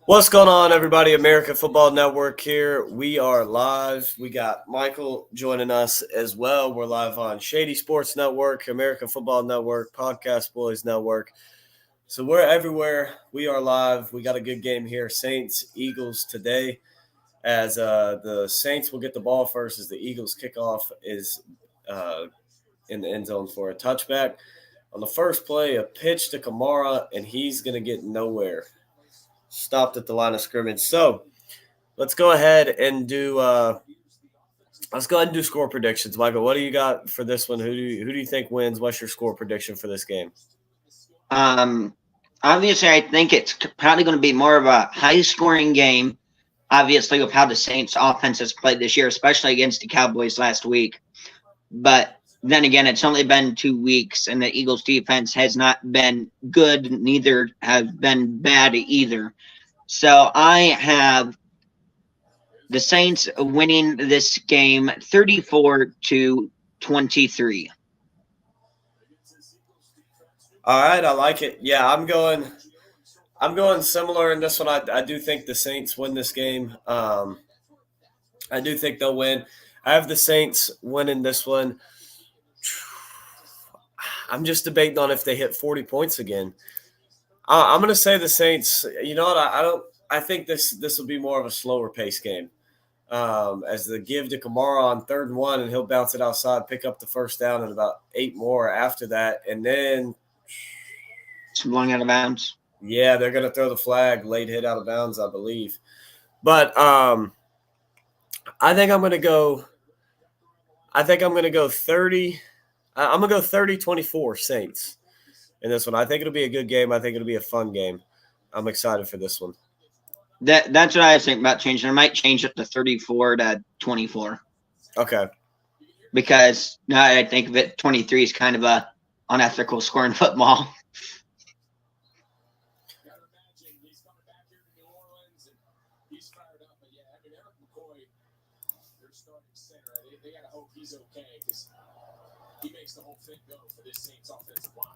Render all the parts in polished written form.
What's going on, everybody? American Football Network here. We are live. We got Michael joining us as well. We're live on Shady Sports Network, American Football Network, Podcast Boys Network. So we're everywhere. We are live. We got a good game here. Saints, Eagles today. As the Saints will get the ball first as the Eagles kickoff is in the end zone for a touchback. On the first play, a pitch to Kamara, and he's going to get nowhere. Stopped at the line of scrimmage. So let's go ahead and do score predictions. Michael, what do you got for this one? Who do you think wins? What's your score prediction for this game? Obviously, I think it's probably going to be more of a high-scoring game, obviously, with how the Saints' offense has played this year, especially against the Cowboys last week. But then again, it's only been 2 weeks, and the Eagles' defense has not been good, neither have been bad either. So I have the Saints winning this game 34-23. All right, I like it. Yeah, I'm going similar in this one. I do think the Saints win this game. I do think they'll win. I have the Saints winning this one. I'm just debating on if they hit 40 points again. I'm going to say the Saints. You know what? I think this will be more of a slower pace game. As the give to Kamara on 3rd and 1, and he'll bounce it outside, pick up the first down, and about 8 more after that, and then Swung out of bounds. Yeah, they're going to throw the flag, late hit out of bounds, I believe. But I think I'm going to go. I think I'm going to go 30. I'm going to go 30-24 Saints in this one. I think it'll be a good game. I think it'll be a fun game. I'm excited for this one. That's what I was thinking about changing. I might change it to 34-24. Okay. Because now I think of it, 23 is kind of a unethical score in football.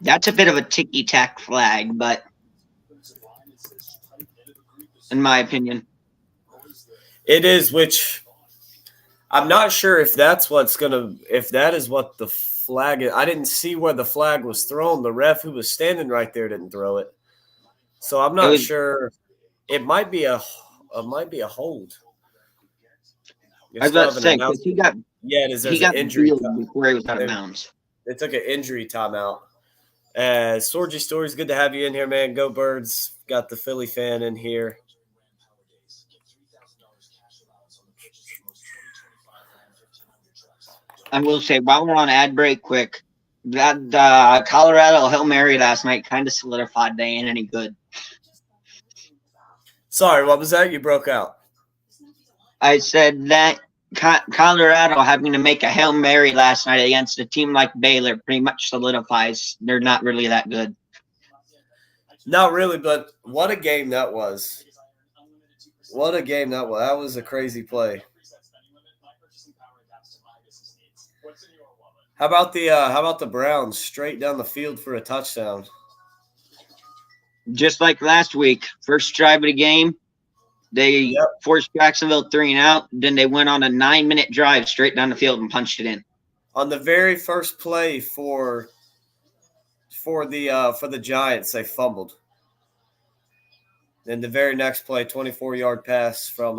That's a bit of a ticky-tack flag, but in my opinion. It is, which I'm not sure if that is what the flag is. I didn't see where the flag was thrown. The ref who was standing right there didn't throw it. So I'm not sure. It might be a hold. I was about to say, because he got an injury before he was out of bounds. They took an injury timeout. Sorgy Stories, good to have you in here, man. Go Birds. Got the Philly fan in here. I will say, while we're on ad break, quick, that Colorado Hail Mary last night kind of solidified they ain't any good. Sorry, what was that? You broke out. I said that Colorado having to make a Hail Mary last night against a team like Baylor pretty much solidifies they're not really that good. Not really, but what a game that was. What a game that was. That was a crazy play. How about the Browns straight down the field for a touchdown? Just like last week, first drive of the game, they forced Jacksonville 3 and out. Then they went on a 9-minute drive straight down the field and punched it in. On the very first play for the Giants, they fumbled. Then the very next play, 24-yard pass from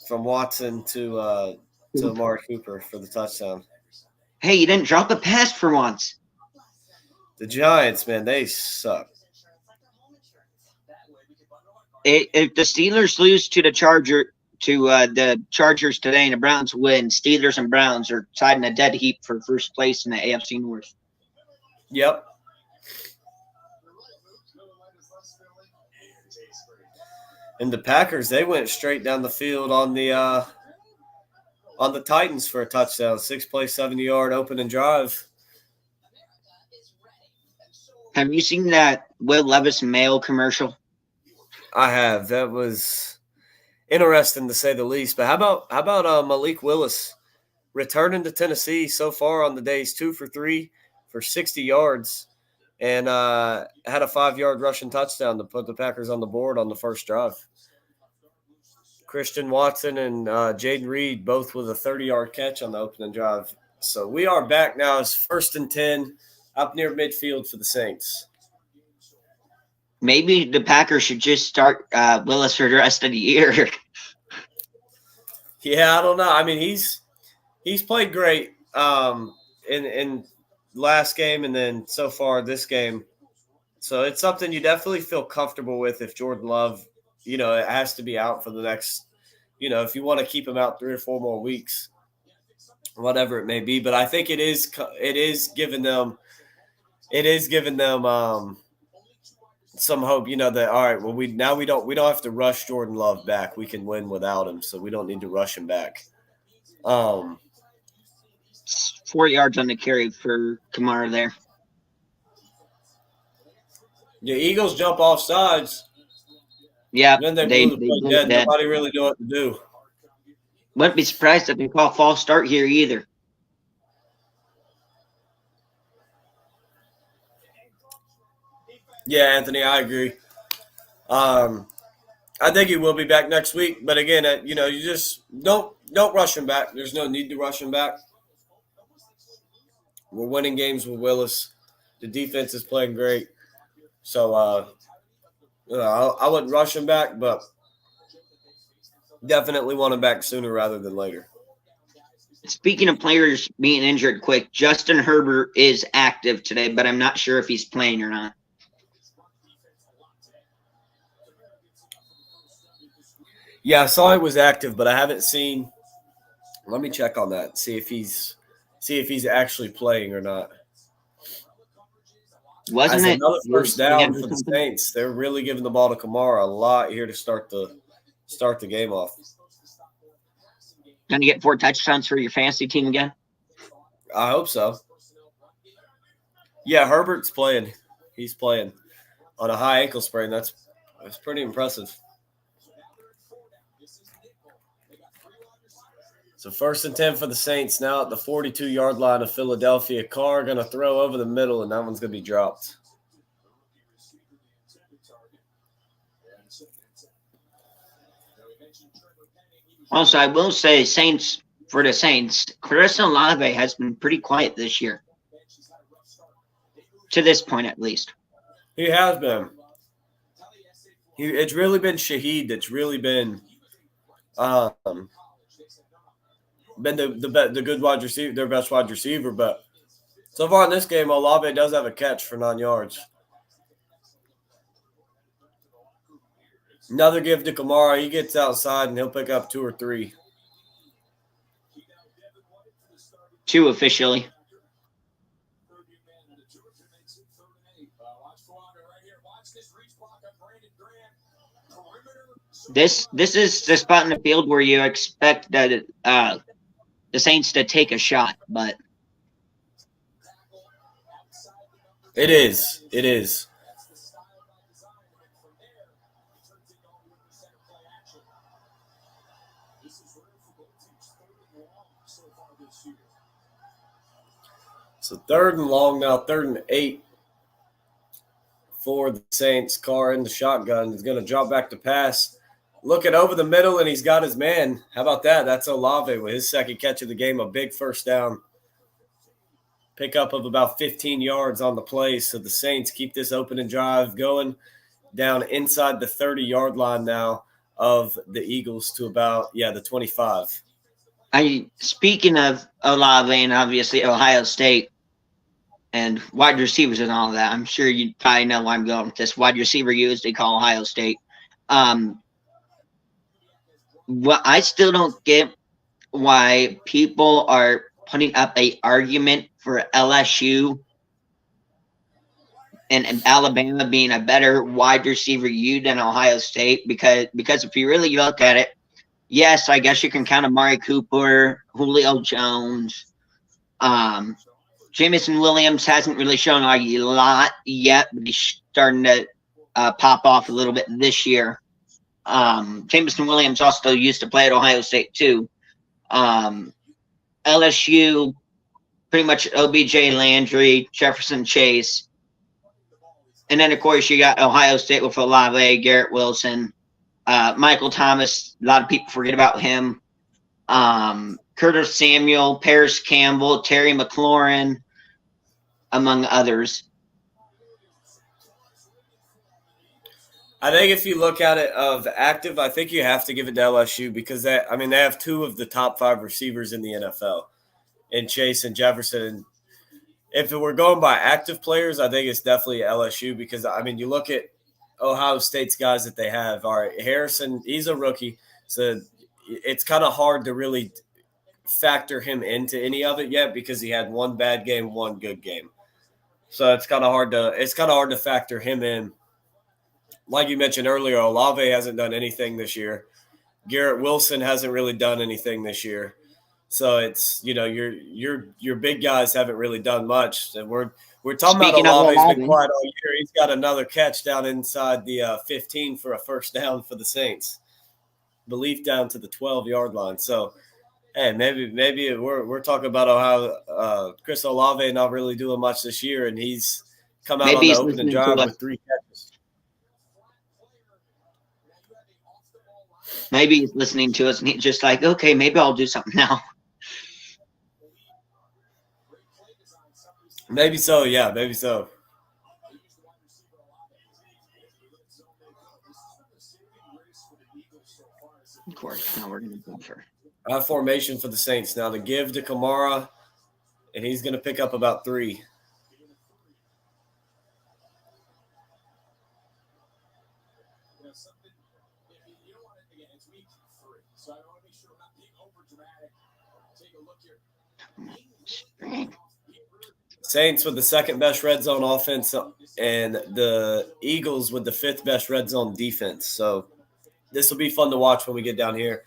Watson to Amari Cooper for the touchdown. Hey, you didn't drop a pass for once. The Giants, man, they suck. If the Steelers lose to the Chargers today and the Browns win, Steelers and Browns are tied in a dead heap for first place in the AFC North. Yep. And the Packers, they went straight down the field on the Titans for a touchdown. 6-play, 70-yard opening drive. Have you seen that Will Levis mail commercial? I have. That was interesting to say the least. But how about Malik Willis returning to Tennessee so far on the days 2 for 3 for 60 yards and had a 5-yard rushing touchdown to put the Packers on the board on the first drive. Christian Watson and Jaden Reed both with a 30-yard catch on the opening drive. So we are back now. It's 1st and 10 up near midfield for the Saints. Maybe the Packers should just start Willis for the rest of the year. Yeah, I don't know. I mean, he's played great in last game and then so far this game. So it's something you definitely feel comfortable with if Jordan Love, it has to be out for the next, if you want to keep him out 3 or 4 more weeks, whatever it may be. But I think it is giving them some hope, that all right, well we don't have to rush Jordan Love back. We can win without him, so we don't need to rush him back. 4 yards on the carry for Kamara there. The Eagles jump off sides. Yeah, then they blew the play dead. Nobody really knew what to do. Wouldn't be surprised if they call a false start here either. Yeah, Anthony, I agree. I think he will be back next week, but again, you just don't rush him back. There's no need to rush him back. We're winning games with Willis. The defense is playing great, so I wouldn't rush him back, but definitely want him back sooner rather than later. Speaking of players being injured quick, Justin Herbert is active today, but I'm not sure if he's playing or not. Yeah, I saw he was active, but I haven't seen. Let me check on that. See if he's actually playing or not. Wasn't it another first down for the Saints? They're really giving the ball to Kamara a lot here to start the game off. Going to get 4 touchdowns for your fantasy team again? I hope so. Yeah, Herbert's playing. He's playing on a high ankle sprain. That's pretty impressive. So 1st and 10 for the Saints now at the 42-yard line of Philadelphia. Carr going to throw over the middle, and that one's going to be dropped. Also, I will say for the Saints, Chris Olave has been pretty quiet this year. To this point, at least. He has been. It's really been Shaheed that's really been the good wide receiver, their best wide receiver. But so far in this game, Olave does have a catch for 9 yards. Another give to Kamara. He gets outside and he'll pick up 2 or 3. 2 officially. This is the spot in the field where you expect that the Saints to take a shot, but it is. It is. So 3rd and long now, 3rd and 8 for the Saints. Carr in the shotgun. He's going to drop back to pass. Looking over the middle, and he's got his man. How about that? That's Olave with his second catch of the game, a big first down. Pickup of about 15 yards on the play. So the Saints keep this opening drive going down inside the 30-yard line now of the Eagles to about, the 25. Speaking of Olave and obviously Ohio State and wide receivers and all of that, I'm sure you probably know where I'm going with this. Wide receiver use they call Ohio State. What I still don't get why people are putting up a argument for LSU and Alabama being a better wide receiver U than Ohio State because if you really look at it, yes, I guess you can count Amari Cooper, Julio Jones. Jameson Williams hasn't really shown a lot yet, but he's starting to pop off a little bit this year. Jameson Williams also used to play at Ohio State too. LSU, pretty much OBJ, Landry, Jefferson, Chase. And then, of course, you got Ohio State with Olave, Garrett Wilson, Michael Thomas. A lot of people forget about him. Curtis Samuel, Paris Campbell, Terry McLaurin, among others. I think if you look at it of active, I think you have to give it to LSU because they have two of the top 5 receivers in the NFL, in Chase and Jefferson. And if it were going by active players, I think it's definitely LSU because you look at Ohio State's guys that they have. All right, Harrison, he's a rookie, so it's kind of hard to really factor him into any of it yet because he had one bad game, one good game. So it's kind of hard to factor him in. Like you mentioned earlier, Olave hasn't done anything this year. Garrett Wilson hasn't really done anything this year. So it's your big guys haven't really done much. And we're talking Speaking about of Olave's been Olave, quiet all year. He's got another catch down inside the 15 for a first down for the Saints. Belief down to the 12-yard line. So hey, maybe we're talking about how Chris Olave not really doing much this year, and he's come out maybe on the he's opening listening drive to with us. 3 catches. Maybe he's listening to us and he's just like, okay, maybe I'll do something now. Maybe so, yeah, maybe so. Of course, now we're going to buffer. Formation for the Saints now to give to Kamara, and he's going to pick up about 3. Saints with the second best red zone offense and the Eagles with the 5th best red zone defense. So this will be fun to watch when we get down here.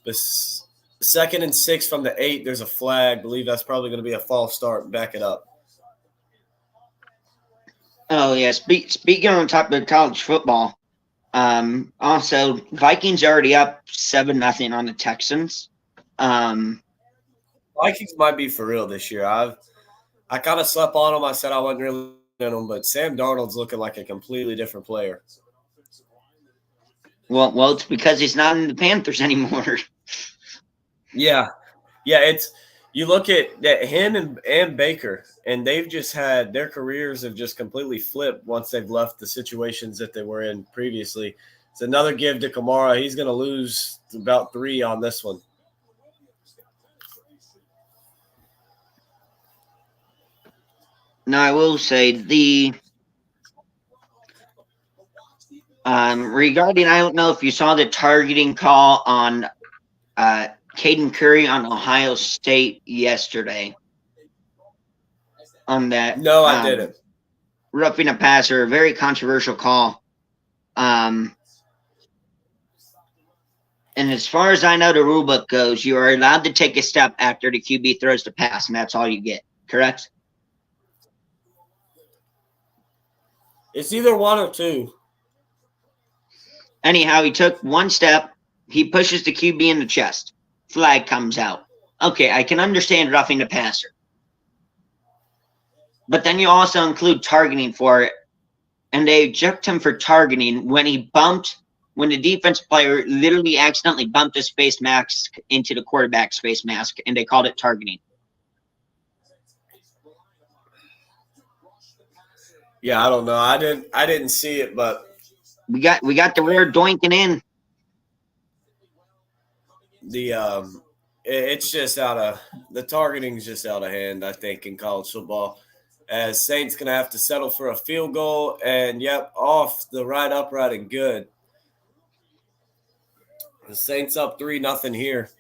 The 2nd and 6 from the 8, there's a flag. I believe that's probably going to be a false start. Back it up. Oh, yeah. Speaking on top of college football, also, Vikings already up 7-0 on the Texans. Vikings might be for real this year. I kind of slept on them. I said I wasn't really in them, but Sam Darnold's looking like a completely different player. Well, it's because he's not in the Panthers anymore. Yeah. It's you look at him and Baker, and they've just had their careers have just completely flipped once they've left the situations that they were in previously. It's another give to Kamara. He's going to lose about 3 on this one. Now, I will say regarding, I don't know if you saw the targeting call on Caden Curry on Ohio State yesterday. On that, no, I didn't. Roughing a passer, a very controversial call. And as far as I know, the rule book goes, you are allowed to take a step after the QB throws the pass, and that's all you get. Correct? It's either 1 or 2. Anyhow, he took 1 step. He pushes the QB in the chest. Flag comes out. Okay, I can understand roughing the passer. But then you also include targeting for it. And they eject him for targeting when the defense player literally accidentally bumped his face mask into the quarterback's face mask, and they called it targeting. Yeah, I don't know. I didn't see it, but we got the rare doinking in. It's just the targeting's just out of hand, I think, in college football. As Saints gonna have to settle for a field goal, and off the right upright and good. The Saints up 3-0 here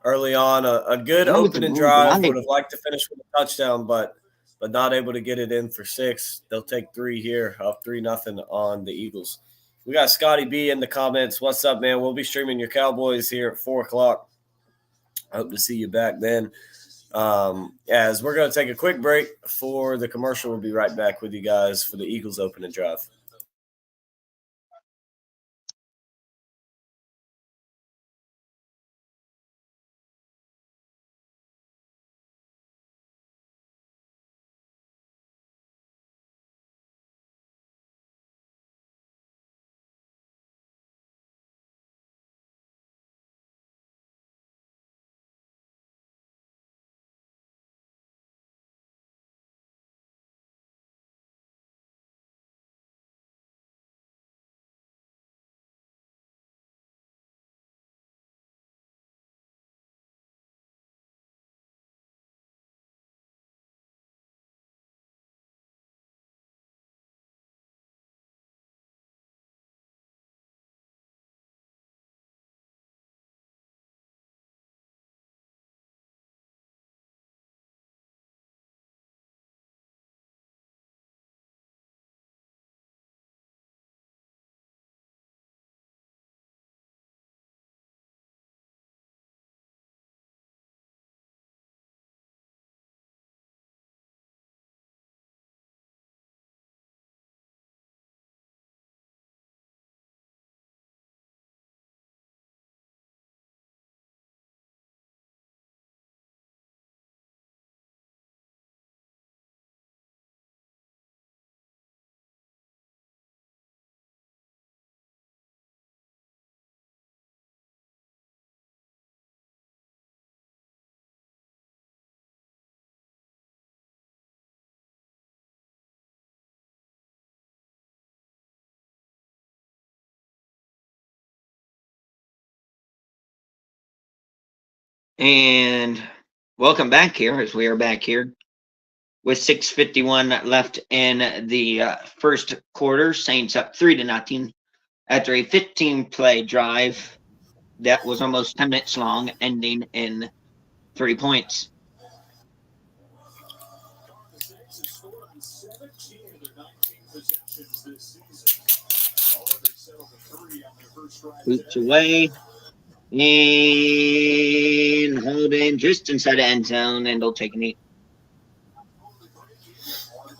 early on. A good opening drive. Would have liked to finish with a touchdown, but not able to get it in for 6. They'll take 3 here, up 3-0 on the Eagles. We got Scotty B in the comments. What's up, man? We'll be streaming your Cowboys here at 4 o'clock. I hope to see you back then. As we're going to take a quick break for the commercial, we'll be right back with you guys for the Eagles opening drive. And welcome back here, as we are back here with 6:51 left in the first quarter. Saints up 3-0 after a 15-play drive that was almost 10 minutes long, ending in 3 points. Boots away. And holding just inside the end zone, and they'll take a knee.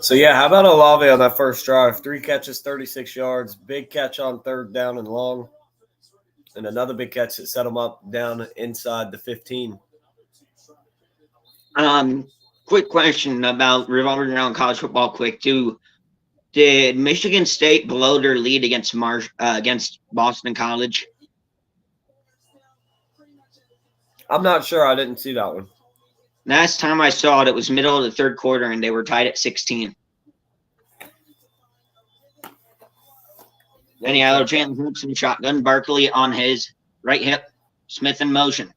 So, yeah, how about Olave on that first drive? 3 catches, 36 yards, big catch on third down and long, and another big catch that set him up down inside the 15. Quick question about revolving around college football quick, too. Did Michigan State blow their lead against Boston College? I'm not sure. I didn't see that one. Last time I saw it, it was middle of the third quarter, and they were tied at 16. Anyhow, Jalen Hurts in shotgun. Barkley on his right hip. Smith in motion.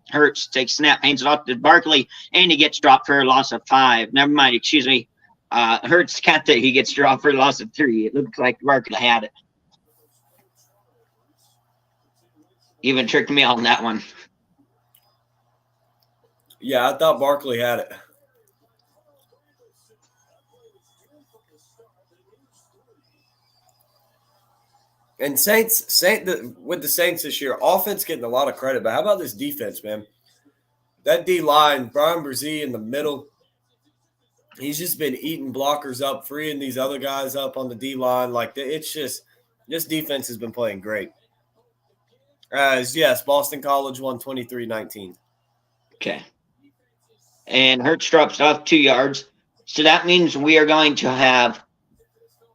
Hurts takes snap, hands it off to Barkley, and he gets dropped for a loss of 5. Never mind, excuse me. Hurts got that he gets dropped for a loss of 3. It looked like Barkley had it. Even tricked me on that one. Yeah, I thought Barkley had it. And with the Saints this year, offense getting a lot of credit, but how about this defense, man? That D-line, Brian Brzee in the middle, he's just been eating blockers up, freeing these other guys up on the D-line. Like, it's just – this defense has been playing great. Yes, Boston College won 23-19. Okay. And Hurts drops off 2 yards. So that means we are going to have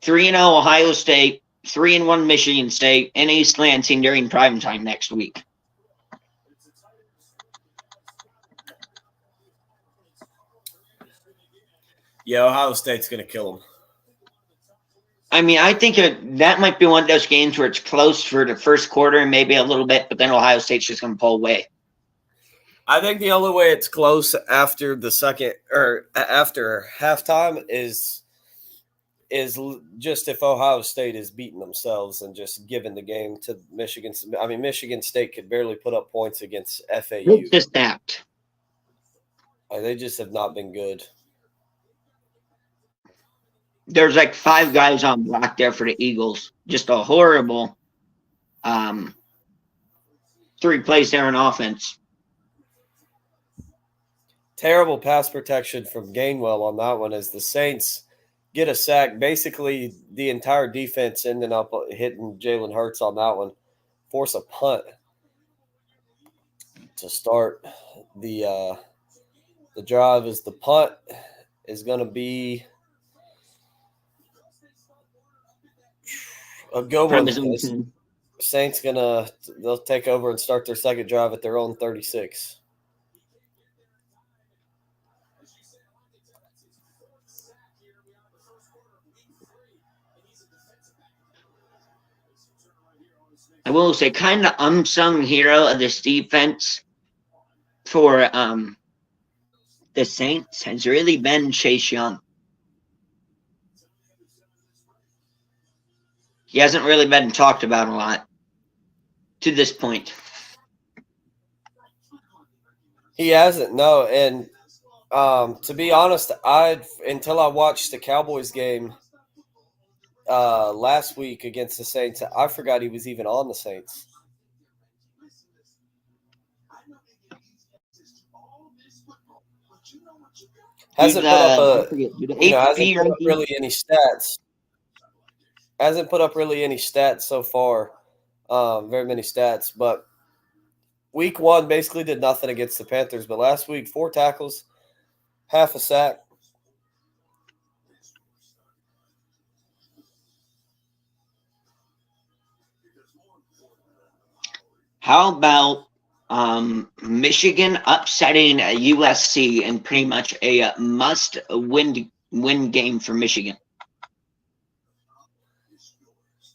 3-0 Ohio State, 3-1 Michigan State, and East Lansing during primetime next week. Yeah, Ohio State's going to kill them. I mean, I think that might be one of those games where it's close for the first quarter and maybe a little bit, but then Ohio State's just going to pull away. I think the only way it's close after the second or after halftime is just if Ohio State is beating themselves and just giving the game to Michigan. I mean, Michigan State could barely put up points against FAU. Just that. They just have not been good. There's like 5 guys on block there for the Eagles. Just a horrible 3 plays there in offense. Terrible pass protection from Gainwell on that one as the Saints get a sack. Basically, the entire defense ended up hitting Jalen Hurts on that one. Force a punt to start the drive. As the punt is going to be a good one. Saints they'll take over and start their second drive at their own 36. I will say, kind of unsung hero of this defense for the Saints has really been Chase Young. He hasn't really been talked about a lot to this point. He hasn't, no. And to be honest, until I watched the Cowboys game last week against the Saints, I forgot he was even on the Saints. Hasn't put up really any stats. Hasn't put up really any stats so far. Very many stats, but week 1 basically did nothing against the Panthers. But last week, 4 tackles, half a sack. How about Michigan upsetting USC in pretty much a must-win game for Michigan?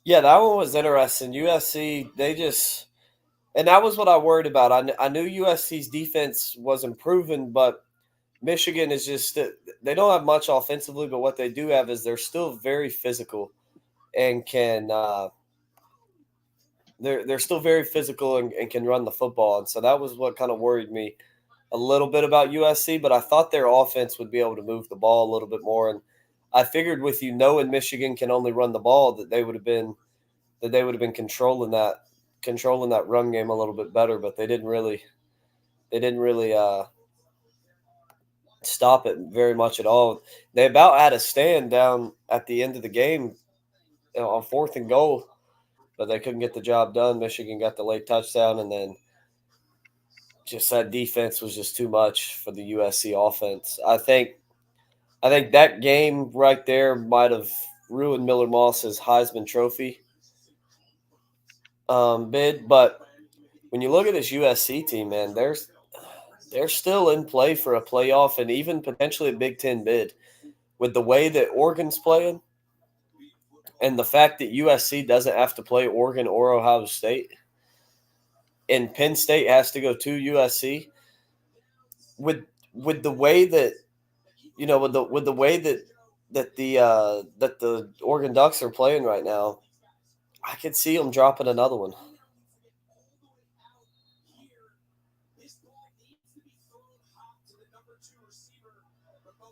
Yeah, that one was interesting. USC, And that was what I worried about. I knew USC's defense was improving, but Michigan is just they don't have much offensively, but what they do have is they're still very physical and can they're still very physical and can run the football. And so that was what kind of worried me a little bit about USC, but I thought their offense would be able to move the ball a little bit more. And I figured with knowing Michigan can only run the ball that they would have been controlling that run game a little bit better, but they didn't really stop it very much at all. They about had a stand down at the end of the game, on 4th and goal, but they couldn't get the job done. Michigan got the late touchdown, and then just that defense was just too much for the USC offense. I think that game right there might have ruined Miller Moss's Heisman Trophy bid. But when you look at this USC team, man, they're still in play for a playoff and even potentially a Big Ten bid. With the way that Oregon's playing and the fact that USC doesn't have to play Oregon or Ohio State, and Penn State has to go to USC, with the way that with the way that the Oregon Ducks are playing right now, I could see them dropping another one.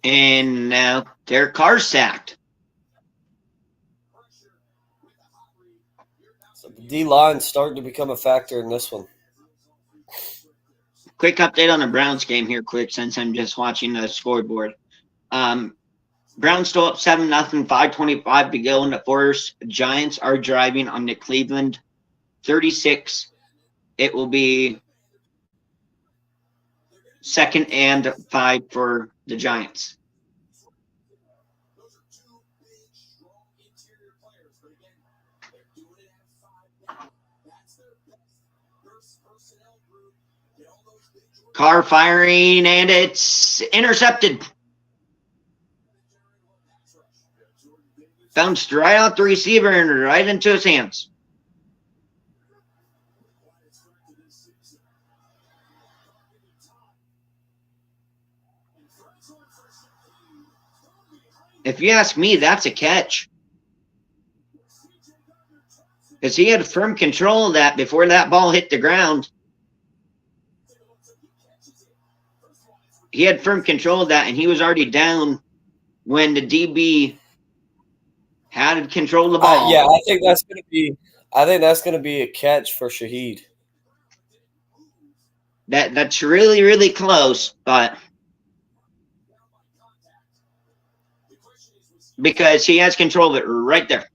And now Derek Carr sacked. So the D-line's starting to become a factor in this one. Quick update on the Browns game here, quick, since I'm just watching the scoreboard. Browns still up 7-0, 5:25 to go in the fourth. Giants are driving on the Cleveland 36. It will be 2nd and 5 for the Giants. Carr firing, and it's intercepted. Bounced right off the receiver and right into his hands. If you ask me, that's a catch. Because he had firm control of that before that ball hit the ground. He had firm control of that, and he was already down when the DB had control of the ball. Yeah, I think that's going to be a catch for Shaheed. That's really, really close, but because he has control of it right there.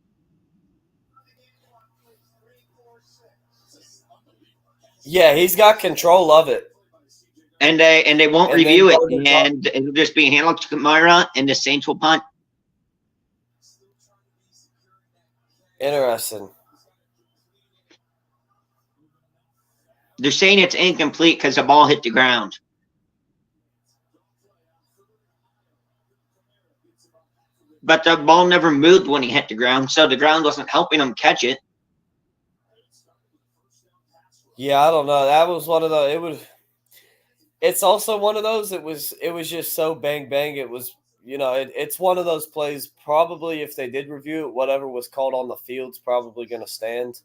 Yeah, he's got control of it. And they won't review it, and it'll just be handled to Kamara, and the Saints will punt. Interesting. They're saying it's incomplete because the ball hit the ground. But the ball never moved when he hit the ground, so the ground wasn't helping him catch it. Yeah, I don't know. That was one of the. It's also one of those. It was just so bang bang. It was, it's one of those plays. Probably if they did review it, whatever was called on the field's probably going to stand.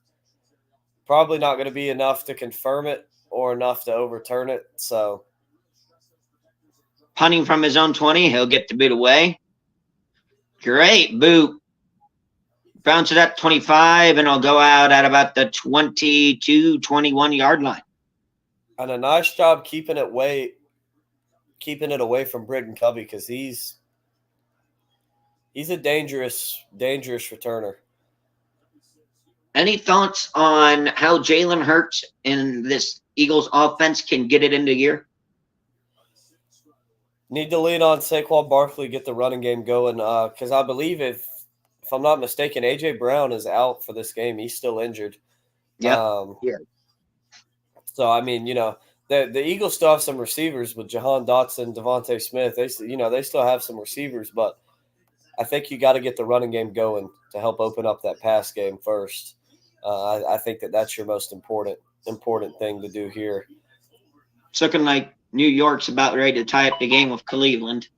Probably not going to be enough to confirm it or enough to overturn it. So, punting from his own 20, he'll get the boot away. Great boot. Bounce it at 25, and I'll go out at about the 22, 21-yard line. And a nice job keeping it away from Britton Covey, because he's a dangerous returner. Any thoughts on how Jalen Hurts and this Eagles offense can get it into gear? Need to lean on Saquon Barkley, get the running game going, because I believe if I'm not mistaken, A.J. Brown is out for this game. He's still injured. Yeah. So, I mean, the Eagles still have some receivers with Jahan Dotson, Devontae Smith. They still have some receivers, but I think you got to get the running game going to help open up that pass game first. I think that's your most important important thing to do here. It's looking like New York's about ready to tie up the game with Cleveland.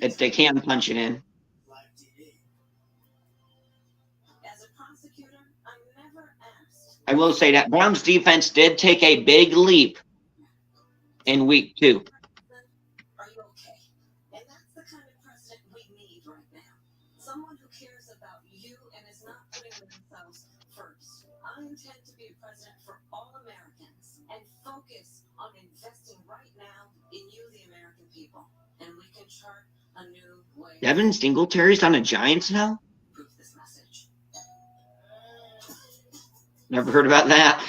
If they can punch it in. I will say that Browns defense did take a big leap in week 2. Are you okay? And that's the kind of president we need right now. Someone who cares about you and is not putting themselves first. I intend to be a president for all Americans and focus on investing right now in you, the American people. And we can chart a new way. Devin Singletary's on the Giants now? Prove this message. Never heard about that.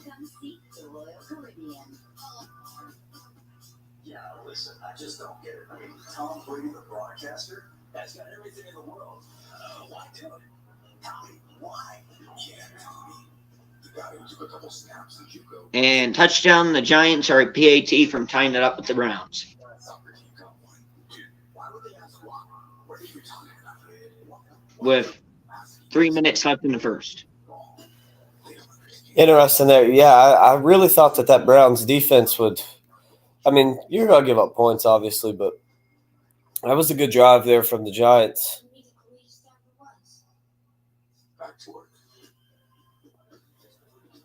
Come see the Royal Caribbean. Yeah, listen, I just don't get it. I mean, Tom Brady, the broadcaster, has got everything in the world. Why do it? Tommy, why? Yeah, Tommy. The guy who took a couple snaps in JUCO. And touchdown, the Giants are a PAT from tying it up with the Browns. Soccer team got one. Dude, why would they ask why? What are you talking about? With 3 minutes left in the first. Interesting there. Yeah, I really thought that Browns defense would – I mean, you're going to give up points, obviously, but that was a good drive there from the Giants. Back to work.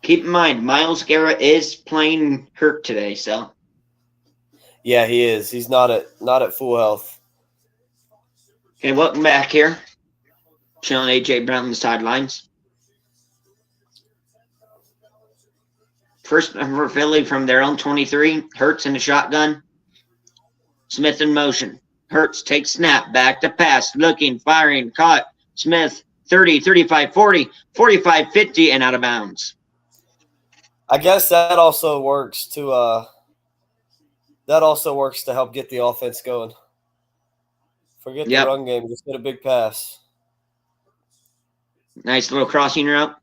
Keep in mind, Myles Garrett is playing hurt today, so. Yeah, he is. He's not at full health. Okay, welcome back here. Showing A.J. Brown on the sidelines. First for Philly from their own 23. Hurts in the shotgun. Smith in motion. Hurts takes snap. Back to pass. Looking, firing, caught. Smith, 30, 35, 40, 45, 50, and out of bounds. I guess that also works to help get the offense going. Forget the run game. Just get a big pass. Nice little crossing route.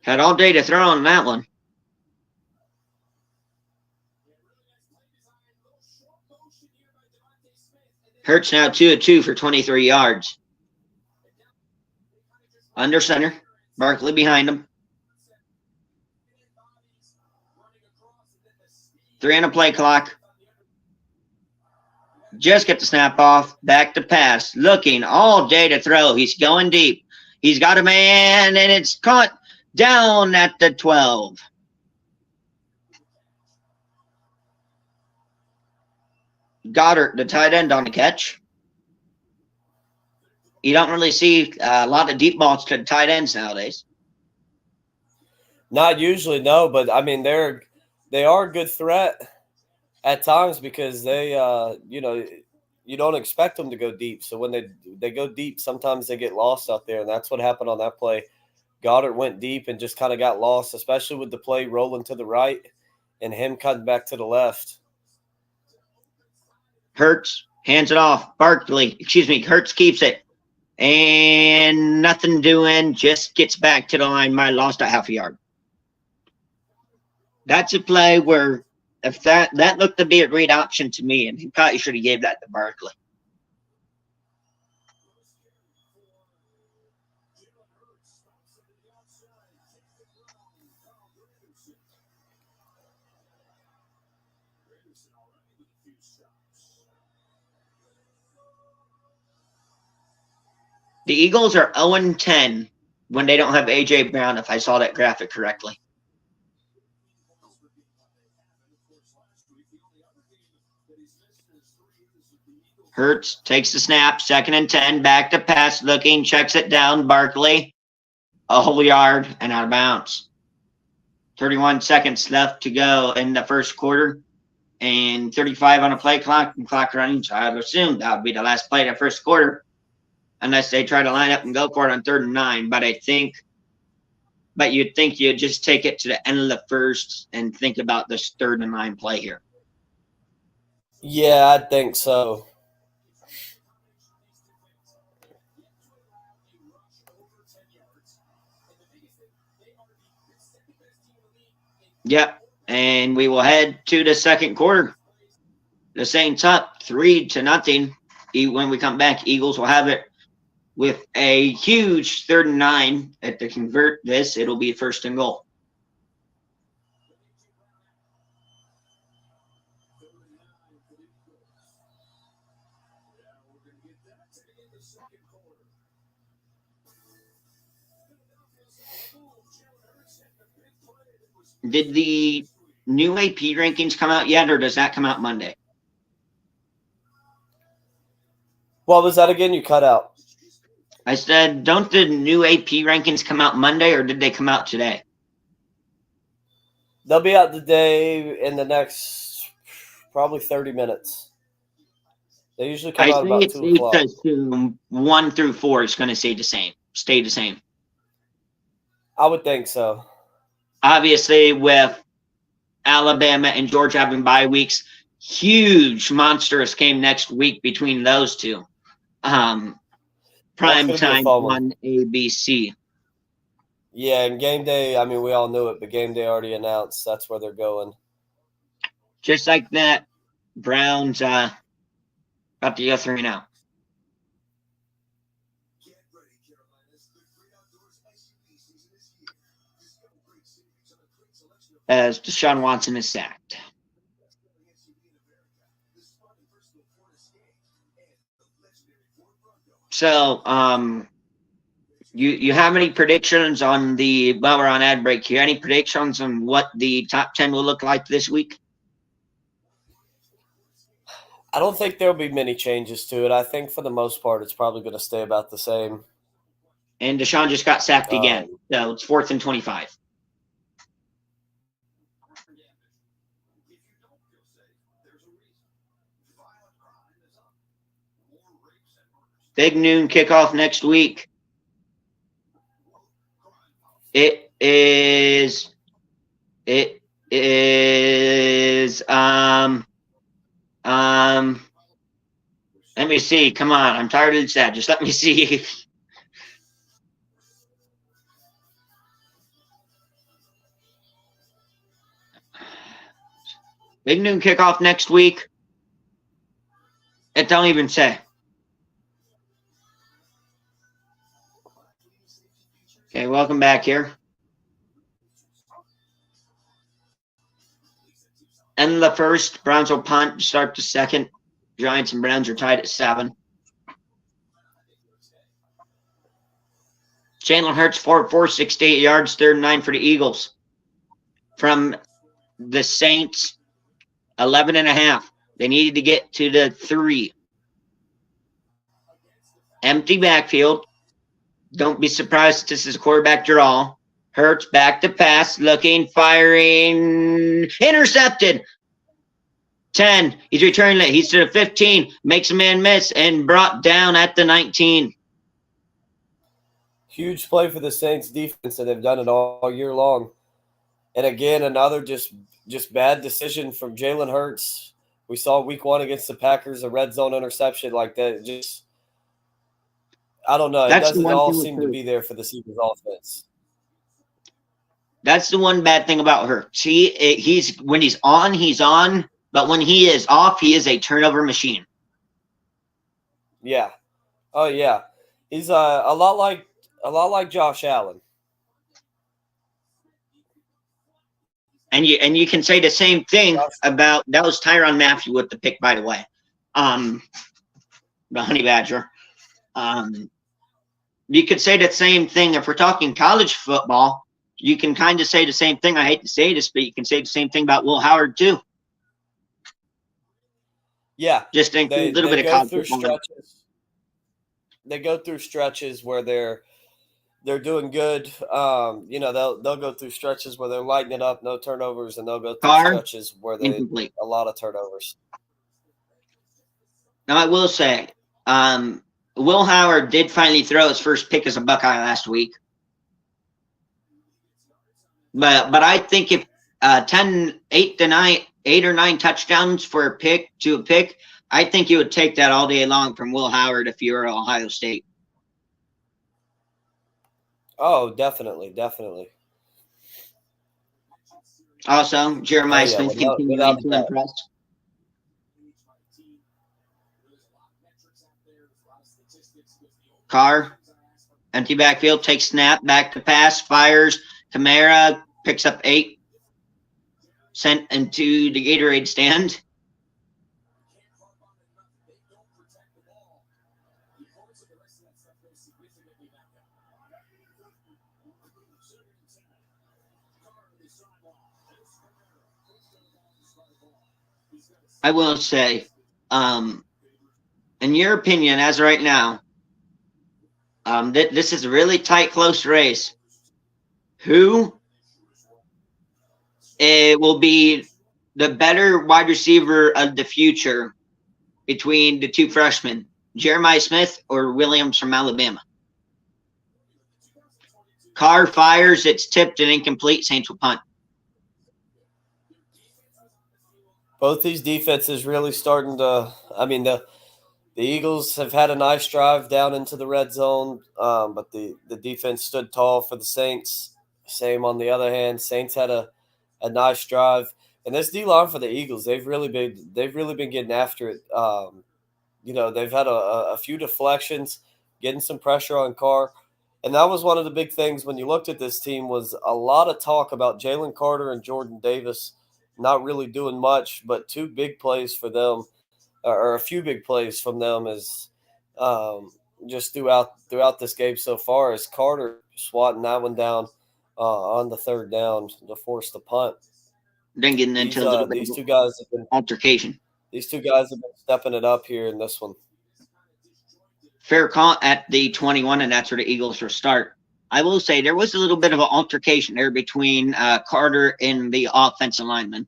Had all day to throw on that one. Hurts now 2 of 2 for 23 yards. Under center. Barkley behind him. 3 on a play clock. Just get the snap off. Back to pass. Looking all day to throw. He's going deep. He's got a man, and it's caught down at the 12. Goddard, the tight end, on the catch. You don't really see a lot of deep balls to the tight ends nowadays. Not usually, no, but I mean they are a good threat at times because they you don't expect them to go deep. So when they go deep, sometimes they get lost out there, and that's what happened on that play. Goddard went deep and just kind of got lost, especially with the play rolling to the right and him cutting back to the left. Hurts hands it off. Hurts keeps it. And nothing doing, just gets back to the line. Might have lost a half a yard. That's a play where if that looked to be a great option to me, and he probably should have gave that to Barkley. The Eagles are 0-10 when they don't have A.J. Brown, if I saw that graphic correctly. Hurts takes the snap, 2nd and 10, back to pass, looking, checks it down. Barkley, a whole yard and out of bounds. 31 seconds left to go in the first quarter, and 35 on a play clock and clock running. So I would assume that would be the last play of the first quarter. unless they try to line up and go for it on 3rd and 9. But you'd think you'd just take it to the end of the first and think about this 3rd and 9 play here. Yeah, I think so. Yep, and we will head to the second quarter. The Saints up 3-0. When we come back, Eagles will have it with a huge 3rd and 9. If they convert this, it'll be 1st and goal. Did the new AP rankings come out yet, or does that come out Monday? What was that again? You cut out. I said, don't the new AP rankings come out Monday, or did they come out today? They'll be out today in the next probably 30 minutes. They usually come out about 2 o'clock. I assume 1 through 4 is going to stay the same. I would think so. Obviously, with Alabama and Georgia having bye weeks, huge monstrous game next week between those two. Prime time on ABC. Yeah, and game day, I mean, we all knew it, but game day already announced that's where they're going. Just like that, Browns about to go 3-0. As Deshaun Watson is sacked. So, you have any predictions on while we're on ad break here, any predictions on what the top 10 will look like this week? I don't think there'll be many changes to it. I think for the most part, it's probably going to stay about the same. And Deshaun just got sacked again. So it's 4th and 25. Big noon kickoff next week. It is let me see. Come on. I'm tired of that. Just let me see. Big noon kickoff next week. It don't even say. Okay, welcome back here. End of the first. Browns will punt to start the second. Giants and Browns are tied at 7. Jalen Hurts 468 yards, 3rd and 9 for the Eagles. From the Saints, 11.5. They needed to get to the 3. Empty backfield. Don't be surprised if this is a quarterback draw. Hurts back to pass, looking, firing, intercepted. 10. He's returning it. He's to the 15. Makes a man miss and brought down at the 19. Huge play for the Saints defense, and they've done it all year long. And again, another just bad decision from Jalen Hurts. We saw week 1 against the Packers, a red zone interception like that. Just, I don't know. It doesn't all seem to be there for the Eagles offense. That's the one bad thing about Hurts. He's when he's on, but when he is off, he is a turnover machine. Yeah. Oh yeah. He's a lot like Josh Allen. And you can say the same thing about that was Tyrann Mathieu with the pick, by the way. The Honey Badger. You could say the same thing if we're talking college football. You can kind of say the same thing. I hate to say this, but you can say the same thing about Will Howard too. Yeah, just a little bit of college football. They go through stretches where they're doing good. They'll go through stretches where they're lighting it up, no turnovers, and they'll go through stretches where they a lot of turnovers. Now I will say, Will Howard did finally throw his first pick as a Buckeye last week. But I think if 8 or 9 touchdowns for a pick, I think you would take that all day long from Will Howard if you were Ohio State. Oh, definitely. Also, Jeremiah Smith continuing to impress. Carr, empty backfield, takes snap, back to pass, fires. Kamara picks up 8, sent into the Gatorade stand. I will say, in your opinion, as right now, this is a really tight, close race. Who will be the better wide receiver of the future between the 2 freshmen, Jeremiah Smith or Williams from Alabama? Carr fires, it's tipped and incomplete. Saints will punt. Both these defenses really starting to – I mean, the Eagles have had a nice drive down into the red zone, but the defense stood tall for the Saints. Same on the other hand. Saints had a nice drive. And this D-line for the Eagles, they've really been getting after it. They've had a few deflections, getting some pressure on Carr. And that was one of the big things when you looked at this team was a lot of talk about Jalen Carter and Jordan Davis not really doing much, but 2 big plays for them, or a few big plays from them is just throughout this game so far is Carter swatting that one down on the 3rd down to force the punt. Then getting into a little bit these 2 guys have been altercation. These 2 guys have been stepping it up here in this one. Fair call at the 21, and that's where the Eagles will start. I will say there was a little bit of an altercation there between Carter and the offensive lineman.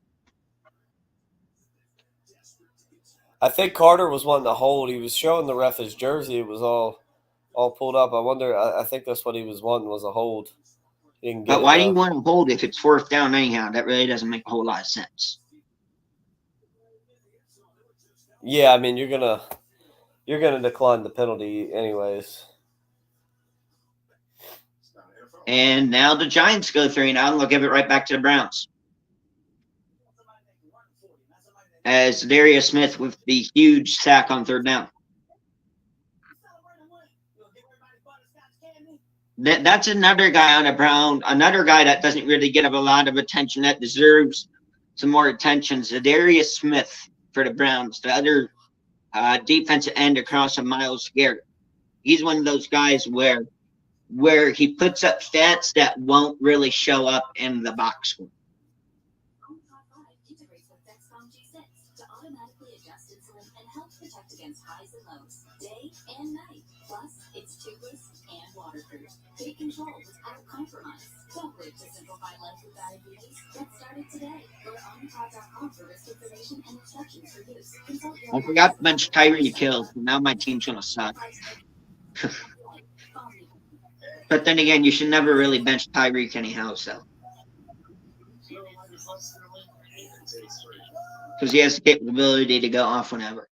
I think Carter was wanting to hold. He was showing the ref his jersey. It was all pulled up. I think that's what he was wanting was a hold. But why do you want to hold if it's 4th down anyhow? That really doesn't make a whole lot of sense. Yeah, I mean you're gonna decline the penalty anyways. And now the Giants go 3-0, and they'll give it right back to the Browns. As Darius Smith with the huge sack on 3rd down. That's another guy on the Brown, another guy that doesn't really get a lot of attention that deserves some more attention. Darius Smith for the Browns, the other defensive end across from Myles Garrett. He's one of those guys where he puts up stats that won't really show up in the box score. Take control without compromise. Don't live to simplify life with diabetes. Get started today. Go to Omnipod.com for risk information and instructions for use. I forgot to bench Tyreek Hill. Now my team's going to suck. But then again, you should never really bench Tyreek anyhow, so. Because he has the capability to go off whenever.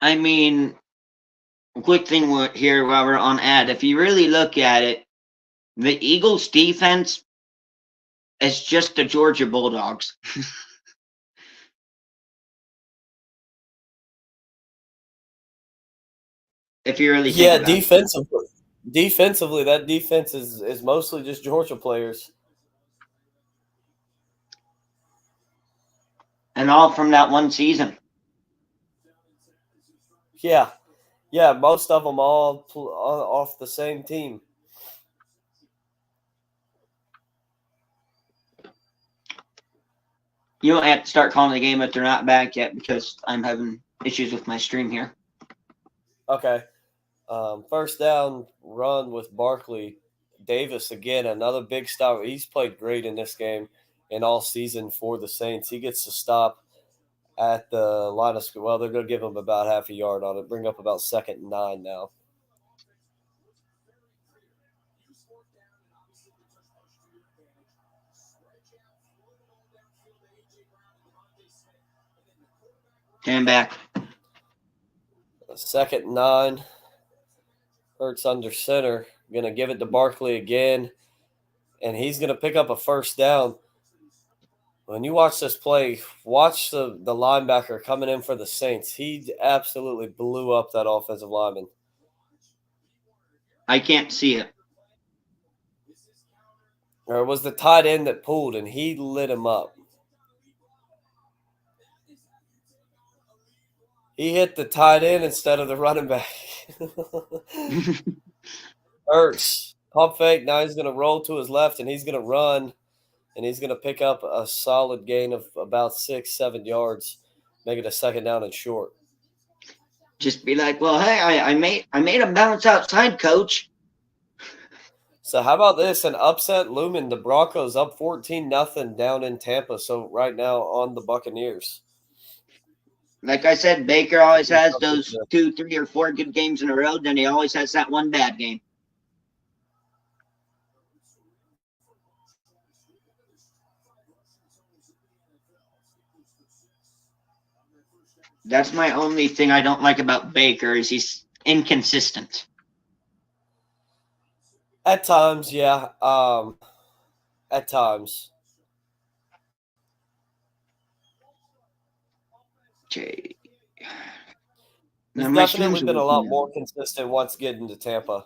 I mean, a quick thing here while we're on ad. If you really look at it, the Eagles' defense It's just the Georgia Bulldogs. If you really think Yeah, about it. defensively, that defense is mostly just Georgia players. And all from that one season. Yeah, most of them all off the same team. You don't have to start calling the game if they're not back yet because I'm having issues with my stream here. Okay. First down run with Barkley. Davis, again, another big stop. He's played great in this game and all season for the Saints. He gets to stop at the line of scrimmage. Well, they're going to give him about half a yard on it, bring up about 2nd and 9 now. Stand back. 2nd and 9. Hurts under center. Going to give it to Barkley again, and he's going to pick up a first down. When you watch this play, watch the linebacker coming in for the Saints. He absolutely blew up that offensive lineman. I can't see it. Or it was the tight end that pulled, and he lit him up. He hit the tight end instead of the running back. Hurts. Pump fake. Now he's going to roll to his left, and he's going to run, and he's going to pick up a solid gain of about 6-7 yards, make it a 2nd down and short. Just be like, well, hey, I made him bounce outside, coach. So how about this? An upset looming. The Broncos up 14-0 down in Tampa. So right now on the Buccaneers. Like I said, Baker always has those 2, 3, or 4 good games in a row. Then he always has that one bad game. That's my only thing I don't like about Baker is he's inconsistent. At times, yeah. At times. Okay. He's definitely been a lot more consistent once getting to Tampa.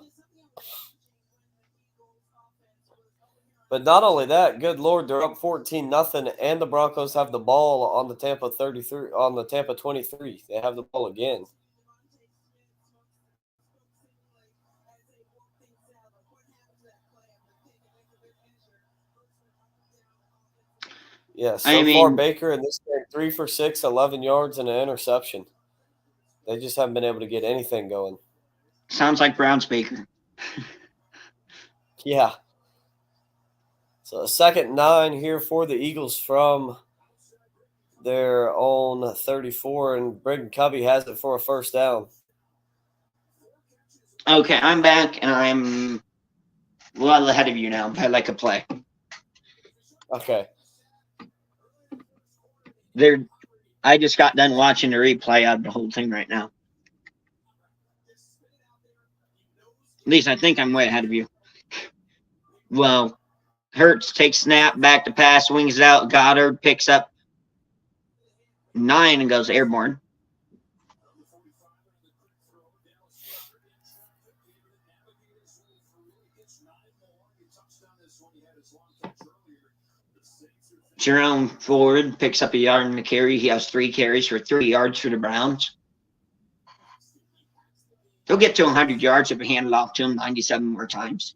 But not only that, good Lord, they're up 14-0, and the Broncos have the ball on the Tampa 33, on the Tampa 23. They have the ball again. Yeah, so far Baker in this game 3 for 6, 11 yards, and an interception. They just haven't been able to get anything going. Sounds like Browns Baker. Yeah. So 2nd and 9 here for the Eagles from their own 34, and Britton Covey has it for a first down. Okay, I'm back, and I'm well ahead of you now. I like a play. Okay. I just got done watching the replay of the whole thing right now. At least I think I'm way ahead of you. Well, Hurts takes snap, back to pass, wings it out. Goddard picks up 9 and goes airborne. Jerome Ford picks up a yard in the carry. He has 3 carries for 3 yards for the Browns. He'll get to 100 yards if we hand it off to him 97 more times.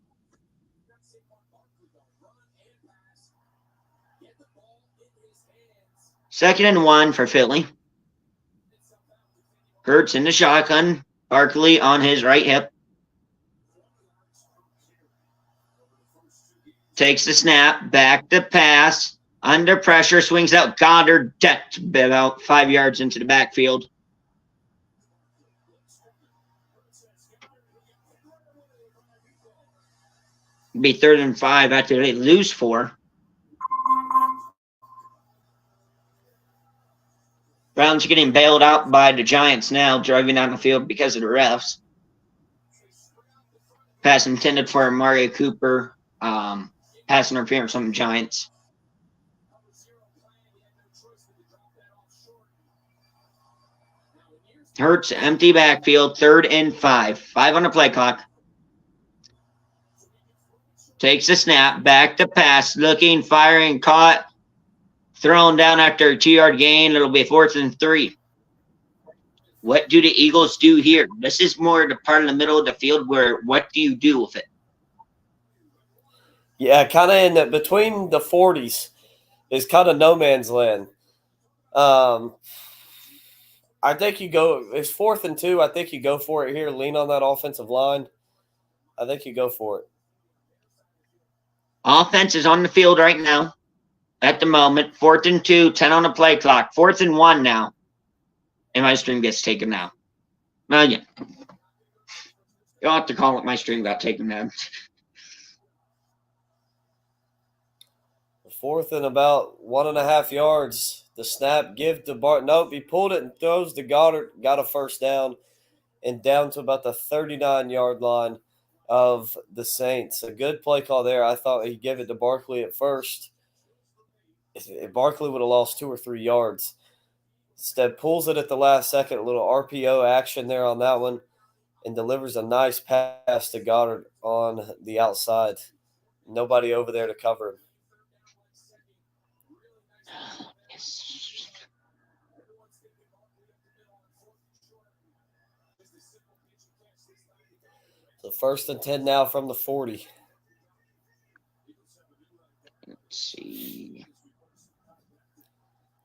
Second and 1 for Philly. Hurts in the shotgun. Barkley on his right hip. Takes the snap. Back to pass. Under pressure. Swings out. Goddard decked about 5 yards into the backfield. Be 3rd and 5 after they lose 4. Browns are getting bailed out by the Giants now, driving down the field because of the refs. Pass intended for Amari Cooper. Pass interference on the Giants. Hurts, empty backfield, 3rd and 5. 5 on the play clock. Takes the snap, back to pass, looking, firing, caught, thrown down after a 2-yard gain. It'll be 4th and 3. What do the Eagles do here? This is more the part in the middle of the field where what do you do with it? Yeah, kind of in between the 40s is kind of no man's land. I think you go. It's 4th and 2. I think you go for it here. Lean on that offensive line. I think you go for it. Offense is on the field right now. At the moment, 4th and 2, 10 on the play clock. 4th and 1 now. And my stream gets taken out. Well, yeah. You'll have to call it my stream got taken down. 4th and about 1.5 yards. The snap, give to Bart. Nope, he pulled it and throws to Goddard. Got a first down and down to about the 39-yard line of the Saints. A good play call there. I thought he'd give it to Barkley at first. If Barkley would have lost 2 or 3 yards. Instead, pulls it at the last second. A little RPO action there on that one and delivers a nice pass to Goddard on the outside. Nobody over there to cover him. So 1st and 10 now from the 40. Let's see.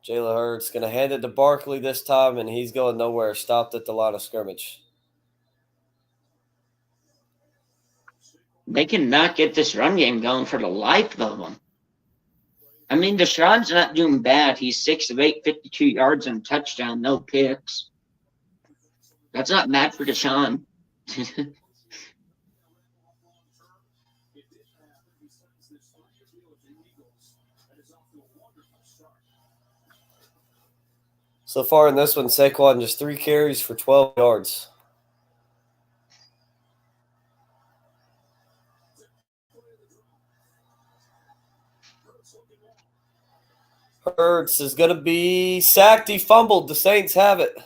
Jalen Hurts going to hand it to Barkley this time, and he's going nowhere. Stopped at the line of scrimmage. They cannot get this run game going for the life of them. I mean, Deshaun's not doing bad. He's 6 of 8, 52 yards and a touchdown, no picks. That's not bad for Deshaun. So far in this one, Saquon just 3 carries for 12 yards. Hurts is going to be sacked. He fumbled. The Saints have it.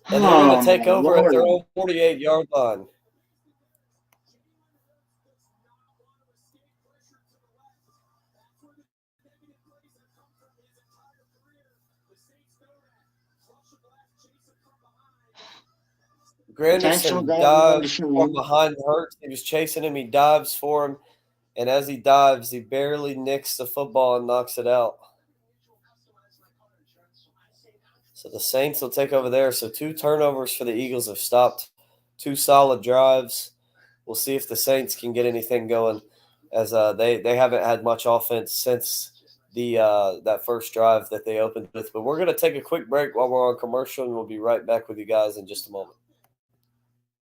And they're going to take over at their own 48-yard line. Granderson dives from behind Hurts. He was chasing him. He dives for him. And as he dives, he barely nicks the football and knocks it out. So the Saints will take over there. So 2 turnovers for the Eagles have stopped 2 solid drives. We'll see if the Saints can get anything going, as they haven't had much offense since the that first drive that they opened with. But we're going to take a quick break while we're on commercial, and we'll be right back with you guys in just a moment.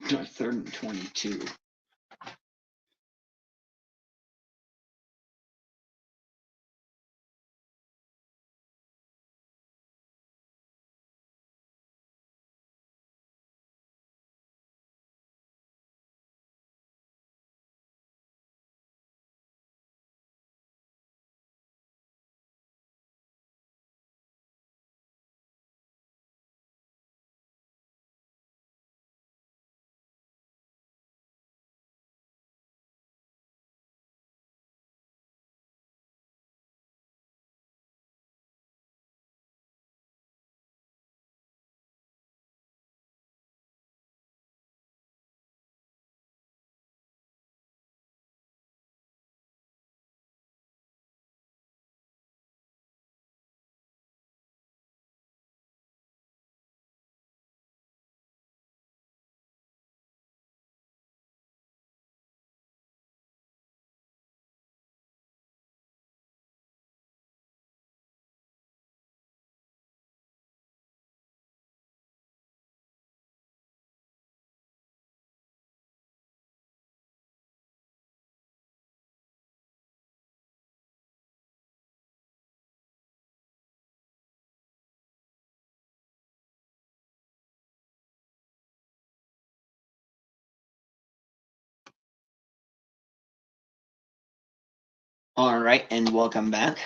3rd and 22. All right, and welcome back.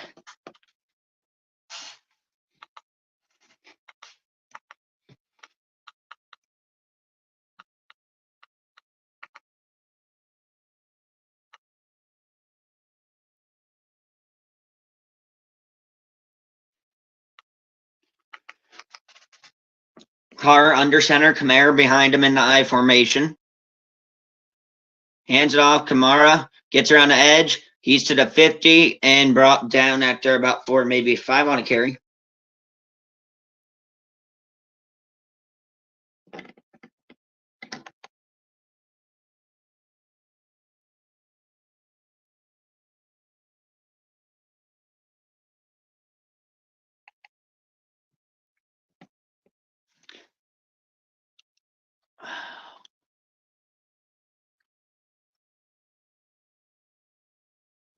Carr under center, Kamara behind him in the I formation. Hands it off. Kamara gets around the edge. He's to the 50 and brought down after about 4, maybe 5 on a carry.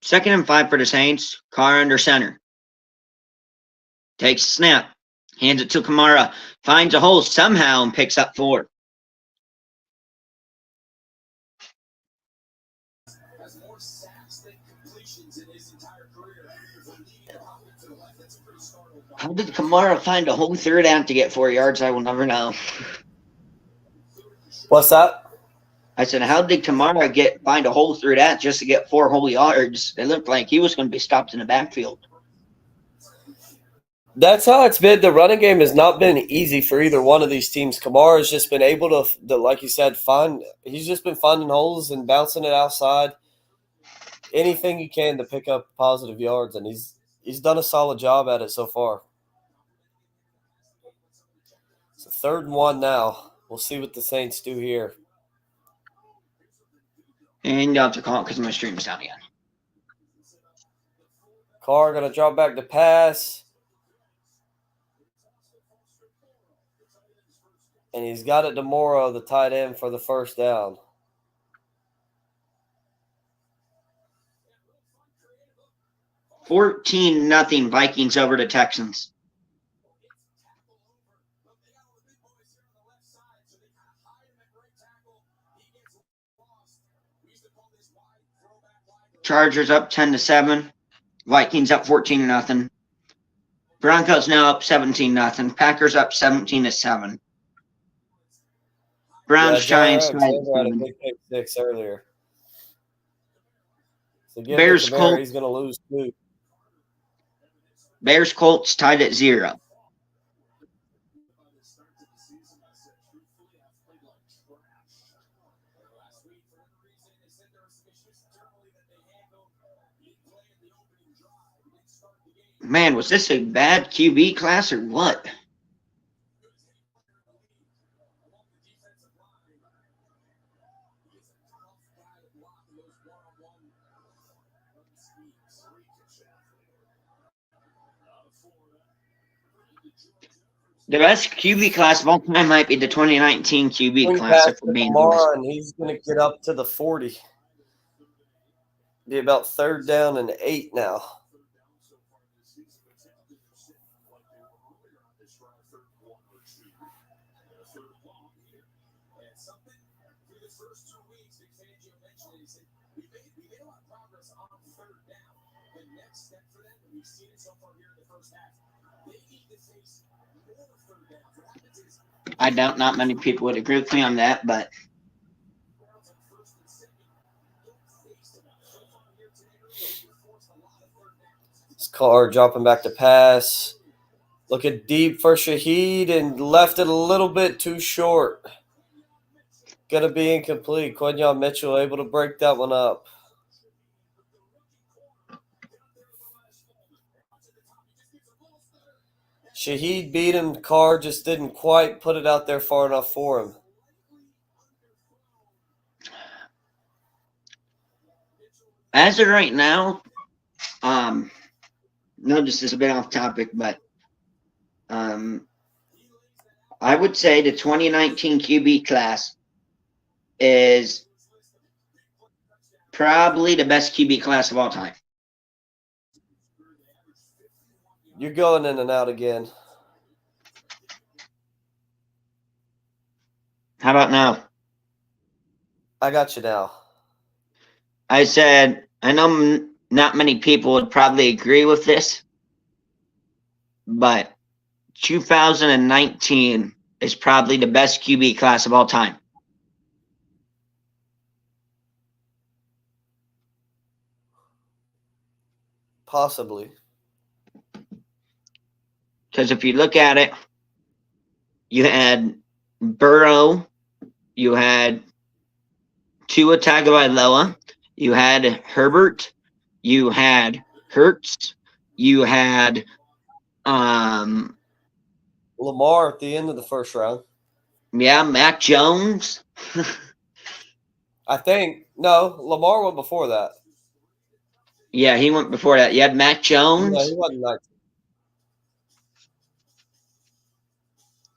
Second and 5 for the Saints. Carr under center. Takes a snap. Hands it to Kamara. Finds a hole somehow and picks up 4. Has more sacks than completions in his entire career. Leading the pocket to the left. That's a pretty startling number. How did Kamara find a whole third down to get 4 yards? I will never know. What's that? I said, how did Kamara find a hole through that just to get 4 whole yards? It looked like he was going to be stopped in the backfield. That's how it's been. The running game has not been easy for either one of these teams. Kamara has just been able to, like you said, he's just been finding holes and bouncing it outside. Anything he can to pick up positive yards, and he's done a solid job at it so far. It's a 3rd and 1 now. We'll see what the Saints do here. And you have to call it because my stream's down again. Carr going to drop back to pass. And he's got it to Morrow, the tight end, for the first down. $14-0 Vikings over the Texans. Chargers up 10-7. Vikings up 14-0. Broncos now up 17-0. Packers up 17-7. Browns Giants had a big pick 6 earlier. So Bears Colts. He's going to lose 2. Bears Colts tied at 0. Man, was this a bad QB class or what? The best QB class of all time might be the 2019 QB class. If we're being honest. And he's going to get up to the 40. Be about 3rd down and 8 now. I doubt not many people would agree with me on that, but Carr dropping back to pass. Looking deep for Shaheed and left it a little bit too short. Going to be incomplete. Quinyon Mitchell able to break that one up. Shaheed beat him. Carr just didn't quite put it out there far enough for him. as of right now, no, this is a bit off topic, but I would say the 2019 QB class is probably the best QB class of all time. You're going in and out again. How about now? I got you now. I said, I know not many people would probably agree with this, but 2019 is probably the best QB class of all time. Possibly. Because if you look at it, You had Burrow. You had Tua Tagovailoa. You had Herbert. You had Hurts. You had Lamar at the end of the first round. Mac Jones. I think. No, Lamar went before that. Yeah, he went before that. You had Mac No, Jones. he wasn't 19.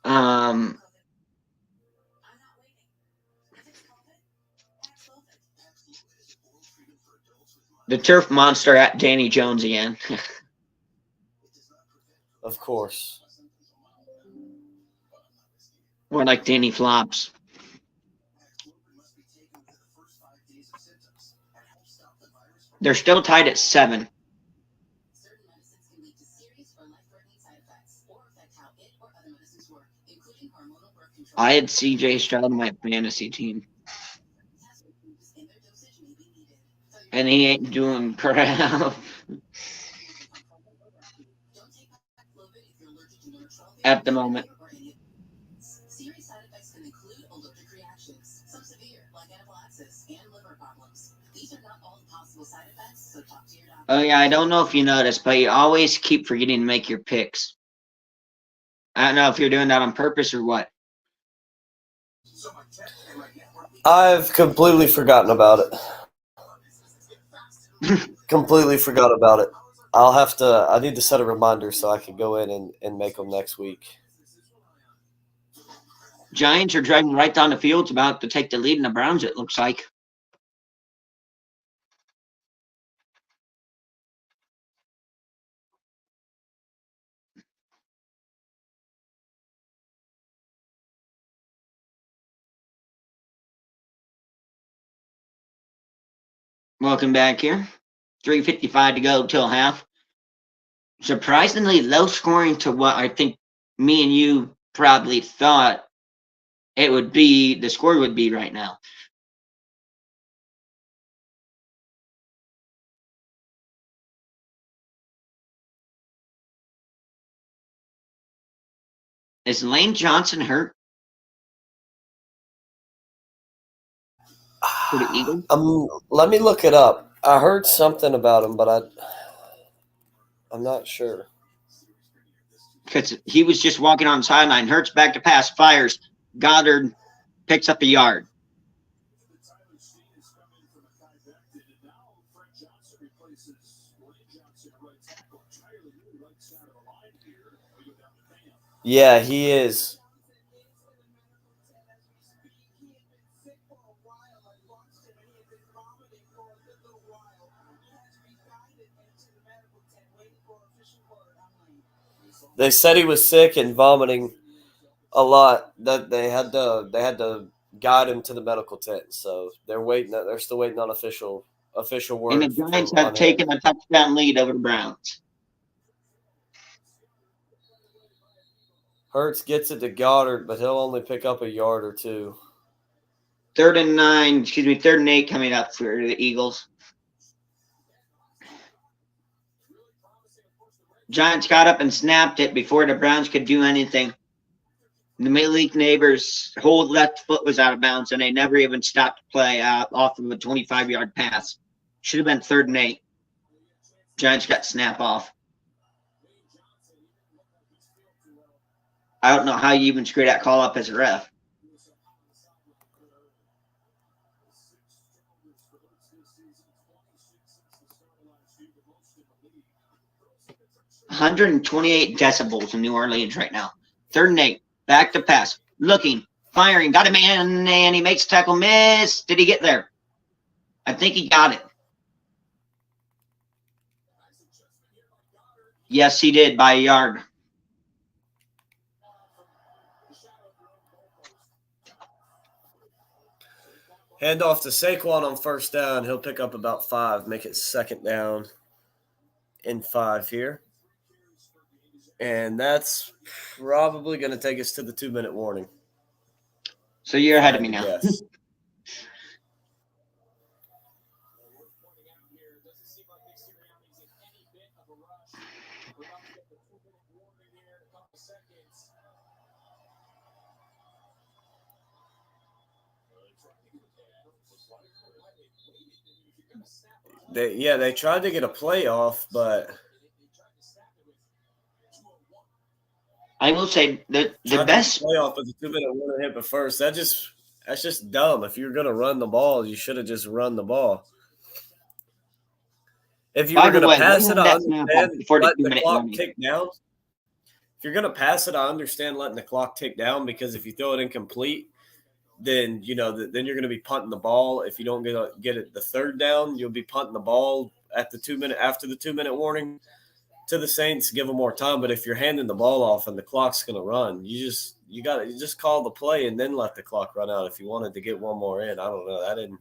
Um, I'm not waiting. If it's COVID, ask COVID. the turf monster at Danny Jones again. Of course. More like Danny Flops. They're still tied at 7. Certain medicines can lead to serious or life-threatening side effects or affect how it or other medicines work, including hormonal birth control. I had CJ Stroud on my fantasy team, Test tubes and their dosage may be needed. and he ain't doing crap. Don't take Paxlovid if you're allergic to Nortrol. At the moment. Or any serious side effects can include allergic reactions, some severe, like anaphylaxis and liver problems. These are not all the possible side effects, so talk to your doctor. Oh, yeah, I don't know if you noticed, but you always keep forgetting to make your picks. I don't know if you're doing that on purpose or what. I've completely forgotten about it. Completely forgot about it. I need to set a reminder so I can go in and make them next week. Giants are driving right down the field. It's about to take the lead in the Browns, it looks like. Welcome back here. 3:55 to go till half. Surprisingly low scoring to what I think me and you probably thought it would be, the score would be right now. Is Lane Johnson hurt for the Eagles? Let me look it up. I heard something about him, but I'm not sure. Because he was just walking on the sideline. Hurts back to pass, fires. Goddard picks up a yard. Yeah, he is. They said he was sick and vomiting a lot. That they had to guide him to the medical tent. So they're waiting. They're still waiting on official word. And the Giants have taken a touchdown lead over the Browns. Hurts gets it to Goddard, but he'll only pick up a yard or two. 3rd and 8 coming up for the Eagles. Giants got up and snapped it before the Browns could do anything. The Malik Neighbors' whole left foot was out of bounds, and they never even stopped to play off of a 25-yard pass. Should have been 3rd and 8. Giants got snap off. I don't know how you even screw that call up as a ref. .128 decibels in New Orleans right now. 3rd and 8. Back to pass. Looking. Firing. Got a man, and he makes tackle. Miss. Did he get there? I think he got it. Yes, he did by a yard. Hand off to Saquon on 1st down. He'll pick up about 5, make it 2nd down and 5 here. And that's probably going to take us to the 2-minute warning. So you're ahead of me now. Yes. They tried to get a playoff, but I will say the tried to get best. a playoff with the 2-minute warning hit, but first that's just dumb. If you're gonna run the ball, you should have just run the ball. If you By were the gonna way, pass when it, I that snap off understand before the letting the 2-minute clock warning. tick down. If you're gonna pass it, I understand letting the clock tick down because if you throw it incomplete, then then you're going to be punting the ball. If you don't get it the third down, you'll be punting the ball at the 2-minute warning to the Saints, give them more time. But if you're handing the ball off and the clock's going to run, you just call the play and then let the clock run out. If you wanted to get one more in, I don't know.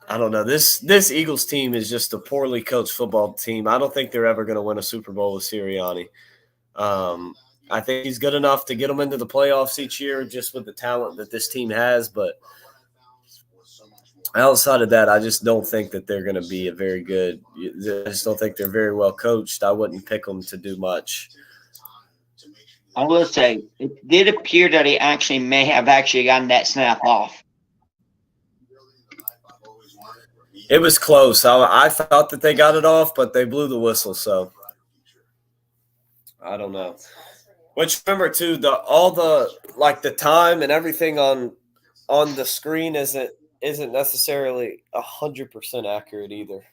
I don't know. This Eagles team is just a poorly coached football team. I don't think they're ever going to win a Super Bowl with Sirianni. I think he's good enough to get them into the playoffs each year just with the talent that this team has. But outside of that, I just don't think that they're going to be a very good – I just don't think they're very well coached. I wouldn't pick them to do much. I will say it did appear that he may have gotten that snap off. It was close. I thought that they got it off, but they blew the whistle, so I don't know. Which remember too, the time and everything on the screen isn't necessarily 100% accurate either.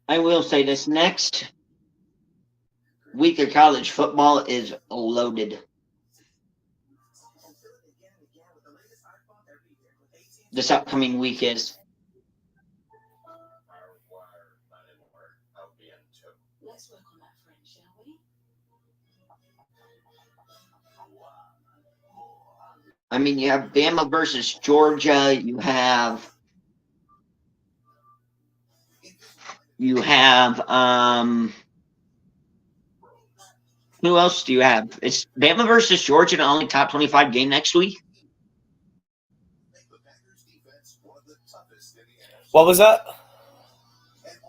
I will say this next week of college football is loaded. This upcoming week is. Let's work on that friend, shall we? I mean, you have Bama versus Georgia. You have who else do you have? Is Bama versus Georgia the only top 25 game next week? What was that?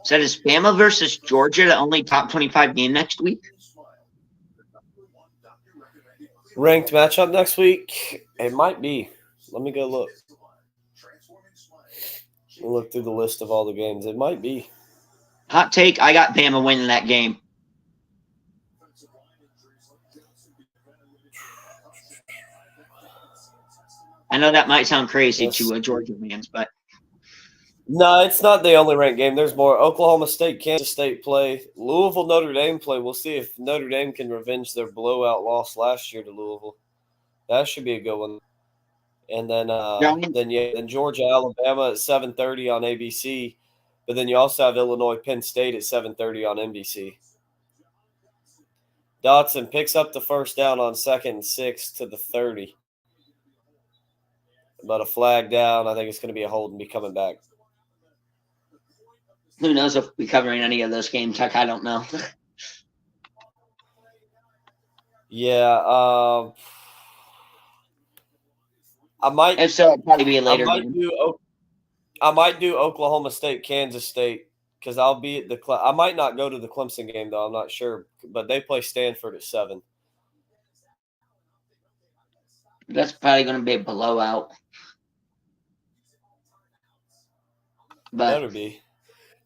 Said is Bama versus Georgia the only top 25 game next week? Ranked matchup next week? It might be. Let me go look. We'll look through the list of all the games. It might be. Hot take, I got Bama winning that game. I know that might sound crazy to Georgia fans, but no, it's not the only ranked game. There's more. Oklahoma State, Kansas State play. Louisville, Notre Dame play. We'll see if Notre Dame can revenge their blowout loss last year to Louisville. That should be a good one. And then Georgia, Alabama at 7:30 on ABC. But then you also have Illinois, Penn State at 7:30 on NBC. Dotson picks up the first down on 2nd and 6 to the 30. But a flag down. I think it's going to be a hold and be coming back. Who knows if we're covering any of those games, Tuck? I don't know. Yeah. I might. If so, it'll probably be a later game. I might do Oklahoma State, Kansas State, because I'll be at I might not go to the Clemson game, though. I'm not sure. But they play Stanford at 7. That's probably going to be a blowout. But better be.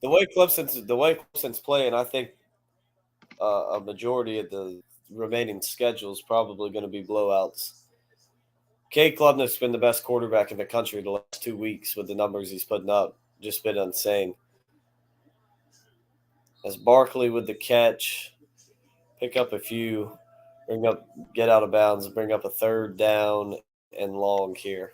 The way Clemson's playing, I think a majority of the remaining schedule is probably going to be blowouts. Cade Klubnik's been the best quarterback in the country the last 2 weeks with the numbers he's putting up. Just been insane. As Barkley with the catch, pick up a few, get out of bounds, bring up a 3rd down and long here.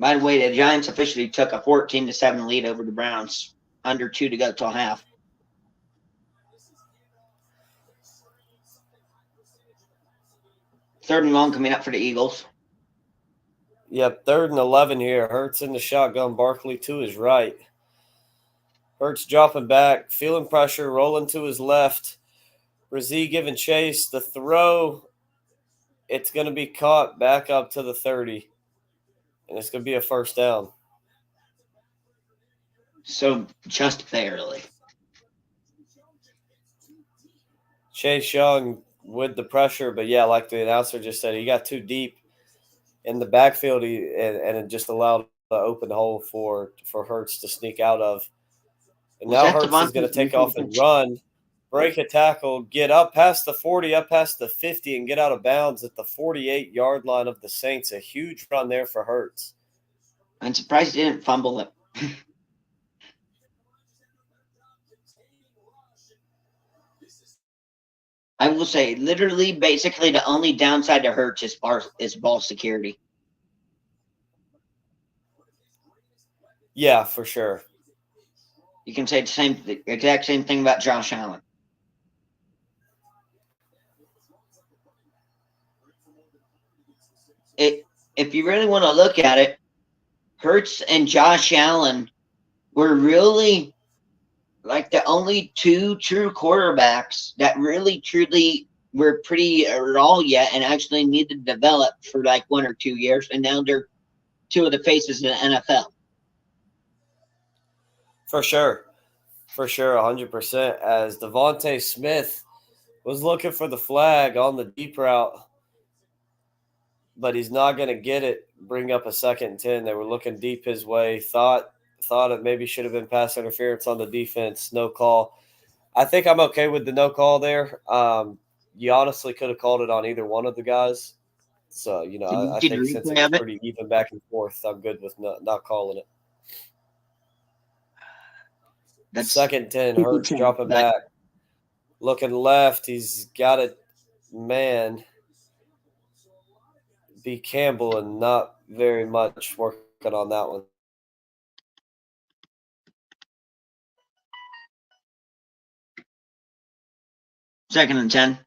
by the way, the Giants officially took a 14-7 lead over the Browns. Under 2 to go till half. Third and long coming up for the Eagles. Yep, 3rd and 11 here. Hurts in the shotgun. Barkley to his right. Hurts dropping back, feeling pressure, rolling to his left. Brzee giving chase. The throw it's going to be caught back up to the 30, and it's going to be a first down. So just barely. Chase Young with the pressure, but yeah, like the announcer just said, he got too deep in the backfield, and it just allowed the open hole for Hurts to sneak out of. And Was now that Hurts is going to take off and run, break a tackle, get up past the 40, up past the 50, and get out of bounds at the 48-yard line of the Saints. A huge run there for Hurts. I'm surprised he didn't fumble it. I will say, literally, basically, the only downside to Hurts is ball security. Yeah, for sure. You can say the exact same thing about Josh Allen. If you really want to look at it, Hurts and Josh Allen were really like the only two true quarterbacks that really truly were pretty at all yet and actually needed to develop for like 1 or 2 years, and now they're two of the faces of the NFL. For sure, 100%. As Devontae Smith was looking for the flag on the deep route, but he's not going to get it. Bring up a 2nd and 10. They were looking deep his way. Thought it maybe should have been pass interference on the defense. No call. I think I'm okay with the no call there. You honestly could have called it on either one of the guys. So, I think since it was pretty even back and forth, I'm good with not calling it. That's 2nd 10. Hurts dropping back. Looking left. He's got it, man. B. Campbell, and not very much working on that one. Second and 10.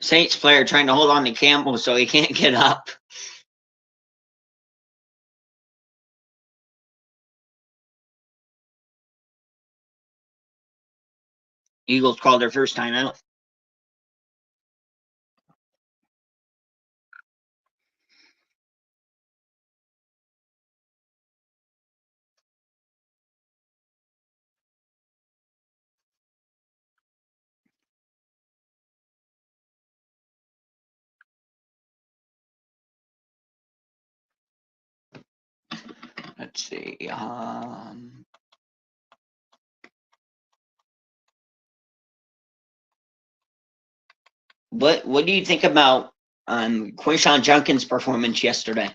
Saints player trying to hold on to Campbell so he can't get up. Eagles called their first time out. Let's see. What do you think about Quinshon Judkins' performance yesterday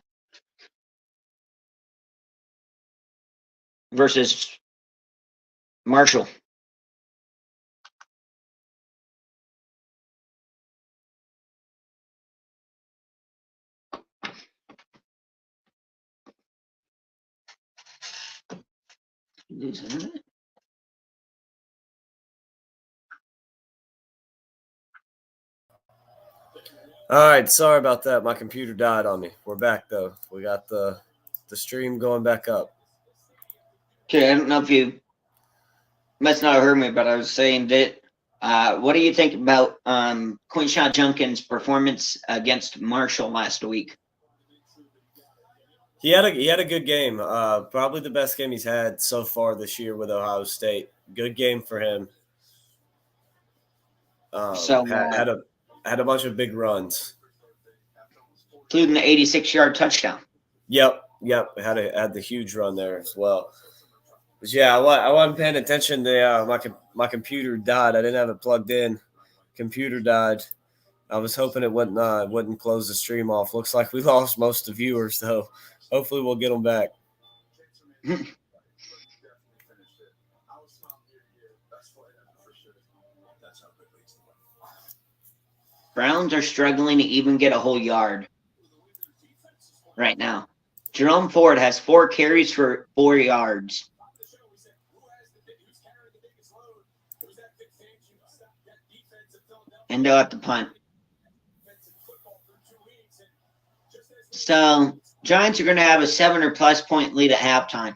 versus Marshall? All right, sorry about that. My computer died on me. We're back though. We got the stream going back up. Okay, I don't know if you must not have heard me, but I was saying that. What do you think about Quinshon Judkins' performance against Marshall last week? He had a good game. Probably the best game he's had so far this year with Ohio State. Good game for him. Had a bunch of big runs, including the 86-yard touchdown. Yep. Had the huge run there as well. But yeah, I wasn't paying attention. My computer died. I didn't have it plugged in. Computer died. I was hoping it wouldn't close the stream off. Looks like we lost most of the viewers though. Hopefully we'll get them back. Browns are struggling to even get a whole yard right now. Jerome Ford has 4 carries for 4 yards. And they'll have to punt. So Giants are going to have a 7 or plus point lead at halftime.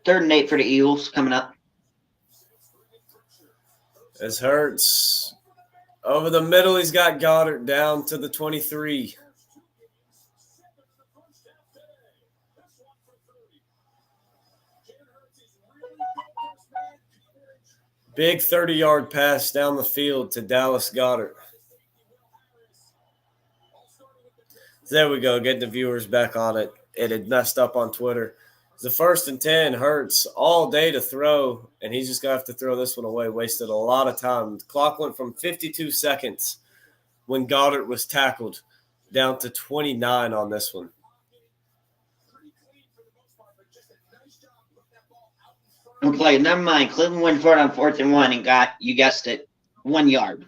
3rd and 8 for the Eagles coming up. As Hurts over the middle, he's got Goddard down to the 23. Big 30-yard pass down the field to Dallas Goedert. There we go, getting the viewers back on it. It had messed up on Twitter. The 1st and 10, Hurts all day to throw, and he's just going to have to throw this one away. Wasted a lot of time. The clock went from 52 seconds when Goddard was tackled down to 29 on this one. Okay, never mind. Cleveland went for it on 4th and 1 and got, you guessed it, 1 yard.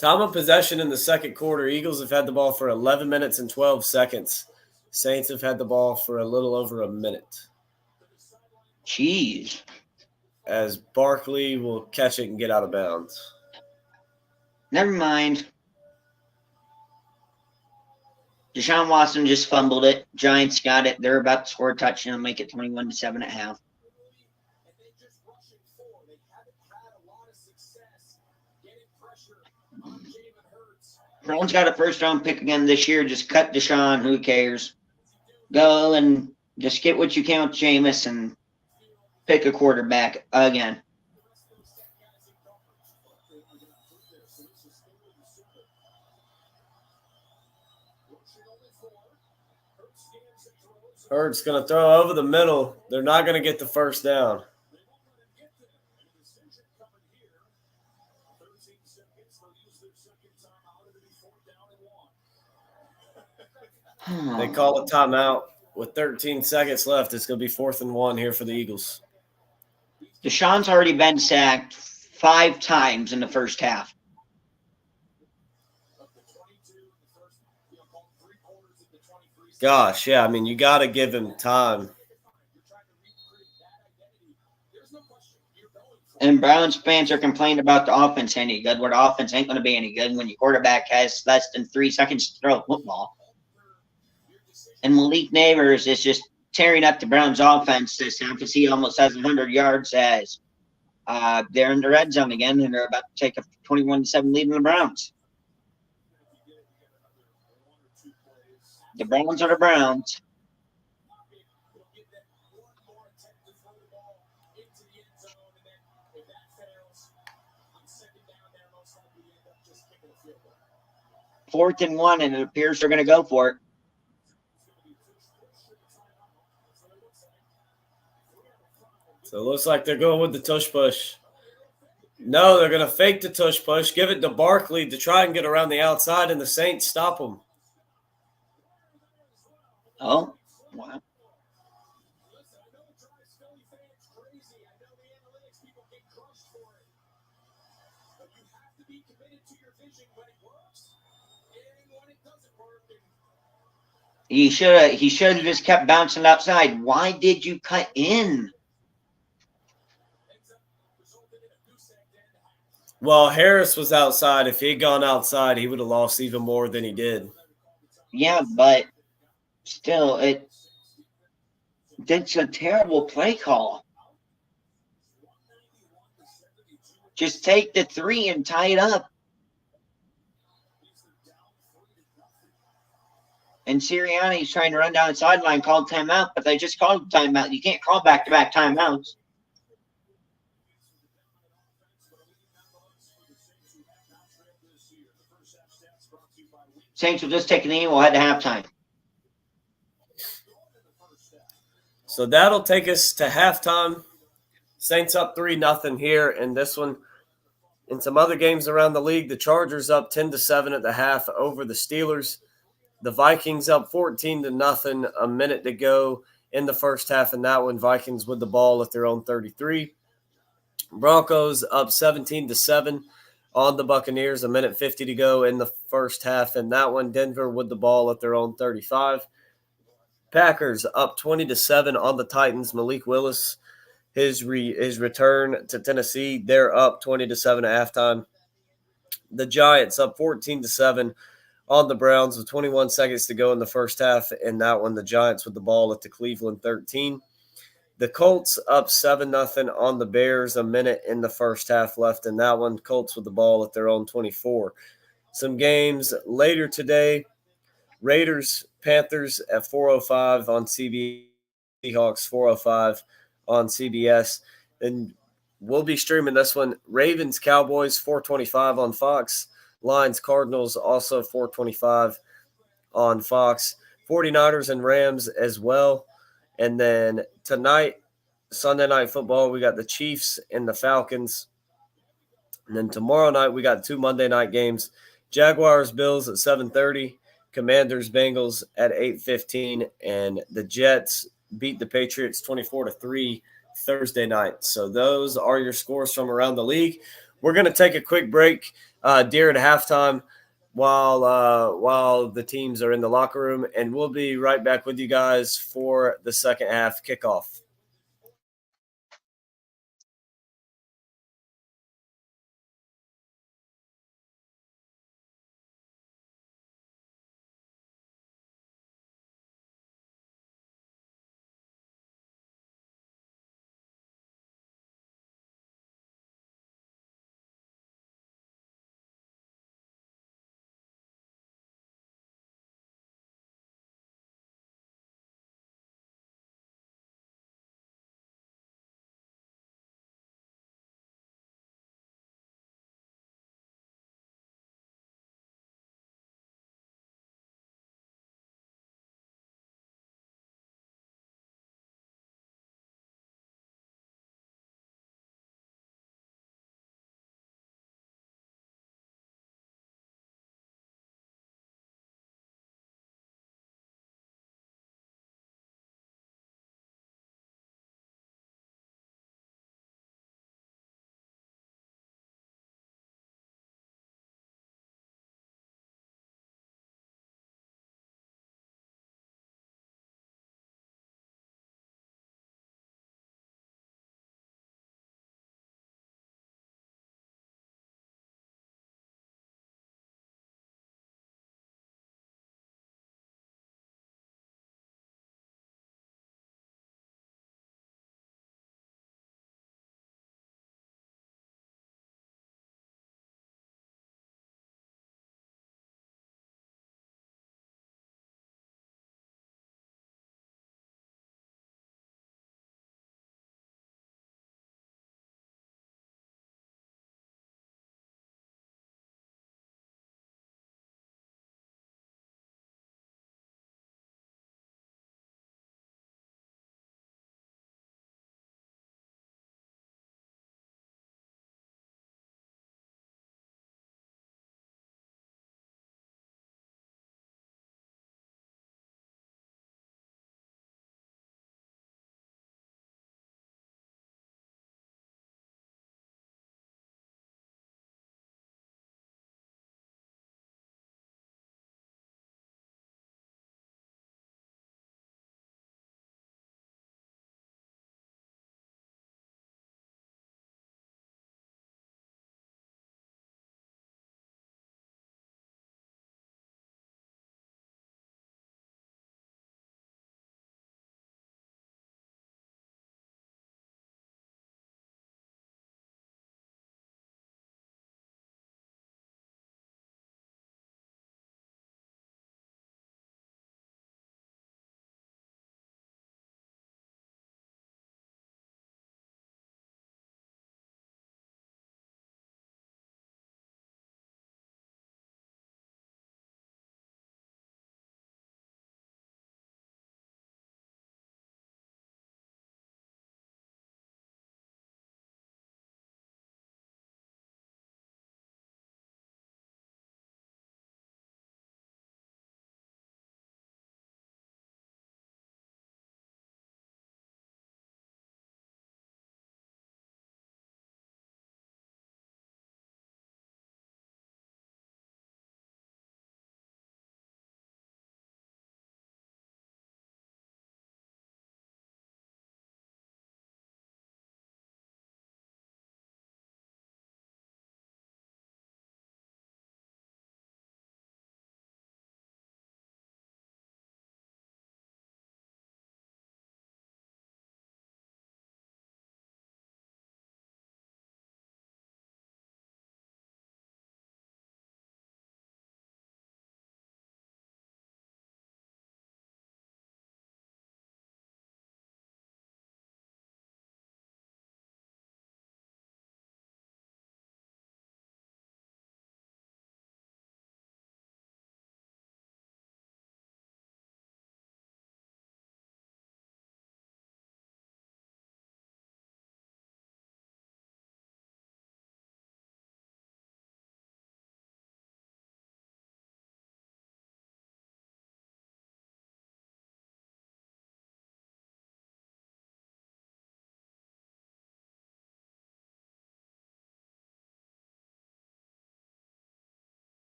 Time of possession in the second quarter. Eagles have had the ball for 11 minutes and 12 seconds. Saints have had the ball for a little over a minute. Jeez. As Barkley will catch it and get out of bounds. Never mind. Deshaun Watson just fumbled it. Giants got it. They're about to score a touchdown and make it 21-7 at half. Browns got a 1st-round pick again this year. Just cut Deshaun. Who cares? Go and just get what you can with Jameis and pick a quarterback again. Hurts going to throw over the middle. They're not going to get the 1st down. They call a timeout with 13 seconds left. It's going to be 4th and 1 here for the Eagles. Deshaun's already been sacked 5 times in the first half. Gosh, yeah. I mean, you got to give him time. And Browns fans are complaining about the offense any good. Where the offense ain't going to be any good when your quarterback has less than 3 seconds to throw a football. And Malik Neighbors is just tearing up the Browns offense this time because he almost has 100 yards as they're in the red zone again, and they're about to take a 21-7 lead in the Browns. The Browns are the Browns. Fourth and 1, and it appears they're going to go for it. So it looks like they're going with the tush push. No, they're going to fake the tush push, give it to Barkley to try and get around the outside, and the Saints stop them. Oh, wow. He should have just kept bouncing outside. Why did you cut in? Well, Harris was outside. If he had gone outside, he would have lost even more than he did. Yeah, but still, it's a terrible play call. Just take the 3 and tie it up. And Sirianni's trying to run down the sideline, called timeout, but they just called timeout. You can't call back-to-back timeouts. Saints will just take an knee. We'll head to halftime. So that'll take us to halftime. Saints up 3-0 here in this one. In some other games around the league, the Chargers up 10-7 at the half over the Steelers. The Vikings up 14-0, a minute to go in the first half in that one. Vikings with the ball at their own 33. Broncos up 17-7 on the Buccaneers. 1:50 to go in the first half. In that one, Denver with the ball at their own 35. Packers up 20-7 on the Titans. Malik Willis, his return to Tennessee, they're up 20-7 at halftime. The Giants up 14-7 on the Browns with 21 seconds to go in the first half. In that one, the Giants with the ball at the Cleveland 13. The Colts up 7-0 on the Bears. 1 minute in the first half left in that one. Colts with the ball at their own 24. Some games later today. Raiders, Panthers at 4:05 on CBS. Seahawks 4:05 on CBS. And we'll be streaming this one. Ravens, Cowboys 4:25 on Fox. Lions, Cardinals also 4:25 on Fox. 49ers and Rams as well. And then tonight, Sunday Night Football, we got the Chiefs and the Falcons. And then tomorrow night, we got 2 Monday night games. Jaguars, Bills at 7:30. Commanders, Bengals at 8:15. And the Jets beat the Patriots 24-3 Thursday night. So those are your scores from around the league. We're going to take a quick break during halftime while the teams are in the locker room, and we'll be right back with you guys for the second half kickoff.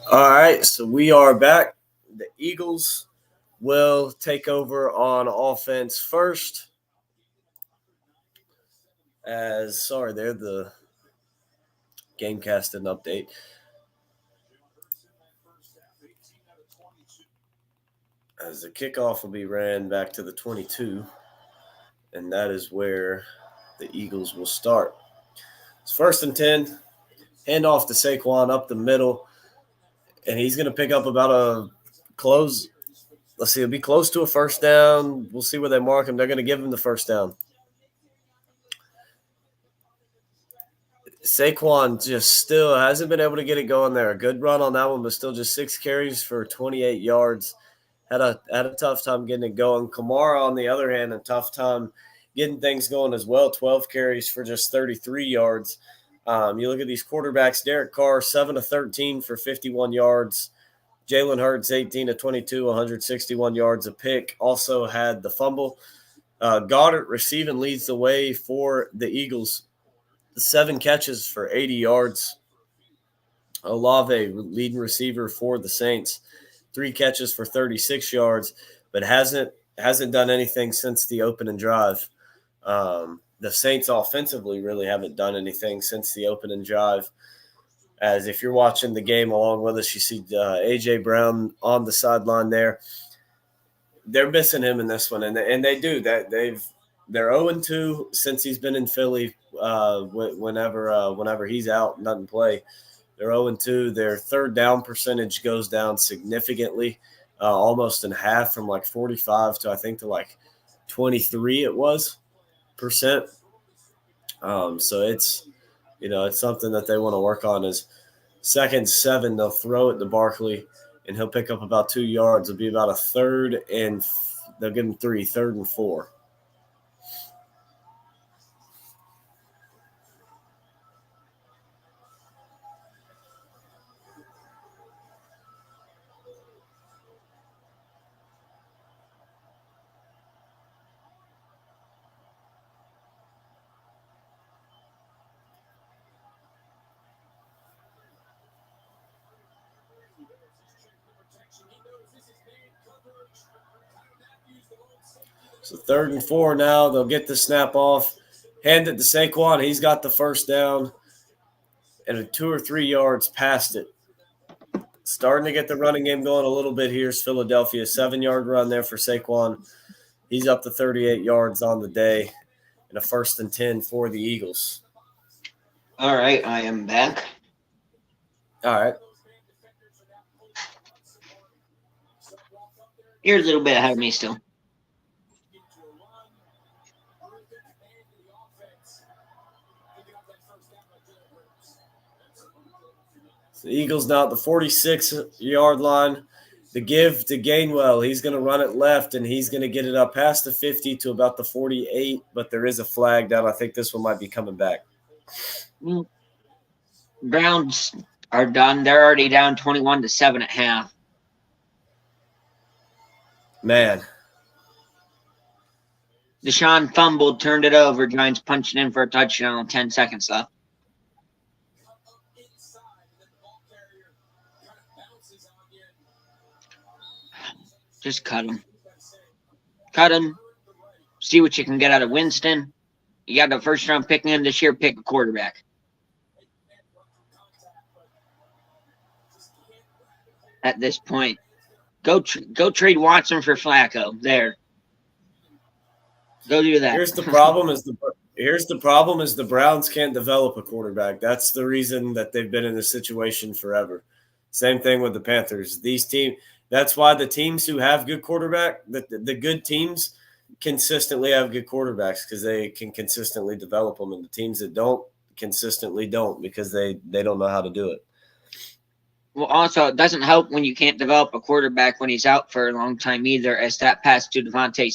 All right, so we are back. The Eagles will take over on offense first. They're the Gamecast and update. As the kickoff will be ran back to the 22, and that is where the Eagles will start. It's 1st and 10. Hand off to Saquon up the middle, and he's going to pick up about a close. Let's see, it'll be close to a first down. We'll see where they mark him. They're going to give him the first down. Saquon just still hasn't been able to get it going there. A good run on that one, but still just 6 carries for 28 yards. Had a tough time getting it going. Kamara, on the other hand, a tough time getting things going as well. 12 carries for just 33 yards. You look at these quarterbacks, Derek Carr, 7 of 13 for 51 yards. Jalen Hurts, 18 of 22, 161 yards. A pick. Also had the fumble. Goddard receiving leads the way for the Eagles. 7 catches for 80 yards. Olave, leading receiver for the Saints. 3 catches for 36 yards, but hasn't done anything since the opening drive. The Saints offensively really haven't done anything since the opening drive. As if you're watching the game along with us, you see A.J. Brown on the sideline there. They're missing him in this one, and they do that. They're 0-2 since he's been in Philly. Whenever he's out and doesn't play, they're 0-2. Their third down percentage goes down significantly, almost in half, from like 45 to I think to like 23 it was percent. So it's something that they want to work on. Is 2nd and 7, they'll throw it to Barkley, and he'll pick up about 2 yards. It'll be about a third, and they'll give him 3, 3rd and 4. So 3rd and 4 now. They'll get the snap off. Hand it to Saquon. He's got the first down. And 2 or 3 yards past it. Starting to get the running game going a little bit. Here's Philadelphia. 7-yard run there for Saquon. He's up to 38 yards on the day. And a 1st and 10 for the Eagles. All right, I am back. All right. You're a little bit ahead of me still. The Eagles now at the 46-yard line. The give to Gainwell. He's going to run it left, and he's going to get it up past the 50 to about the 48, but there is a flag down. I think this one might be coming back. Browns are done. They're already down 21-7 at half. Man. Deshaun fumbled, turned it over. Giants punching in for a touchdown with 10 seconds left. Just cut him. Cut him. See what you can get out of Winston. You got the first-round pick in him this year. Pick a quarterback. At this point, go trade Watson for Flacco. There. Go do that. Here's the problem: is the Browns can't develop a quarterback. That's the reason that they've been in this situation forever. Same thing with the Panthers. That's why the teams who have good quarterback, the good teams, consistently have good quarterbacks because they can consistently develop them, and the teams that don't consistently don't because they don't know how to do it. Well, also, it doesn't help when you can't develop a quarterback when he's out for a long time either, as that pass to Devontae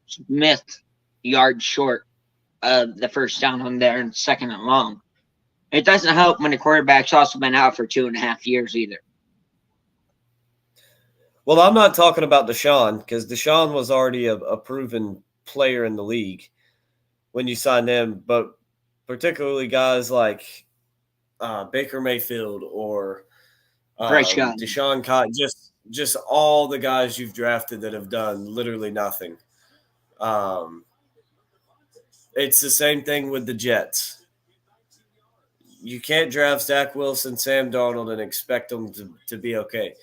Smith yards short of the first down on there and 2nd and long. It doesn't help when the quarterback's also been out for 2.5 years either. Well, I'm not talking about Deshaun because Deshaun was already a proven player in the league when you signed him, but particularly guys like Baker Mayfield or Bryce Young. Deshaun Kotz, just all the guys you've drafted that have done literally nothing. It's the same thing with the Jets. You can't draft Zach Wilson, Sam Darnold, and expect them to be okay.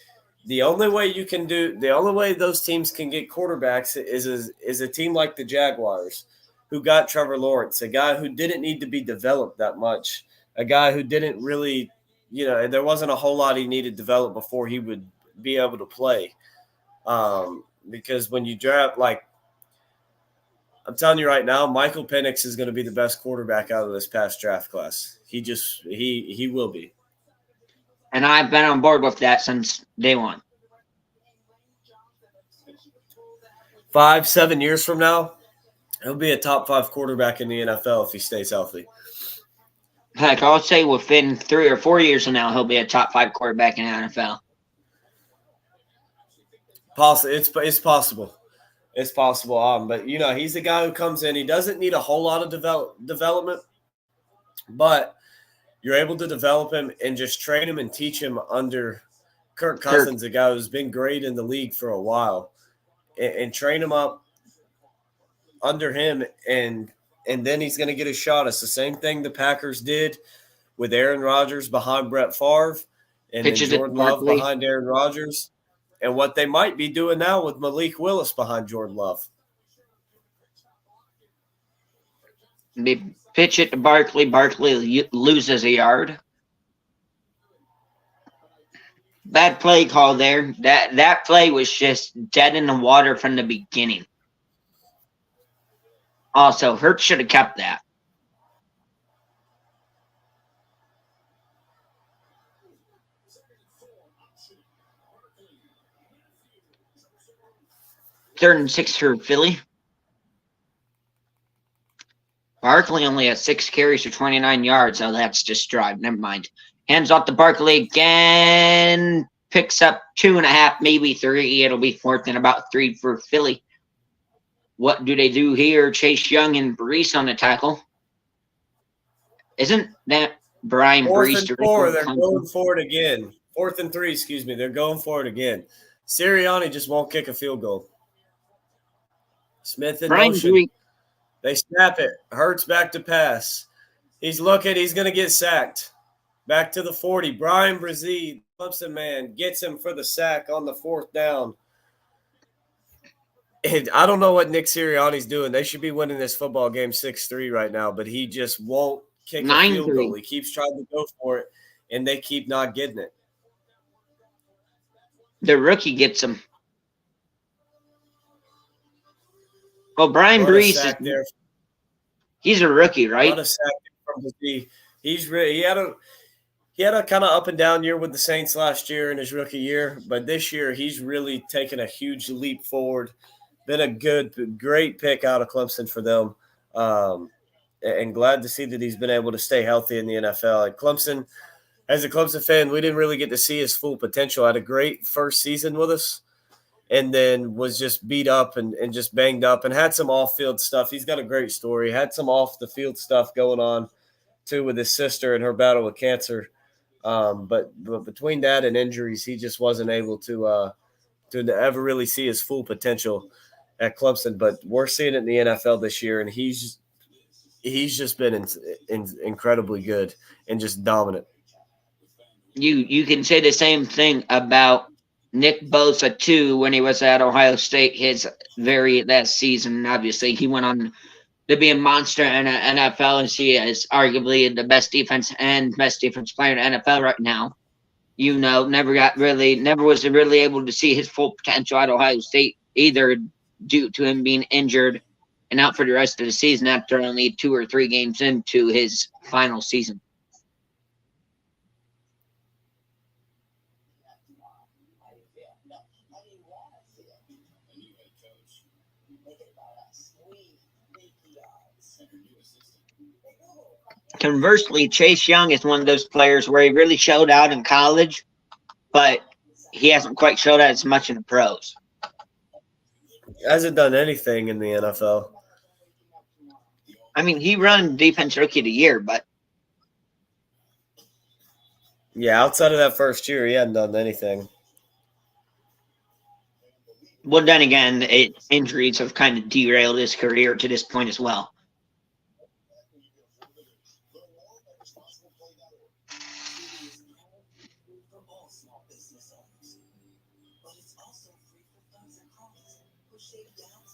The only way those teams can get quarterbacks is a team like the Jaguars, who got Trevor Lawrence, a guy who didn't need to be developed that much, a guy who didn't really, there wasn't a whole lot he needed developed before he would be able to play. Because when you draft, I'm telling you right now, Michael Penix is going to be the best quarterback out of this past draft class. He will be. And I've been on board with that since day one. 5-7 years from now, he'll be a top 5 quarterback in the NFL if he stays healthy. Heck, I'll say within 3 or 4 years from now, he'll be a top 5 quarterback in the NFL. It's possible. It's possible. But, he's the guy who comes in. He doesn't need a whole lot of development, but you're able to develop him and just train him and teach him under Kirk Cousins, a guy who's been great in the league for a while, and train him up under him, and then he's going to get a shot. It's the same thing the Packers did with Aaron Rodgers behind Brett Favre and then Jordan Love behind Aaron Rodgers, and what they might be doing now with Malik Willis behind Jordan Love. They pitch it to Barkley. Barkley loses a yard. Bad play call there. That play was just dead in the water from the beginning. Also, Hurts should have kept that. Third and 6 for Philly. Barkley only has 6 carries for 29 yards. Oh, that's just drive. Never mind. Hands off to Barkley again. Picks up 2.5, maybe 3. It'll be 4th and about 3 for Philly. What do they do here? Chase Young and Brees on the tackle. Isn't that Brian Brees? 4th and 4. They're going for it again. 4th and 3, excuse me. They're going for it again. Sirianni just won't kick a field goal. Smith in motion. They snap it. Hurts back to pass. He's looking. He's going to get sacked. Back to the 40. Brian Brzee, Clemson man, gets him for the sack on the 4th down. And I don't know what Nick Sirianni's doing. They should be winning this football game 6-3 right now, but he just won't kick a field goal. He keeps trying to go for it, and they keep not getting it. The rookie gets him. Well, Brian Brees, he's a rookie, right? What a sack from Brzee. He had a kind of up and down year with the Saints last year in his rookie year, but this year he's really taken a huge leap forward. Been a great pick out of Clemson for them, and glad to see that he's been able to stay healthy in the NFL. And Clemson, as a Clemson fan, we didn't really get to see his full potential. Had a great first season with us, and then was just beat up and just banged up and had some off-field stuff. He's got a great story. Had some off-the-field stuff going on, too, with his sister and her battle with cancer. But between that and injuries, he just wasn't able to ever really see his full potential at Clemson. But we're seeing it in the NFL this year, and he's just been incredibly good and just dominant. You can say the same thing about Nick Bosa, too, when he was at Ohio State his very last season. Obviously, he went on to be a monster in the NFL, and she is arguably the best defense and best defense player in the NFL right now. Never was really able to see his full potential at Ohio State either, due to him being injured and out for the rest of the season after only 2 or 3 games into his final season. Conversely, Chase Young is one of those players where he really showed out in college, but he hasn't quite showed out as much in the pros. He hasn't done anything in the NFL. I mean, he ran Defense Rookie of the Year, but Yeah, outside of that first year, he hadn't done anything. Well, then again, injuries have kind of derailed his career to this point as well.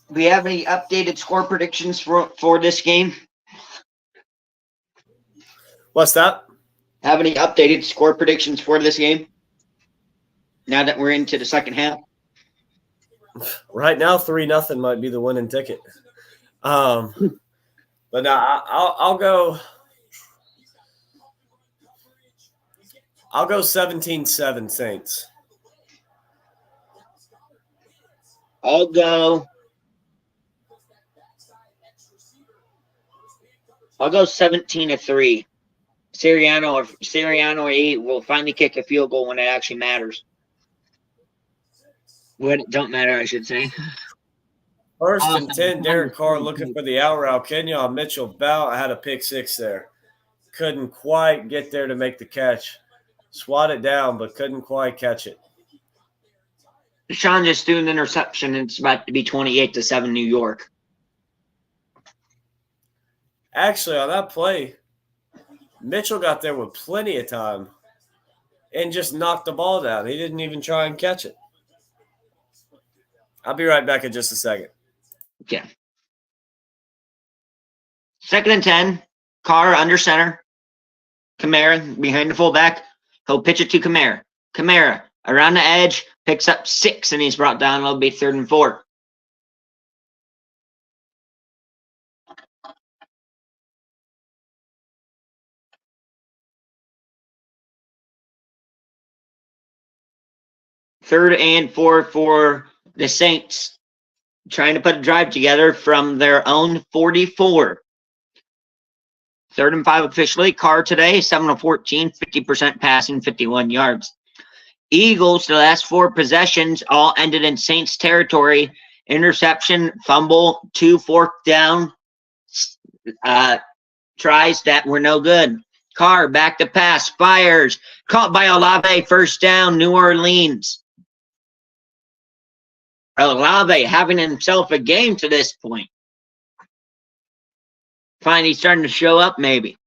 Do we have any updated score predictions for this game? What's that? Have any updated score predictions for this game? Now that we're into the second half. Right now, 3-0 might be the winning ticket. But no, I'll go. I'll go 17-7 Saints. I'll go 17-3. Sirianni or E will finally kick a field goal when it actually matters. When it don't matter, I should say. First and 10, Derek Carr looking for the out route. Kenyon Mitchell Bout had a pick six there. Couldn't quite get there to make the catch. Swatted down, but couldn't quite catch it. Deshaun just threw an interception, and it's about to be 28-7 New York. Actually, on that play, Mitchell got there with plenty of time and just knocked the ball down. He didn't even try and catch it. I'll be right back in just a second. Okay. 2nd and 10. Carr under center. Kamara behind the fullback. He'll pitch it to Kamara. Kamara around the edge, picks up 6, and he's brought down. It'll be 3rd and 4. Third and 4 for the Saints, trying to put a drive together from their own 44. 3rd and 5 officially. Carr today, 7 of 14, 50% passing, 51 yards. Eagles, the last 4 possessions all ended in Saints territory. Interception, fumble, 2 fourth down tries that were no good. Carr back to pass, fires, caught by Olave, 1st down, New Orleans. Olave having himself a game to this point. Finally starting to show up, maybe.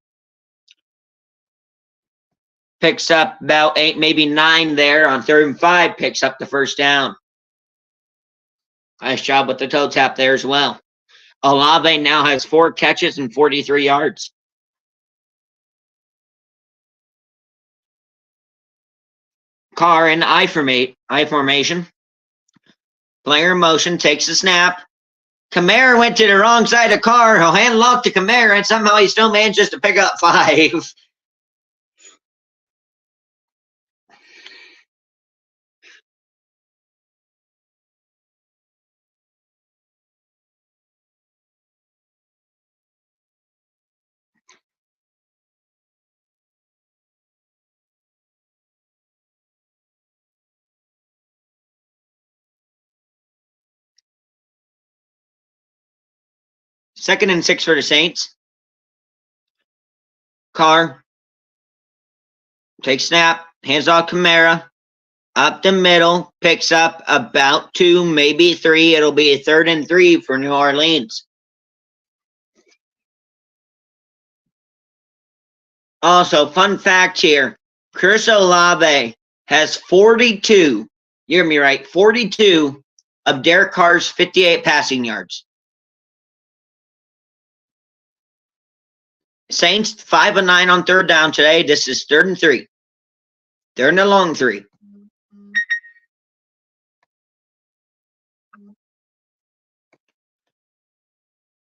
Picks up about 8, maybe 9 there on 3rd and 5. Picks up the 1st down. Nice job with the toe tap there as well. Olave now has 4 catches and 43 yards. Carr in I formation. Player in motion, takes the snap. Kamara went to the wrong side of Carr. He'll hand off to Kamara, and somehow he still manages to pick up 5. Second and 6 for the Saints. Carr takes snap, hands off Kamara, up the middle, picks up about 2, maybe 3. It'll be a 3rd and 3 for New Orleans. Also, fun fact here, Chris Olave has 42, you hear me right, 42 of Derek Carr's 58 passing yards. Saints 5 of 9 on 3rd down today. This is 3rd and 3. 3rd and a long 3.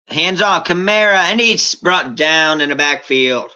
Hands off Kamara, and he's brought down in the backfield.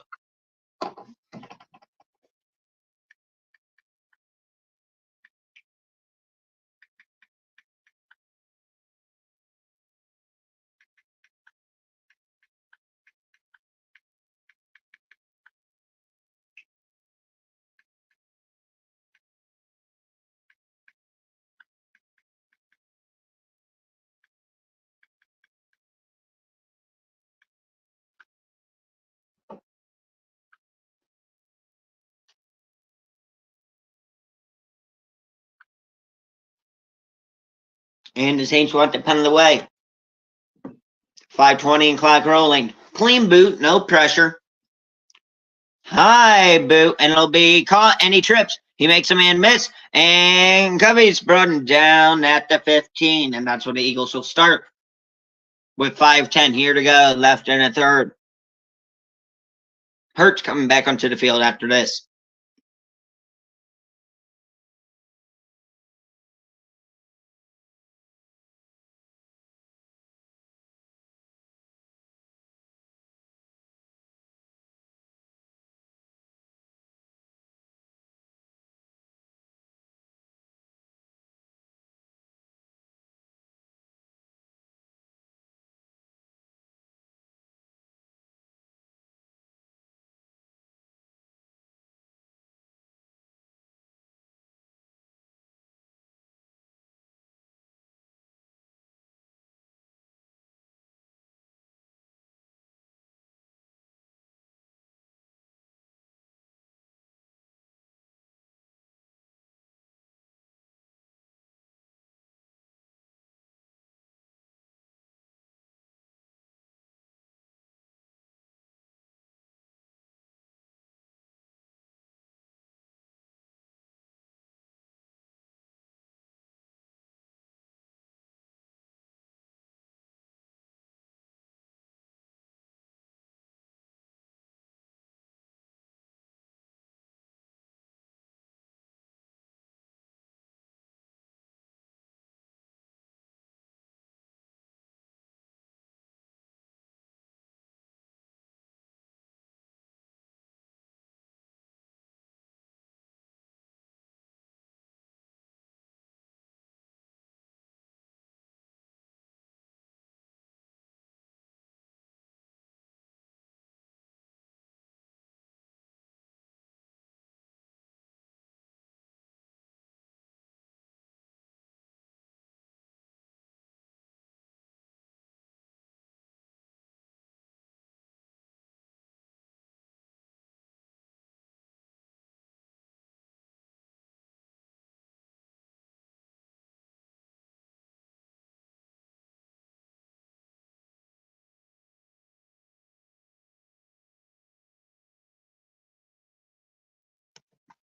And the Saints want the punt of the way. 5:20 and clock rolling. Clean boot, no pressure. High boot, and it'll be caught, and he trips. He makes a man miss, and Covey's brought down at the 15, and that's where the Eagles will start with 5:10 here to go, left in a third. Hurts coming back onto the field after this.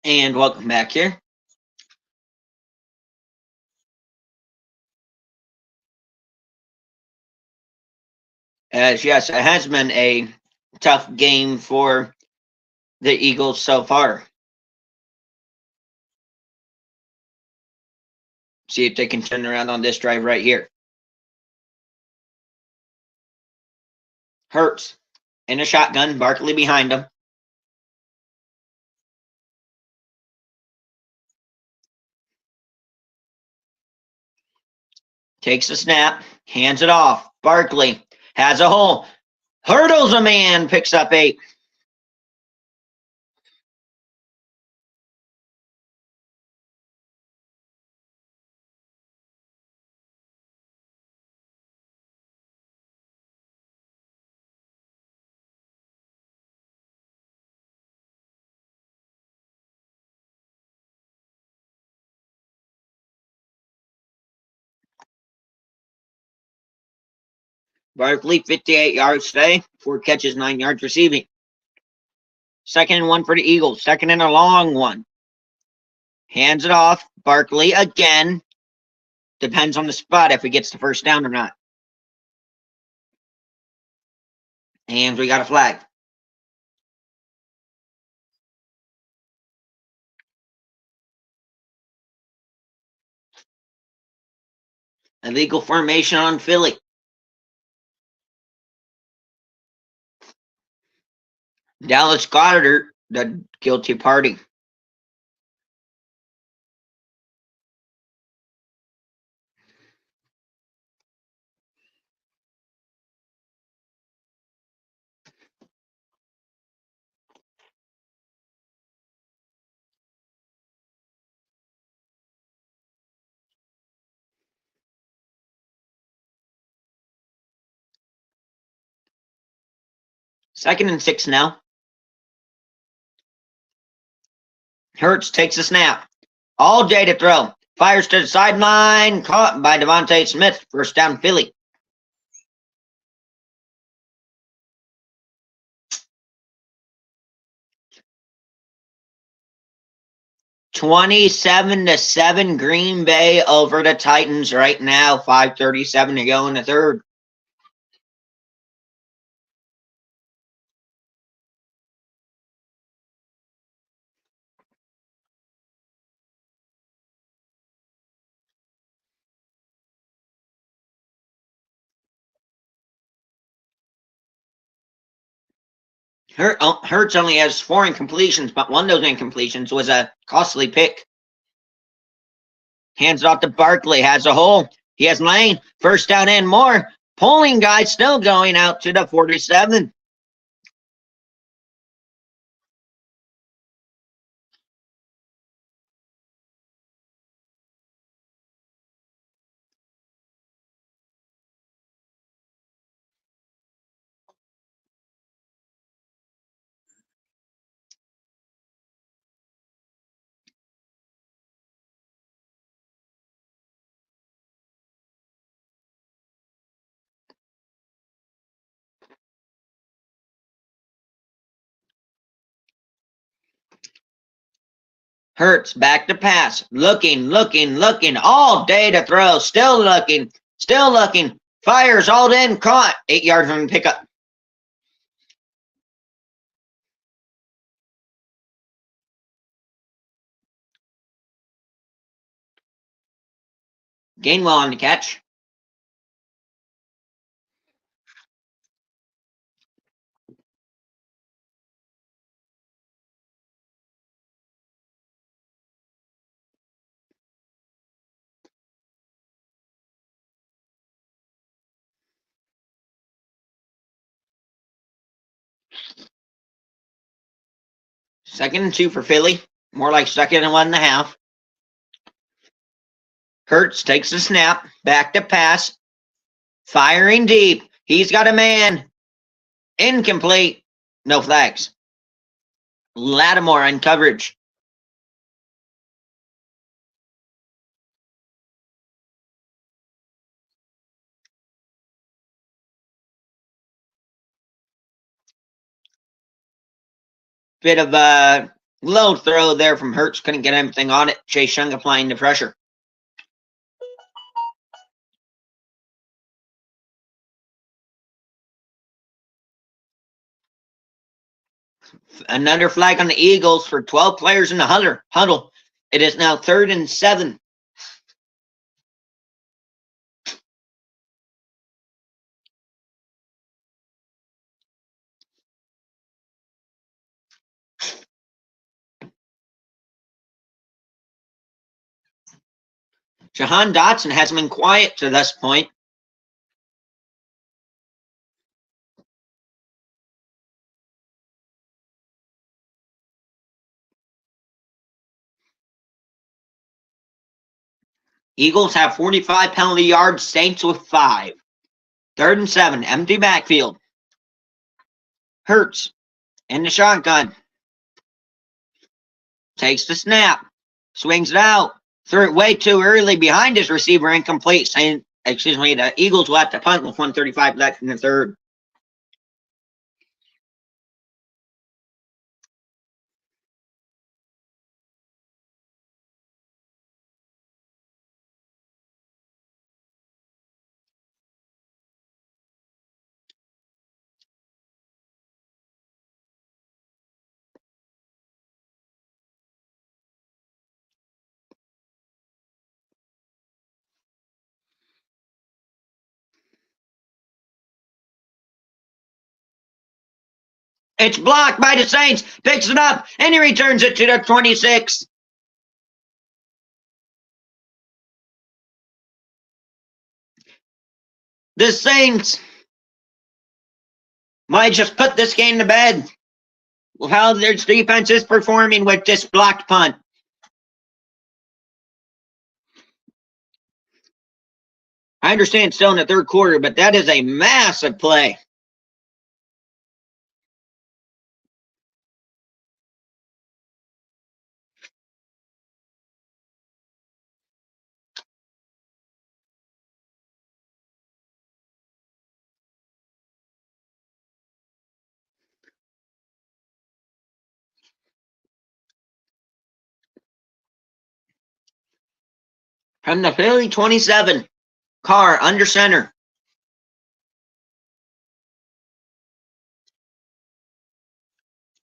And welcome back here. As yes, it has been a tough game for the Eagles so far. See if they can turn around on this drive right here. Hurts in a shotgun, Barkley behind him. Takes the snap, hands it off. Barkley has a hole. Hurdles a man, picks up 8. Barkley, 58 yards today, 4 catches, 9 yards receiving. 2nd and 1 for the Eagles. 2nd and a long one. Hands it off. Barkley again. Depends on the spot if he gets the first down or not. And we got a flag. Illegal formation on Philly. Dallas Goedert, the guilty party. Second and 6 now. Hurts takes a snap. All day to throw. Fires to the sideline. Caught by Devontae Smith. First down, Philly. (27-7) Green Bay over the Titans right now. 5:37 to go in the third. Hurts only has 4 incompletions, but one of those incompletions was a costly pick. Hands it off to Barkley. Has a hole. He has lane. First down and more. Polling guy still going out to the 47. Hurts back to pass. Looking all day to throw. Still looking. Fires all in. Caught. 8 yards from the pickup. Gainwell on the catch. Second and 2 for Philly. More like second and 1.5. Hurts takes the snap. Back to pass. Firing deep. He's got a man. Incomplete. No flags. Lattimore on coverage. Bit of a low throw there from Hurts. Couldn't get anything on it. Chase Young applying the pressure. Another flag on the Eagles for 12 players in the huddle. It is now 3rd and 7. Jahan Dotson hasn't been quiet to this point. Eagles have 45 penalty yards, Saints with 5. 3rd and 7, empty backfield. Hurts in the shotgun. Takes the snap. Swings it out. Threw it way too early behind his receiver, incomplete. The Eagles will have to punt with 1:35 left in the third. It's blocked by the Saints. Picks it up, and he returns it to the 26. The Saints might just put this game to bed with how their defense is performing with this blocked punt. I understand still in the third quarter, but that is a massive play. From the Philly 27. Carr under center.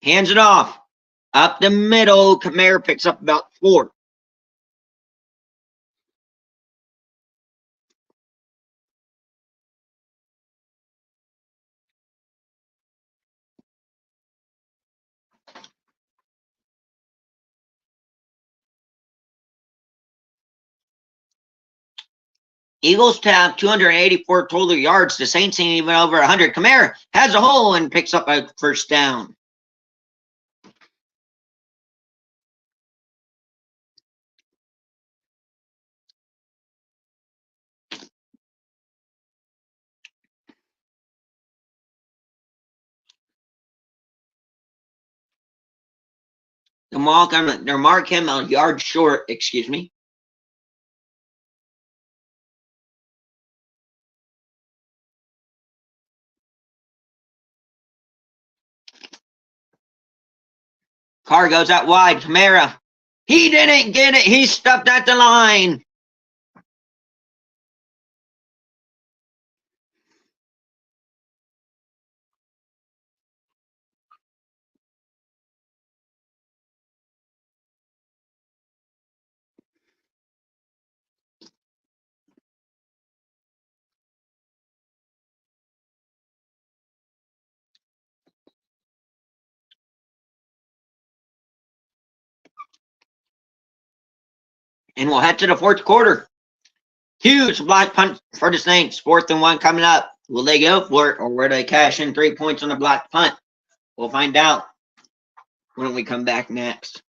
Hands it off. Up the middle. Kamara picks up about 4. Eagles have 284 total yards. The Saints ain't even over 100. Kamara has a hole and picks up a first down. They mark him a yard short, excuse me. Carr goes out wide. Kamara. He didn't get it. He stuffed at the line. And we'll head to the fourth quarter. Huge block punt for the Saints. 4th and 1 coming up. Will they go for it, or will they cash in 3 points on the block punt? We'll find out when we come back next.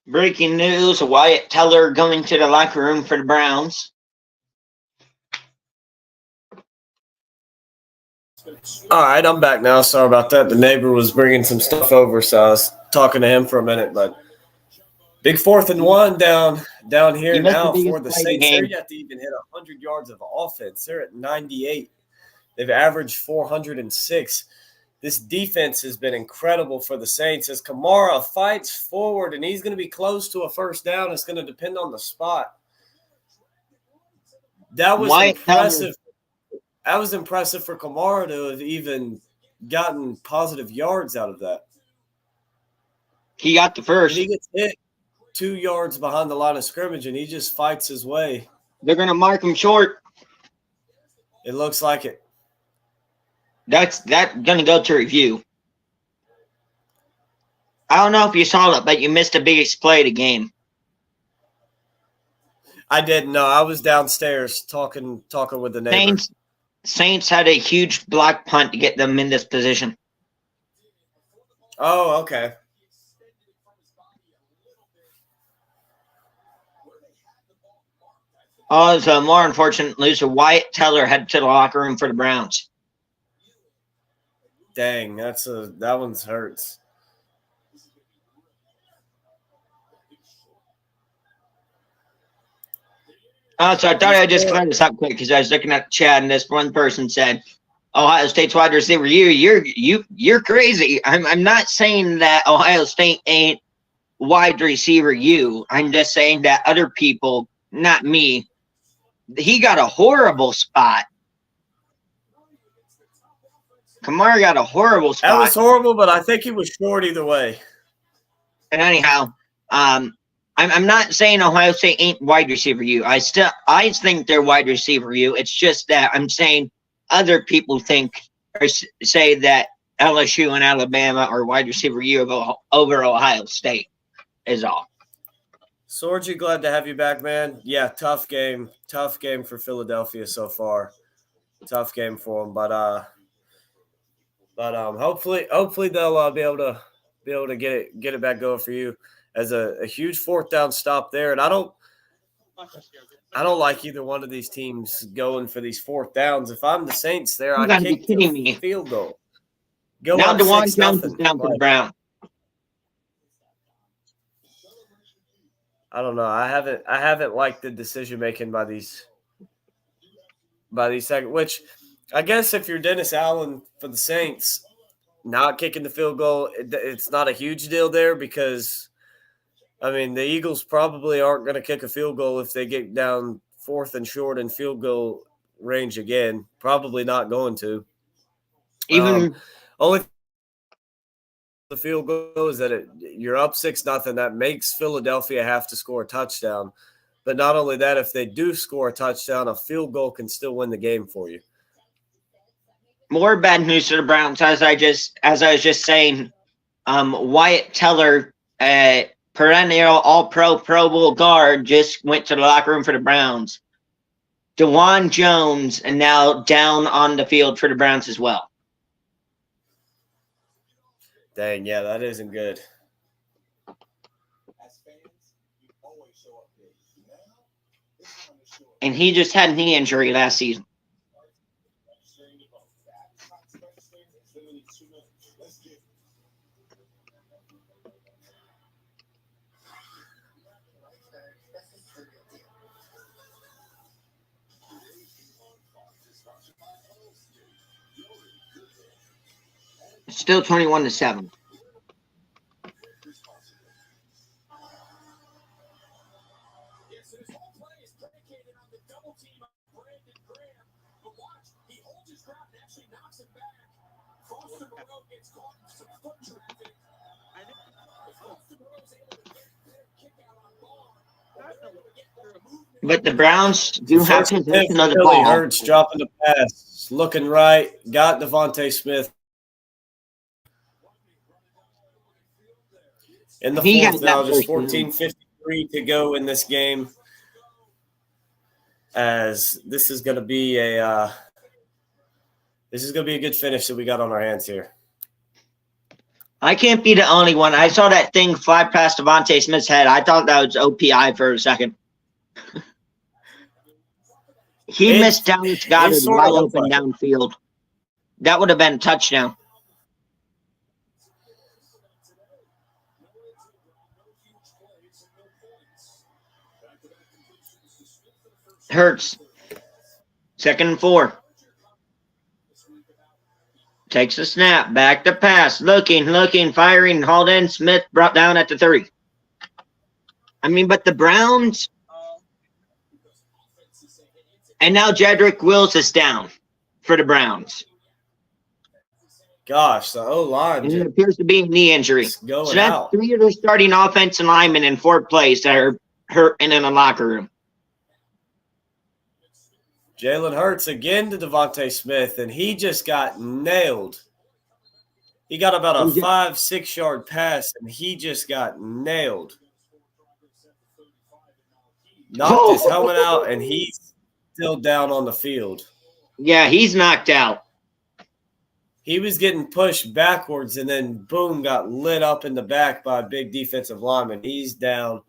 Breaking news, Wyatt Teller going to the locker room for the Browns. All right, I'm back now. Sorry about that. The neighbor was bringing some stuff over, so I was talking to him for a minute. But big 4th and 1 down here now for the Saints. They're yet to even hit 100 yards of offense. They're at 98. They've averaged 406. This defense has been incredible for the Saints as Kamara fights forward, and he's going to be close to a first down. It's going to depend on the spot. That was impressive. That was impressive for Kamara to have even gotten positive yards out of that. He got the first. He gets hit 2 yards behind the line of scrimmage, and he just fights his way. They're going to mark him short. It looks like it. That's going to go to review. I don't know if you saw it, but you missed the biggest play of the game. I didn't know. I was downstairs talking with the neighbor. Saints had a huge block punt to get them in this position. Oh, okay. Oh, it's a more unfortunate loser. Wyatt Teller headed to the locker room for the Browns. Dang, that one's hurts. So I thought I'd just clear this up quick because I was looking at the chat and this one person said, Ohio State's wide receiver, you're crazy. I'm not saying that Ohio State ain't wide receiver you. I'm just saying that other people, not me, he got a horrible spot. Kamara got a horrible spot. That was horrible, but I think he was short either way. And anyhow, I'm not saying Ohio State ain't wide receiver you. I think they're wide receiver you. It's just that I'm saying other people think or say that LSU and Alabama are wide receiver you over Ohio State is all. Sorgi, glad to have you back, man. Yeah, tough game for Philadelphia so far. Tough game for them, but hopefully they'll be able to get it back going for you as a huge fourth down stop there. And I don't like either one of these teams going for these fourth downs. If I'm the Saints there, I'd kick the field goal. Go now up DeWan Jones 6-0. is down for the Browns. I don't know. I haven't liked the decision making by these second. Which I guess if you're Dennis Allen for the Saints, not kicking the field goal, it's not a huge deal there because, I mean, the Eagles probably aren't going to kick a field goal if they get down 4th and short in field goal range again. Probably not going to. Only the field goal is that you're up 6-0. That makes Philadelphia have to score a touchdown. But not only that, if they do score a touchdown, a field goal can still win the game for you. More bad news for the Browns, as I was just saying. Wyatt Teller, perennial All-Pro Pro Bowl guard, just went to the locker room for the Browns. DeWan Jones, and now down on the field for the Browns as well. Dang, yeah, that isn't good. And he just had a knee injury last season. Still 21-7. But the Browns do have possession of the ball. Hurts dropping the pass, looking right, got Devontae Smith. In the fourth now, just 14:53 to go in this game. As this is going to be a good finish that we got on our hands here. I can't be the only one. I saw that thing fly past Devontae Smith's head. I thought that was OPI for a second. He missed Dallas Goedert wide open downfield. That would have been a touchdown. Hurts. 2nd and 4. Takes a snap. Back to pass. Looking, firing. Hauled in. Smith brought down at the 30. I mean, but the Browns. And now Jedrick Wills is down for the Browns. Gosh, the O-line. And it appears to be a knee injury. So that's out. 3 of their starting offensive linemen in 4 plays that are hurt and in a locker room. Jalen Hurts again to Devontae Smith, and he just got nailed. He got about a He just- 5-6 yard pass, and he just got nailed. Knocked his helmet out, and he's still down on the field. Yeah, he's knocked out. He was getting pushed backwards, and then boom, got lit up in the back by a big defensive lineman. He's down.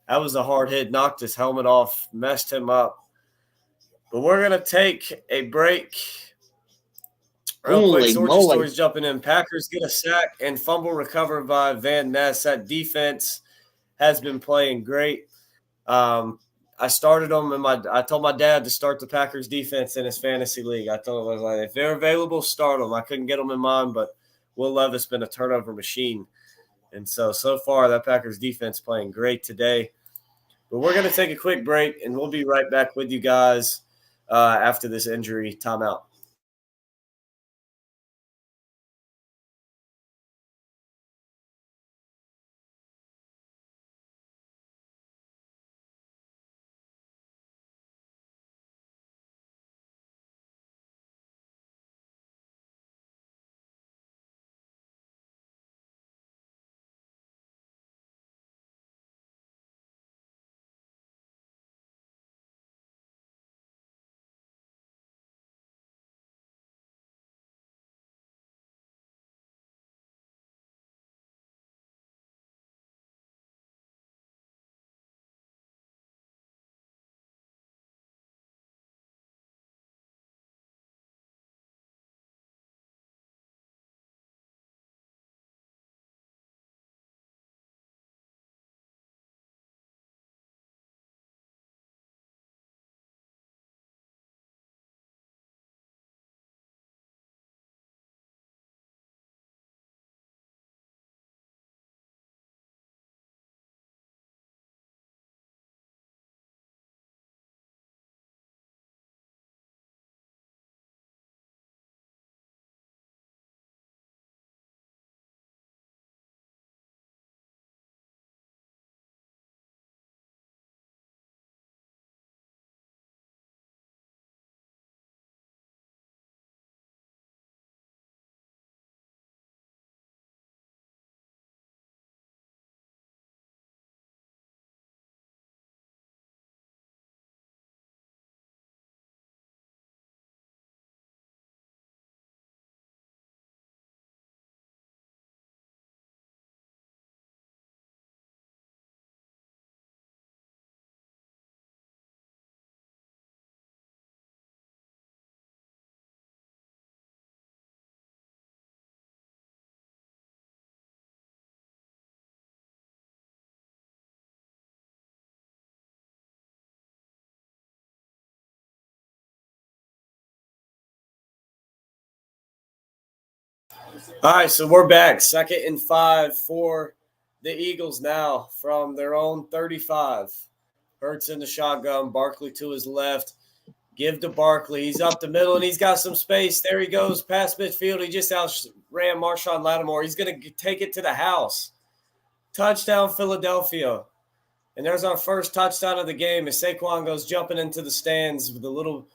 That was a hard hit. Knocked his helmet off, messed him up. But we're gonna take a break. Real quick, Holy Sorty moly. Stories jumping in. Packers get a sack and fumble recovered by Van Ness. That defense has been playing great. I started them, and I told my dad to start the Packers defense in his fantasy league. I told him, I was like, if they're available, start them. I couldn't get them in mine, but Will Levis been a turnover machine. And so far, that Packers defense playing great today. But we're going to take a quick break, and we'll be right back with you guys after this injury timeout. All right, so we're back. 2nd and 5 for the Eagles now from their own 35. Hurts in the shotgun. Barkley to his left. Give to Barkley. He's up the middle, and he's got some space. There he goes past midfield. He just outran Marshawn Lattimore. He's going to take it to the house. Touchdown, Philadelphia. And there's our first touchdown of the game as Saquon goes jumping into the stands with a little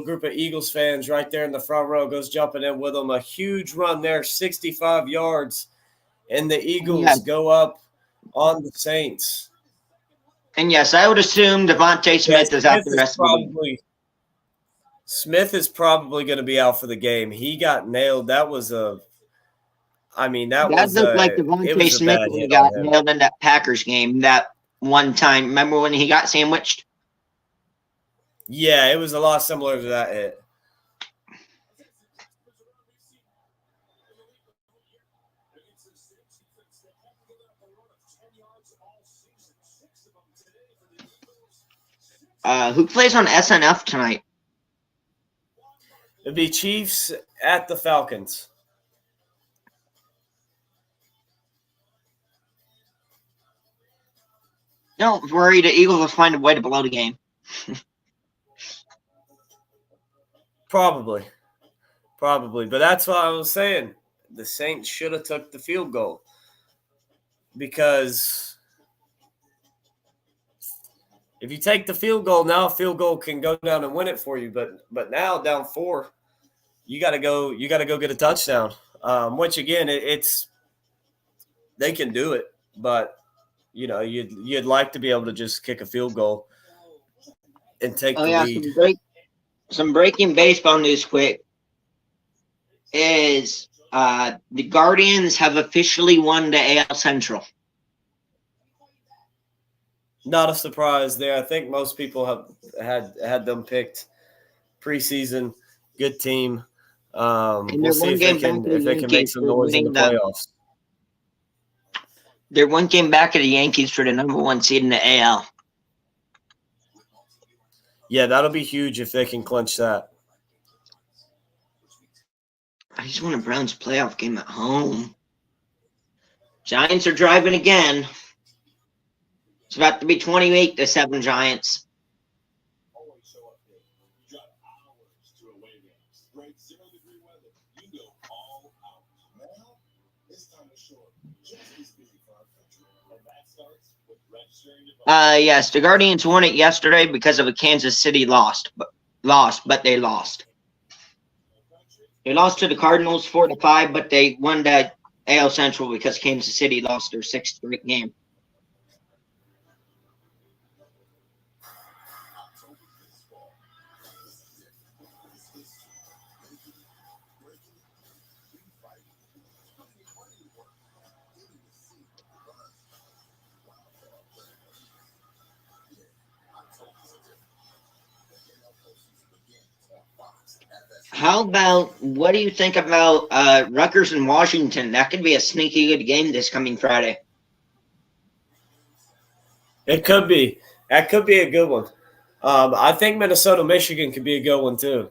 group of Eagles fans right there in the front row, goes jumping in with them. A huge run there, 65 yards, and the Eagles go up on the Saints. And yes, I would assume Devontae Smith is out the rest of the game. Smith is probably going to be out for the game. He got nailed. That was a – I mean, that was looked like Devontae Smith when he got nailed in that Packers game that one time. Remember when he got sandwiched? Yeah, it was a lot similar to that hit. Who plays on SNF tonight? It'd be Chiefs at the Falcons. Don't worry, the Eagles will find a way to blow the game. Probably. But that's what I was saying. The Saints should have took the field goal because if you take the field goal, now a field goal can go down and win it for you. But now down 4, you got to go get a touchdown. Which again, it's they can do it, but you'd like to be able to just kick a field goal and take Oh the yeah, lead. some breaking baseball news quick is the Guardians have officially won the AL Central. Not a surprise there. I think most people have had them picked preseason. Good team. We'll see if they can make some noise in the playoffs. They're one game back of the Yankees for the number 1 seed in the AL. Yeah, that'll be huge if they can clinch that. I just want a Browns playoff game at home. Giants are driving again. It's about to be 28-7 Giants. Always show up there. Drive hours to away games. Great 0-degree weather. You go all out. Now, it's time to show up just as busy for our country. And that starts with registering your Yes, the Guardians won it yesterday because of a Kansas City loss, but they lost. They lost to the Cardinals 4-5, but they won the AL Central because Kansas City lost their 6th straight game. How about, what do you think about Rutgers and Washington? That could be a sneaky good game this coming Friday. It could be. That could be a good one. I think Minnesota-Michigan could be a good one too.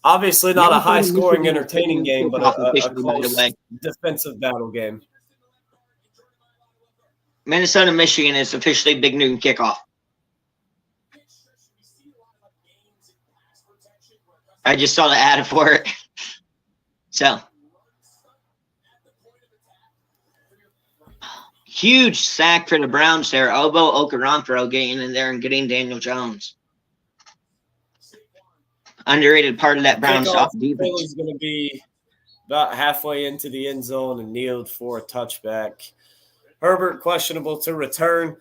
Obviously not a high-scoring, entertaining game, but a close defensive battle game. Minnesota-Michigan is officially Big Noon kickoff. I just saw the ad for it. So, huge sack for the Browns there. Obo Okaranthro getting in there and getting Daniel Jones. Underrated part of that Browns off defense. He's going to be about halfway into the end zone and kneeled for a touchback. Herbert questionable to return.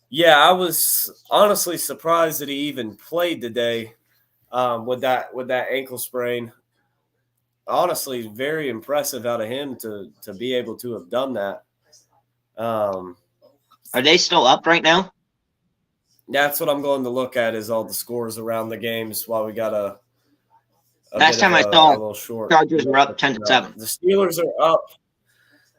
Yeah, I was honestly surprised that he even played today. With that ankle sprain, honestly, very impressive out of him to be able to have done that. Are they still up right now? That's what I'm going to look at is all the scores around the games. While we got a last time I saw, a little short. Chargers were up 10-7. The Steelers are up.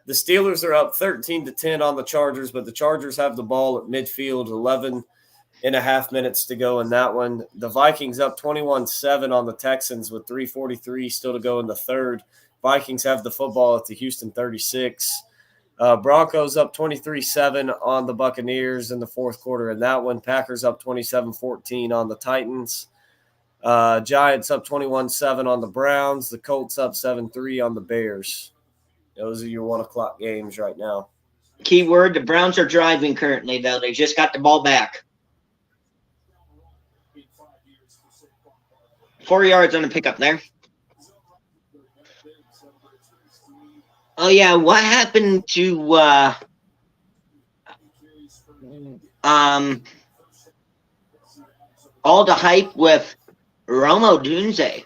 The Steelers are up 13-10 on the Chargers, but the Chargers have the ball at midfield, 11.5 minutes to go in that one. The Vikings up 21-7 on the Texans with 3:43 still to go in the third. Vikings have the football at the Houston 36. Broncos up 23-7 on the Buccaneers in the fourth quarter in that one. Packers up 27-14 on the Titans. Giants up 21-7 on the Browns. The Colts up 7-3 on the Bears. Those are your 1 o'clock games right now. Keyword, the Browns are driving currently, though. They just got the ball back. 4 yards on the pickup there. Oh, yeah. What happened to all the hype with Rome Odunze?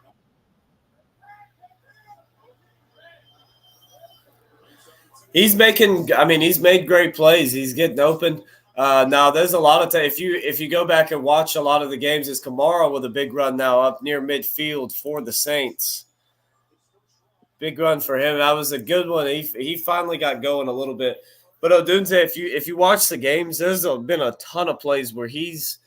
He's made great plays. He's getting open. Now, there's a lot of time. If you go back and watch a lot of the games, it's Kamara with a big run now up near midfield for the Saints. Big run for him. That was a good one. He finally got going a little bit. But Odunze, if you watch the games, there's been a ton of plays where he's,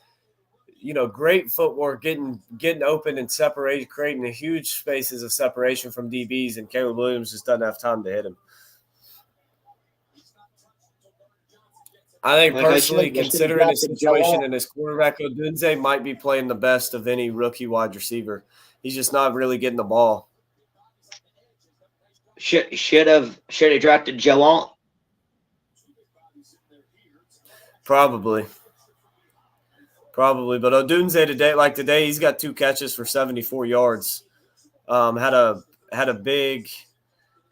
great footwork, getting open and separated, creating a huge spaces of separation from DBs, and Caleb Williams just doesn't have time to hit him. I think personally, considering his situation and his quarterback, Odunze might be playing the best of any rookie wide receiver. He's just not really getting the ball. Should have drafted Joe Alt. Probably. But Odunze today, he's got 2 catches for 74 yards. Had had a big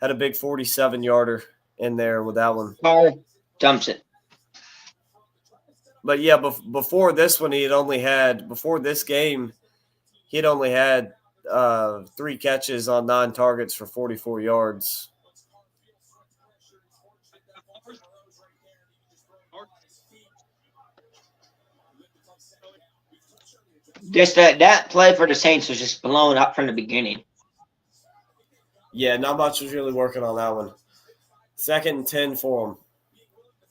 47-yarder in there with that one. Carr dumps it. But yeah, before this one, before this game, he had only had 3 catches on 9 targets for 44 yards. Just that play for the Saints was just blown up from the beginning. Yeah, not much was really working on that one. 2nd and 10 for them.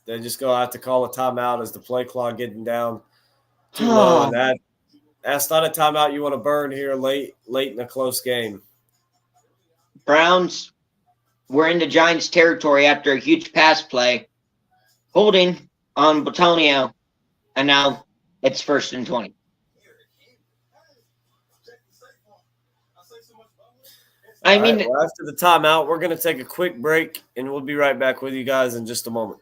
They just go out to call a timeout as the play clock getting down too low, and that's not a timeout you want to burn here late in a close game. Browns were into Giants territory after a huge pass play, holding on Batonio, and now it's 1st and 20. I mean, right, well, after the timeout, we're going to take a quick break, and we'll be right back with you guys in just a moment.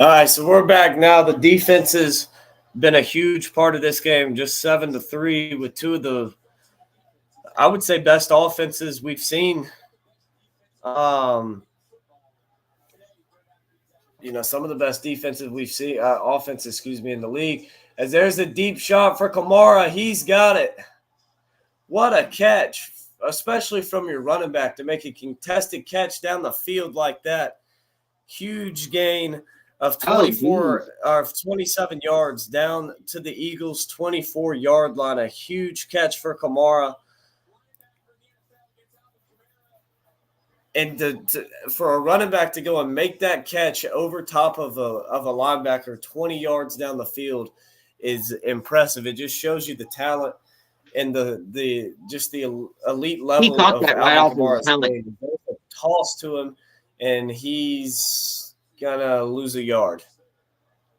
All right, so we're back now. The defense has been a huge part of this game, just 7-3 with 2 of the, I would say, best offenses we've seen. Some of the best defenses we've seen, offenses, in the league. As there's a deep shot for Kamara, he's got it. What a catch, especially from your running back to make a contested catch down the field like that. Huge gain of 27 yards down to the Eagles' 24-yard line. A huge catch for Kamara. And for a running back to go and make that catch over top of a linebacker 20 yards down the field is impressive. It just shows you the talent and the elite level. He caught of that right off Kamara's his helmet. game. A toss to him, and he's gonna lose a yard.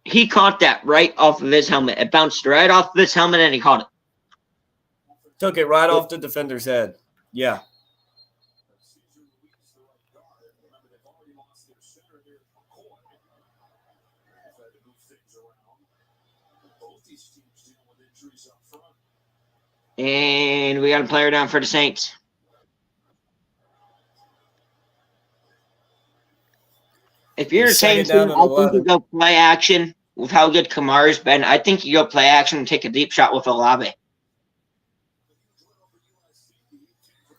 He caught that right off of his helmet. It bounced right off of his helmet, and he caught it. Took it right off the defender's head. Yeah. And we got a player down for the Saints. If you're the Saints, I think you go play action with how good Kamara's been. I think you go play action and take a deep shot with Olave.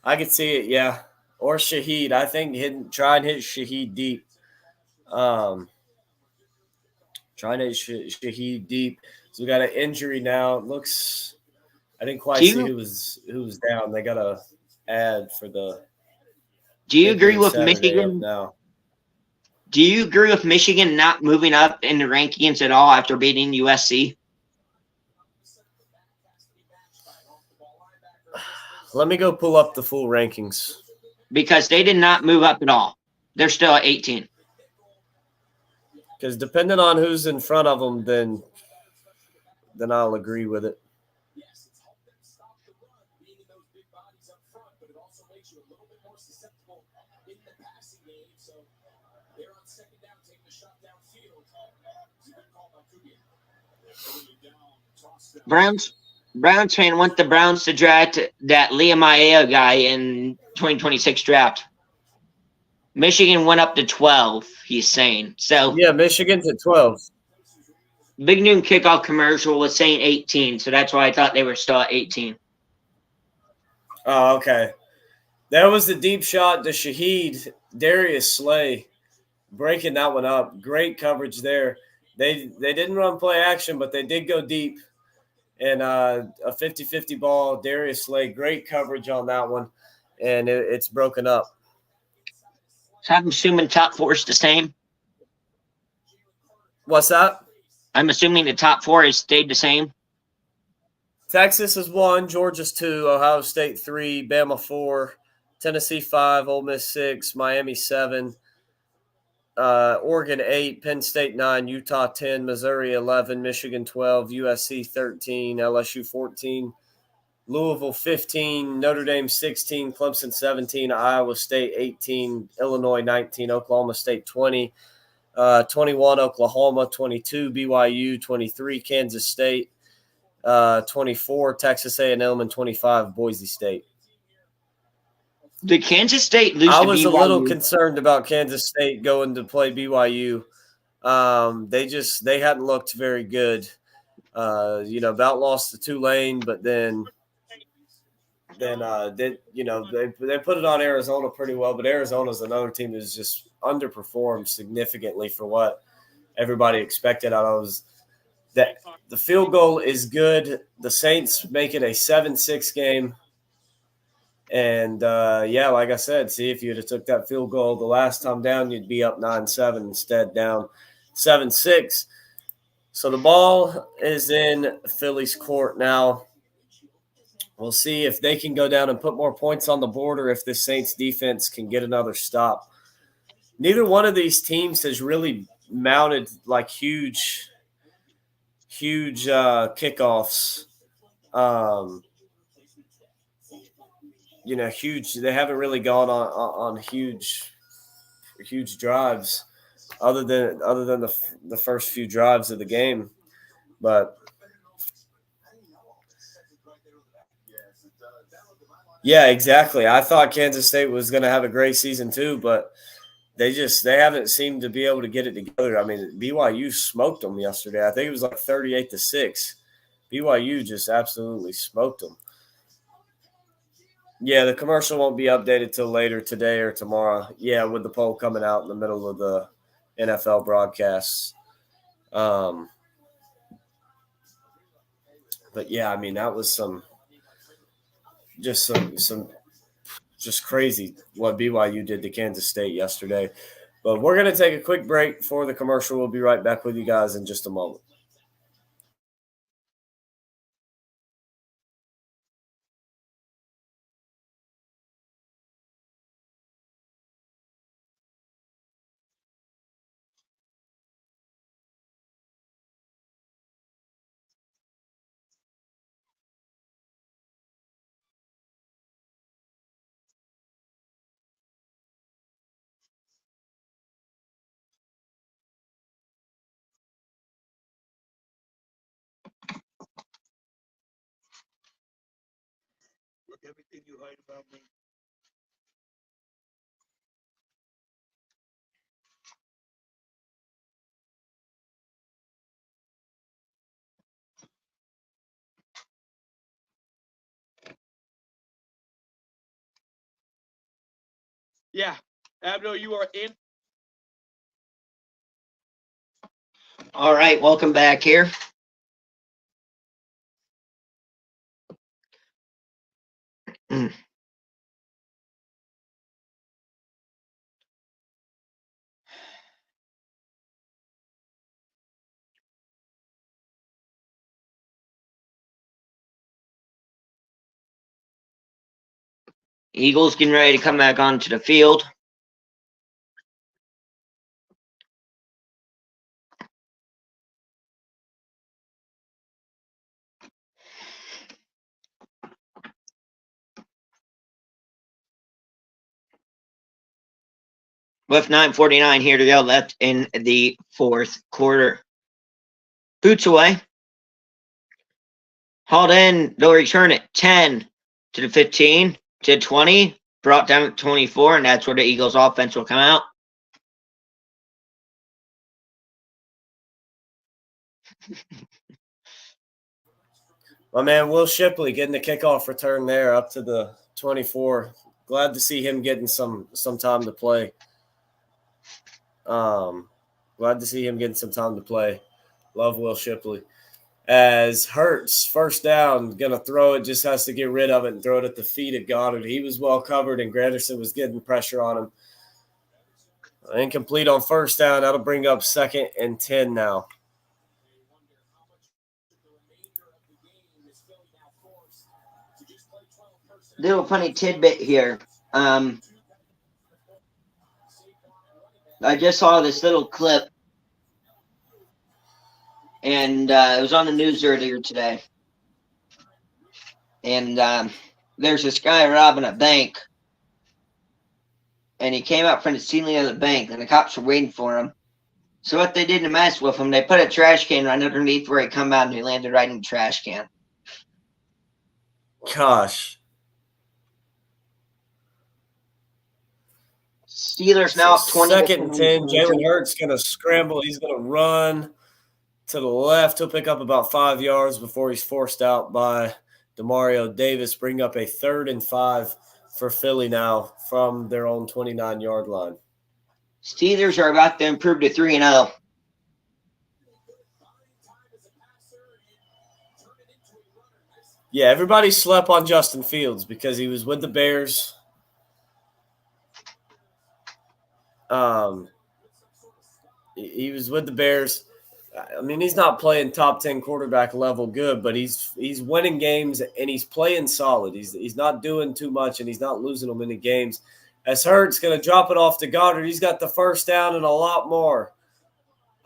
I could see it, yeah. or Shaheed. I think try and hit Shaheed deep. Um, trying to hit Shaheed deep. So we got an injury now. It looks. I didn't quite Do see you who was down. They got a ad for the do you big agree game with Saturday up Michigan? now. Do you agree with Michigan not moving up in the rankings at all after beating USC? Let me go pull up the full rankings. Because they did not move up at all. They're still at 18. Because depending on who's in front of them, then I'll agree with it. Yes, it's helped them stop the run, being in those big bodies up front, but it also makes you a little bit more susceptible in the passing game. So they're on second down, taking a shot downfield. It's a good call by Kubiak. Early down, toss down. Browns fan want the Browns to draft that Liam Aiello guy in 2026 draft. Michigan went up to 12, he's saying. So Yeah, Michigan's at 12. Big Noon Kickoff commercial was saying 18, so that's why I thought they were still at 18. Oh, okay. That was the deep shot to Shaheed. Darius Slay breaking that one up. Great coverage there. They didn't run play action, but they did go deep. And a 50-50 ball, Darius Slay, great coverage on that one. And it's broken up. So I'm assuming top four is the same. What's that? I'm assuming the top four has stayed the same. Texas is 1, Georgia's 2, Ohio State 3, Bama 4, Tennessee 5, Ole Miss 6, Miami 7, Oregon 8, Penn State 9, Utah 10, Missouri 11, Michigan 12, USC 13, LSU 14, Louisville 15, Notre Dame 16, Clemson 17, Iowa State 18, Illinois 19, Oklahoma State 20, 21 Oklahoma, 22 BYU, 23 Kansas State, 24 Texas A&M, and 25 Boise State. Did Kansas State lose I to was BYU? a little concerned about Kansas State going to play BYU. They hadn't looked very good. About lost to Tulane, but then they put it on Arizona pretty well. But Arizona's another team that's just underperformed significantly for what everybody expected out of us. That the field goal is good. The Saints make it a 7-6 game. And, like I said, see, if you'd have took that field goal the last time down, you'd be up 9-7 instead down 7-6. So the ball is in Philly's court now. We'll see if they can go down and put more points on the board or if the Saints defense can get another stop. Neither one of these teams has really mounted like huge kickoffs. Huge. They haven't really gone on huge drives, other than the first few drives of the game. But yeah, exactly. I thought Kansas State was going to have a great season too, but they haven't seemed to be able to get it together. I mean, BYU smoked them yesterday. I think it was like 38-6. BYU just absolutely smoked them. Yeah, the commercial won't be updated till later today or tomorrow. Yeah, with the poll coming out in the middle of the NFL broadcasts. But yeah, I mean, that was some crazy what BYU did to Kansas State yesterday. But we're going to take a quick break for the commercial. We'll be right back with you guys in just a moment. Everything you heard about me. Yeah. Abdo, you are in. All right, welcome back here. Eagles getting ready to come back onto the field. With 9:49 here to go left in the fourth quarter. Boots away. Hauled in. They'll return it 10 to the 15 to 20. Brought down at 24, and that's where the Eagles offense will come out. My man Will Shipley getting the kickoff return there up to the 24. Glad to see him getting some time to play. Glad to see him getting some time to play. Love Will Shipley. As Hurts, first down, going to throw it, just has to get rid of it and throw it at the feet of Goddard. He was well covered, and Granderson was getting pressure on him. Incomplete on first down. That'll bring up 2nd and 10 now. Little funny tidbit here. I just saw this little clip, and it was on the news earlier today. And there's this guy robbing a bank, and he came up from the ceiling of the bank, and the cops were waiting for him. So what they did to mess with him, they put a trash can right underneath where he come out, and he landed right in the trash can. Gosh. Steelers now up 20. 2nd and 10. Jalen Hurts going to scramble. He's going to run to the left. He'll pick up about 5 yards before he's forced out by Demario Davis. Bring up a 3rd and 5 for Philly now from their own 29-yard line. Steelers are about to improve to 3-0. Yeah, everybody slept on Justin Fields because he was with the Bears. He was with the Bears. I mean, he's not playing top 10 quarterback level good, but he's winning games and he's playing solid. He's not doing too much and he's not losing them in the games. As Hurts going to drop it off to Goddard, he's got the first down and a lot more.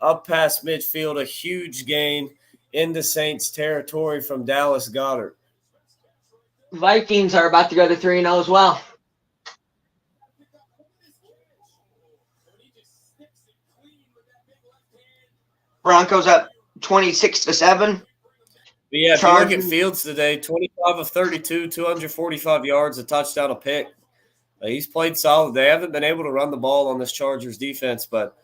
Up past midfield, a huge gain into Saints territory from Dallas Goedert. Vikings are about to go to 3-0 as well. Broncos up 26-7. Yeah, if you look at Fields today, 25 of 32, 245 yards, a touchdown, a pick. He's played solid. They haven't been able to run the ball on this Chargers defense, but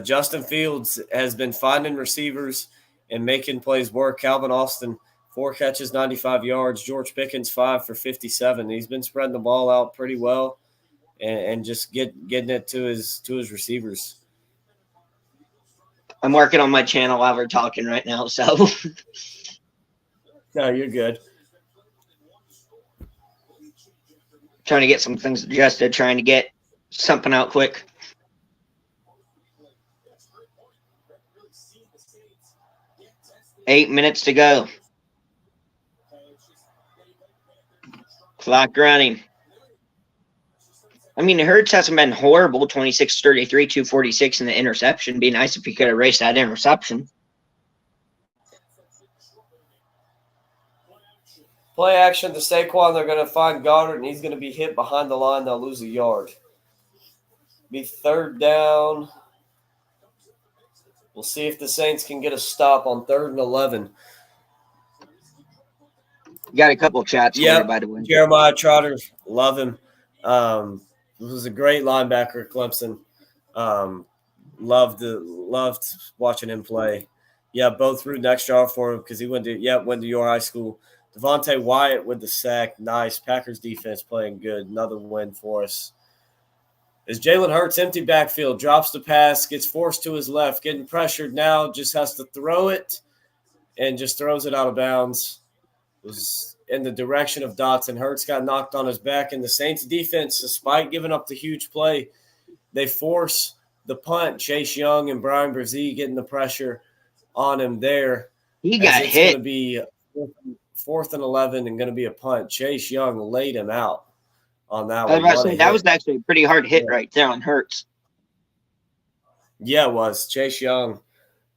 Justin Fields has been finding receivers and making plays work. Calvin Austin, 4 catches, 95 yards. George Pickens, 5 for 57. He's been spreading the ball out pretty well and just getting it to his receivers. I'm working on my channel while we're talking right now, so. No, you're good. Trying to get some things adjusted, trying to get something out quick. Eight minutes to go. Clock running. I mean, Hurts hasn't been horrible. 26-33, 246 in the interception. Be nice if he could erase that interception. Play action to Saquon. They're going to find Goddard, and he's going to be hit behind the line. They'll lose a yard. Be 3rd down. We'll see if the Saints can get a stop on 3rd and 11. Got a couple chats here, by the way. Jeremiah Trotter, love him. Was a great linebacker at Clemson. Loved watching him play. Yeah, both rooting extra hard for him because he went to your high school. Devontae Wyatt with the sack. Nice. Packers defense playing good. Another win for us. As Jalen Hurts, empty backfield, drops the pass, gets forced to his left, getting pressured now, just has to throw it and just throws it out of bounds. It was in the direction of Dotson. Hurts got knocked on his back, and the Saints defense, despite giving up the huge play, they force the punt. Chase Young and Brian Brzee getting the pressure on him there. He got It's hit. going to be 4th and 11 and going to be a punt. Chase Young laid him out on that I was one. about to What a say, that hit. was actually a pretty hard hit right there on Hurts. Yeah, it was. Chase Young,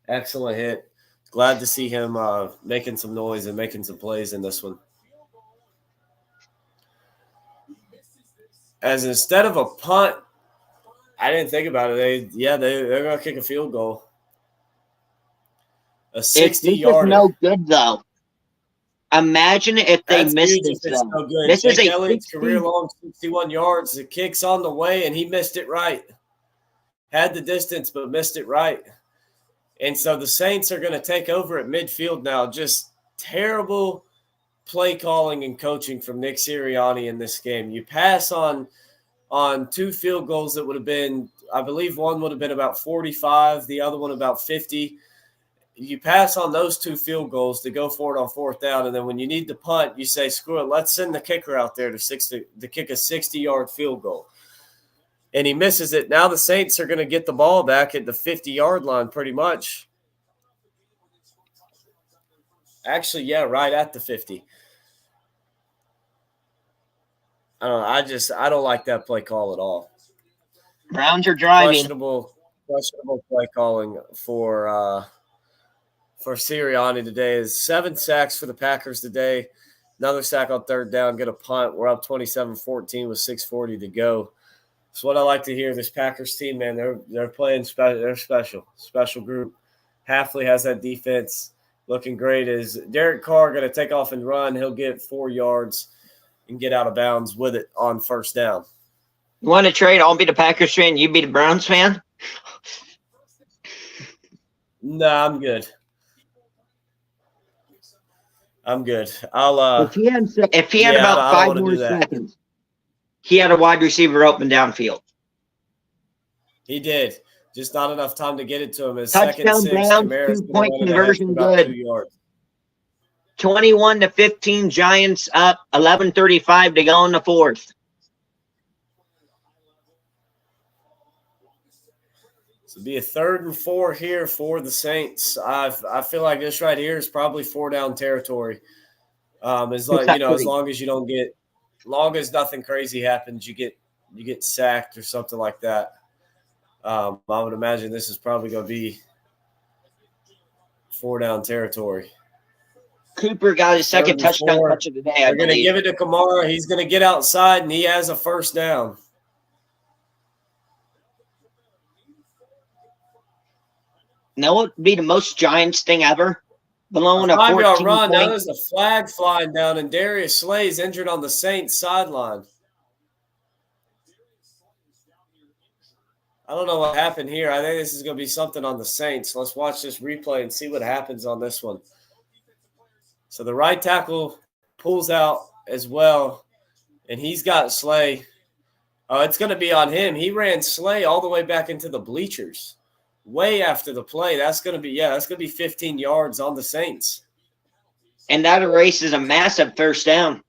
excellent hit. Glad to see him making some noise and making some plays in this one. As instead of a punt, I didn't think about it. They're going to kick a field goal. A This is 60-yarder. no good, though. Imagine if they That's missed huge this, if it's though. no good. This is Jake a Elliott's 60 career-long 61 yards. The kick's on the way, and he missed it right. Had the distance, but missed it right. And so the Saints are going to take over at midfield now. Just terrible play calling and coaching from Nick Sirianni in this game. You pass on 2 field goals that would have been, I believe one would have been about 45, the other one about 50. You pass on those 2 field goals to go for it on 4th down, and then when you need the punt, you say, screw it, let's send the kicker out there to kick a 60-yard field goal. And he misses it. Now the Saints are going to get the ball back at the 50-yard line pretty much. Actually, yeah, right at the 50. I don't know. I don't like that play call at all. Browns are driving. Questionable play calling for Sirianni today. Is 7 sacks for the Packers today. Another sack on 3rd down, get a punt. We're up 27-14 with 6:40 to go. That's what I like to hear. This Packers team, man, they're playing special. They're special group. Hafley has that defense looking great. Is Derek Carr going to take off and run? He'll get 4 yards and get out of bounds with it on 1st down. You want to trade? I'll be the Packers fan. You be the Browns fan? Nah, I'm good. I'll If he had about I don't 5 wanna more do that. seconds, he had a wide receiver open downfield. He did. Just not enough time to get it to him. His Touchdown 2nd 6, Browns, Kamara's 2-point gonna run it ahead for conversion about good. 2 yards. 21-15, Giants up. 11:35 to go in the 4th. So it'll be a 3rd and 4 here for the Saints. I feel like this right here is probably 4 down territory. As long as you don't get, long as nothing crazy happens, you get sacked or something like that. I would imagine this is probably going to be 4 down territory. Cooper got his second 3rd and touchdown 4. catch of the day, I They're going to believe. give it to Kamara. He's going to get outside, and he has a 1st down. That would be the most Giants thing ever. Blowing a 5-yard run. Now 14-point. there's a flag flying down, and Darius Slay's injured on the Saints sideline. I don't know what happened here. I think this is going to be something on the Saints. Let's watch this replay and see what happens on this one. So the right tackle pulls out as well, and he's got Slay. It's going to be on him. He ran Slay all the way back into the bleachers way after the play. That's going to be 15 yards on the Saints. And that erases a massive 1st down.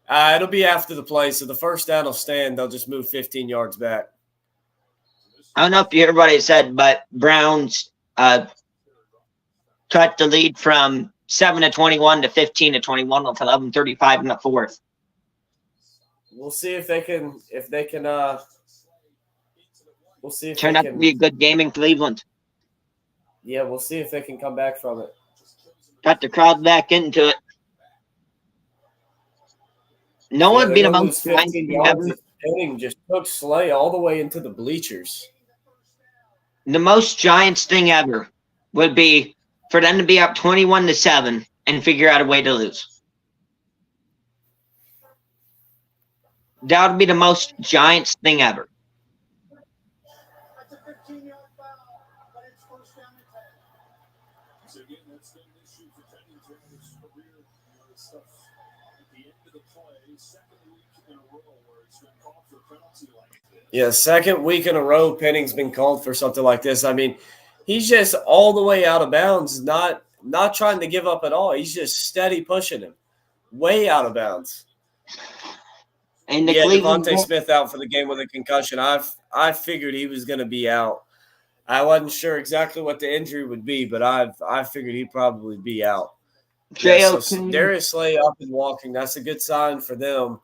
It'll be after the play, so the 1st down will stand. They'll just move 15 yards back. I don't know if you heard what I said, but Browns cut the lead from 7-21 to 15-21 with 11:35 in the 4th. We'll see if they can. We'll see if Turned they out to can. be a good game in Cleveland. Yeah, we'll see if they can come back from it. Got the crowd back into it. No one they're beat them gonna out. lose 15 yards. Penning just took Slay all the way into the bleachers. The most Giants thing ever would be for them to be up 21-7 and figure out a way to lose. That would be the most Giants thing ever. That's a 15-yard foul, but it's 1st down and 10. So again, that's been an issue for Pennington in his career stuff at the end of the play, second week in a row where it's been called for a penalty like this. Yeah, second week in a row, Penning's been called for something like this. I mean, he's just all the way out of bounds, not trying to give up at all. He's just steady pushing him, way out of bounds. And the Yeah, Cleveland Devontae Smith out for the game with a concussion. I figured he was going to be out. I wasn't sure exactly what the injury would be, but I figured he'd probably be out. Yeah, so Darius Slay up and walking. That's a good sign for them.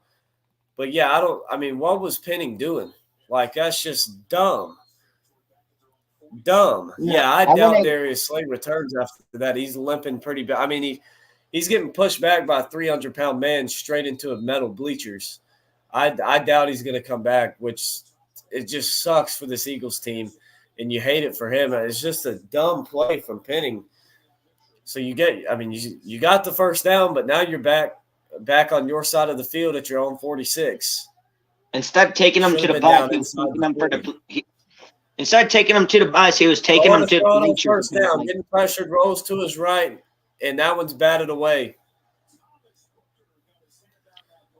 But yeah, what was Penning doing? Like, that's just dumb. Dumb. Yeah, I doubt Darius Slay returns after that. He's limping pretty bad. I mean, he's getting pushed back by a 300-pound man straight into a metal bleachers. I doubt he's going to come back, which it just sucks for this Eagles team, and you hate it for him. It's just a dumb play from Penning. So you got the first down, but now you're back on your side of the field at your own 46. Instead of taking him to the bus, instead of taking him to the bus, he was taking him to the bleachers. First down, getting pressured, rolls to his right, and that one's batted away.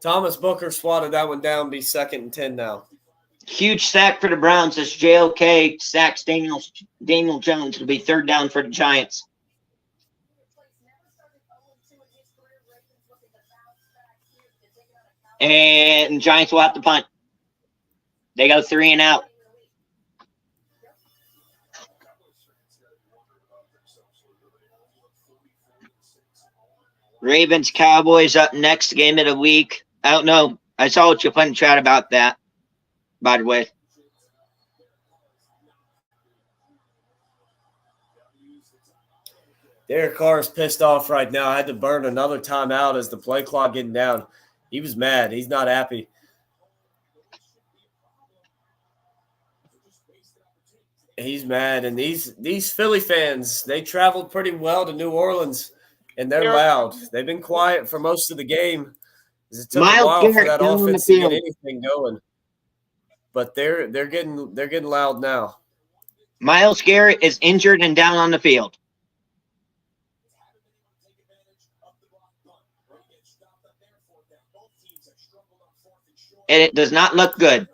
Thomas Booker swatted that one down, be 2nd and 10 now. Huge sack for the Browns as JOK sacks Daniel Jones. It'll be 3rd down for the Giants. And Giants will have to punt. They go 3 and out. Ravens Cowboys up next, game of the week. I don't know. I saw what you put in chat about that, by the way. Derek Carr is pissed off right now. I had to burn another timeout as the play clock getting down. He was mad. He's not happy. He's mad. And these Philly fans, they traveled pretty well to New Orleans, and they're loud. They've been quiet for most of the game. It took a while for that offense to get anything going. But they're getting loud now. Myles Garrett is injured and down on the field. And it does not look good.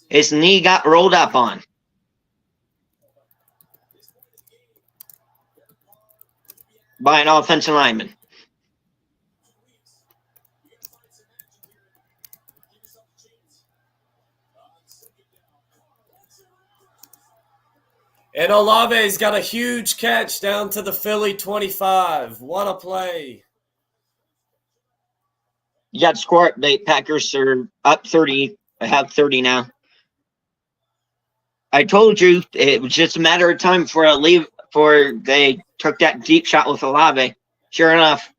His knee got rolled up on. By an offensive lineman. And Olave's got a huge catch down to the Philly 25. What a play. You got to score. The Packers are up 30. I have 30 now. I told you it was just a matter of time before they took that deep shot with Olave. Sure enough.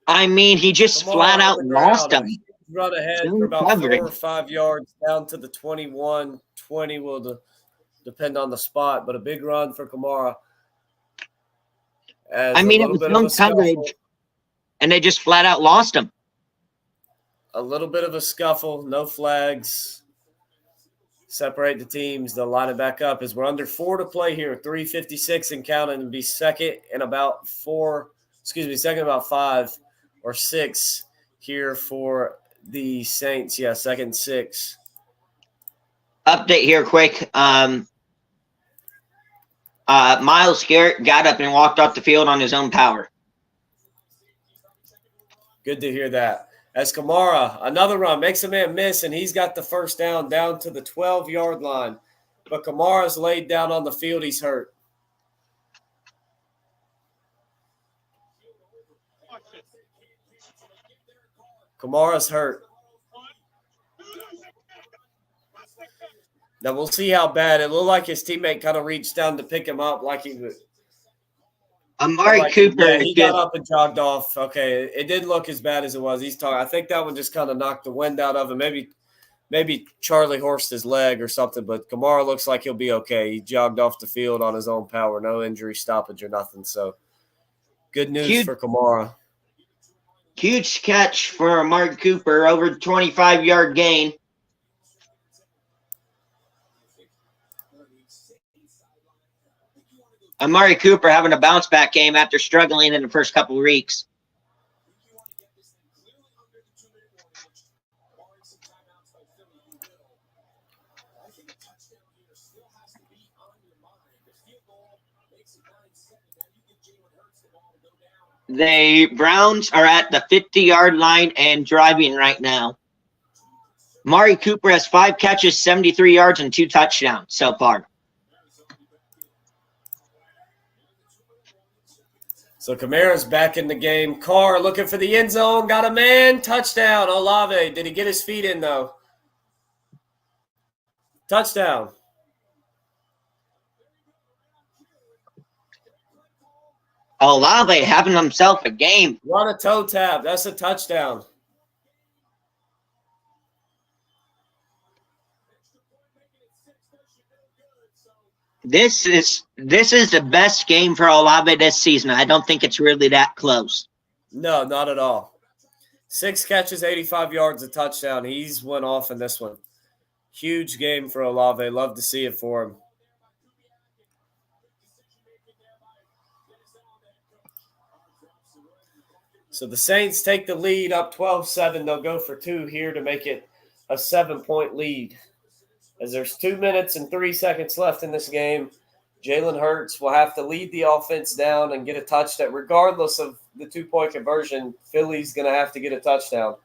I mean, he just flat out lost him. Run ahead for about 4 or 5 yards down to the 21. 20 will depend on the spot, but a big run for Kamara. I mean, it was no coverage, and they just flat out lost him. A little bit of a scuffle, no flags. Separate the teams. They'll line it back up as we're under 4 to play here. 3:56 and counting, and be second about 5 or 6 here for the Saints. Yeah, 2nd and 6. Update here quick. Myles Garrett got up and walked off the field on his own power. Good to hear that. As Kamara, another run, makes a man miss, and he's got the first down to the 12-yard line. But Kamara's laid down on the field. He's hurt. Kamara's hurt. Now, we'll see how bad. It looked like his teammate kind of reached down to pick him up like he would. Amari Cooper. Yeah, he got up and jogged off. Okay, it didn't look as bad as it was. He's talking. I think that one just kind of knocked the wind out of him. Maybe Charlie horsed his leg or something, but Kamara looks like he'll be okay. He jogged off the field on his own power. No injury stoppage or nothing. So, good news for Kamara. Huge catch for Amari Cooper, over 25-yard gain. Amari Cooper having a bounce back game after struggling in the first couple of weeks. The Browns are at the 50-yard line and driving right now. Amari Cooper has 5 catches, 73 yards, and 2 touchdowns so far. So Kamara's back in the game. Carr looking for the end zone. Got a man. Touchdown. Olave. Did he get his feet in, though? Touchdown. Olave having himself a game. Run a toe tap. That's a touchdown. This is the best game for Olave this season. I don't think it's really that close. No, not at all. 6 catches, 85 yards, a touchdown. He's went off in this one. Huge game for Olave. Love to see it for him. So the Saints take the lead up 12-7. They'll go for 2 here to make it a 7-point lead. As there's 2 minutes and 3 seconds left in this game, Jalen Hurts will have to lead the offense down and get a touchdown. Regardless of the 2-point conversion, Philly's going to have to get a touchdown,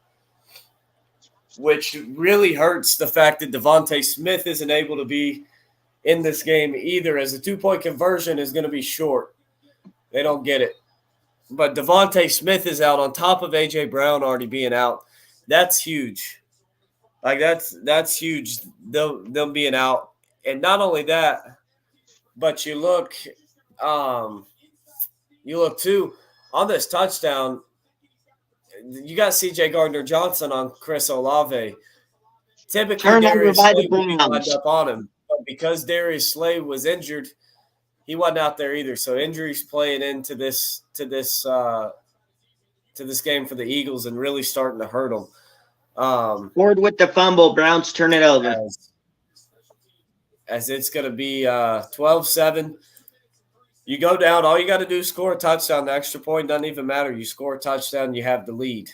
which really hurts the fact that Devontae Smith isn't able to be in this game either, as the 2-point conversion is going to be short. They don't get it. But Devontae Smith is out on top of A.J. Brown already being out. That's huge. Like, that's huge, them being out. And not only that, but you look too, on this touchdown, you got C.J. Gardner-Johnson on Chris Olave. Typically, Darius Slay would be lined up on him. But because Darius Slay was injured, he wasn't out there either. So injuries playing into this game for the Eagles and really starting to hurt them. Ford with the fumble. Browns turn it over. As it's going to be 12-7. You go down. All you got to do is score a touchdown. The extra point doesn't even matter. You score a touchdown, you have the lead.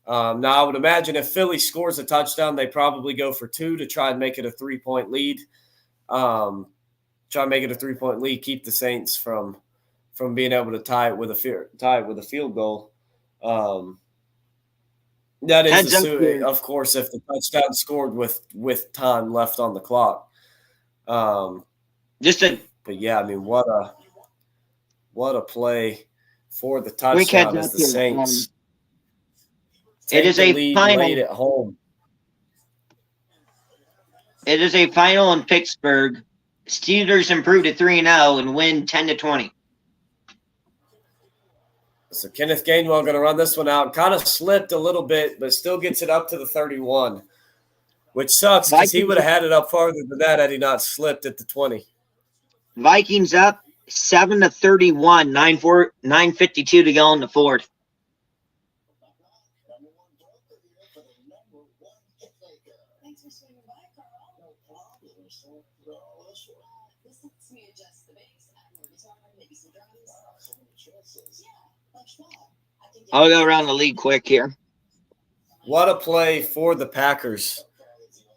Now, I would imagine if Philly scores a touchdown, they probably go for 2 to try and make it a 3-point lead. Try and make it a 3-point lead, keep the Saints from being able to tie it with a field goal. That is assuming, of course, if the touchdown scored with time left on the clock. But yeah, I mean, what a play for the touchdown as the Saints. It is a final late at home. It is a final in Pittsburgh. Steelers improve to 3-0 and win 10-20. So Kenneth Gainwell going to run this one out. Kind of slipped a little bit, but still gets it up to the 31, which sucks because he would have had it up farther than that had he not slipped at the 20. Vikings up 7-31, 9:52 to go in the fourth. I'll go around the league quick here. What a play for the Packers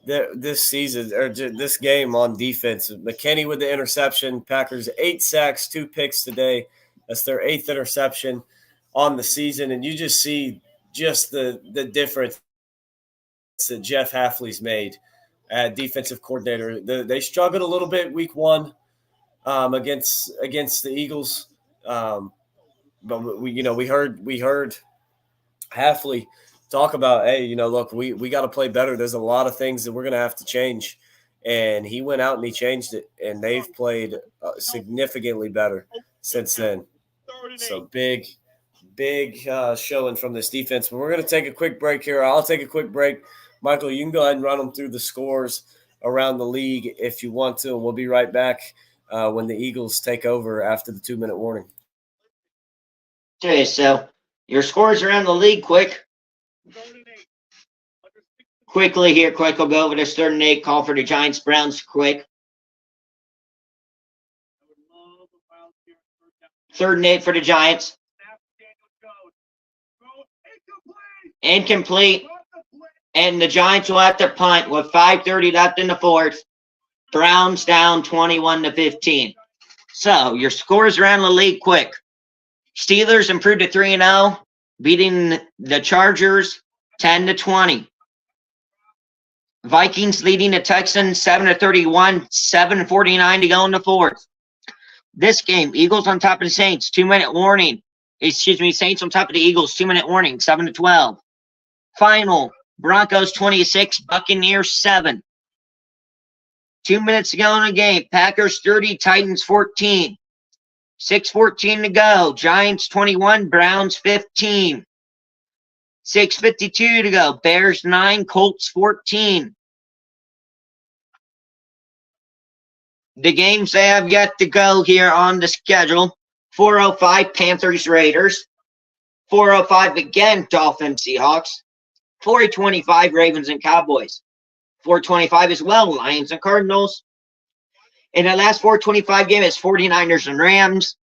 this season, or this game on defense. McKinney with the interception. Packers 8 sacks, 2 picks today. That's their 8th interception on the season. And you just see just the difference that Jeff Hafley's made at defensive coordinator. They struggled a little bit week 1 against the Eagles. But we heard Hafley talk about, hey, look, we got to play better. There's a lot of things that we're going to have to change. And he went out and he changed it, and they've played significantly better since then. So big showing from this defense. But we're going to take a quick break here. I'll take a quick break. Michael, you can go ahead and run them through the scores around the league if you want to, and we'll be right back when the Eagles take over after the 2-minute warning. Okay, so your scores around the league quickly here. Quick, we'll go over this 3rd and 8 call for the Giants, Browns quick. 3rd and 8 for the Giants. Incomplete. And the Giants will have to punt with 5:30 left in the 4th. Browns down 21-15. So your scores around the league quick. Steelers improved to 3-0, beating the Chargers 10-20. Vikings leading the Texans 7-31, 7:49 to go in the 4th. This game, Eagles on top of the Saints, 2-minute warning. Saints on top of the Eagles, 2-minute warning, 7-12. Final, Broncos 26, Buccaneers 7. 2 minutes to go in the game. Packers 30, Titans 14. 6:14 to go. Giants 21, Browns 15. 6:52 to go. Bears 9, Colts 14. The games they have yet to go here on the schedule. 4:05, Panthers, Raiders. 4:05 again, Dolphins, Seahawks. 4:25, Ravens and Cowboys. 4:25 as well, Lions and Cardinals. In the last 4:25 game is 49ers and Rams.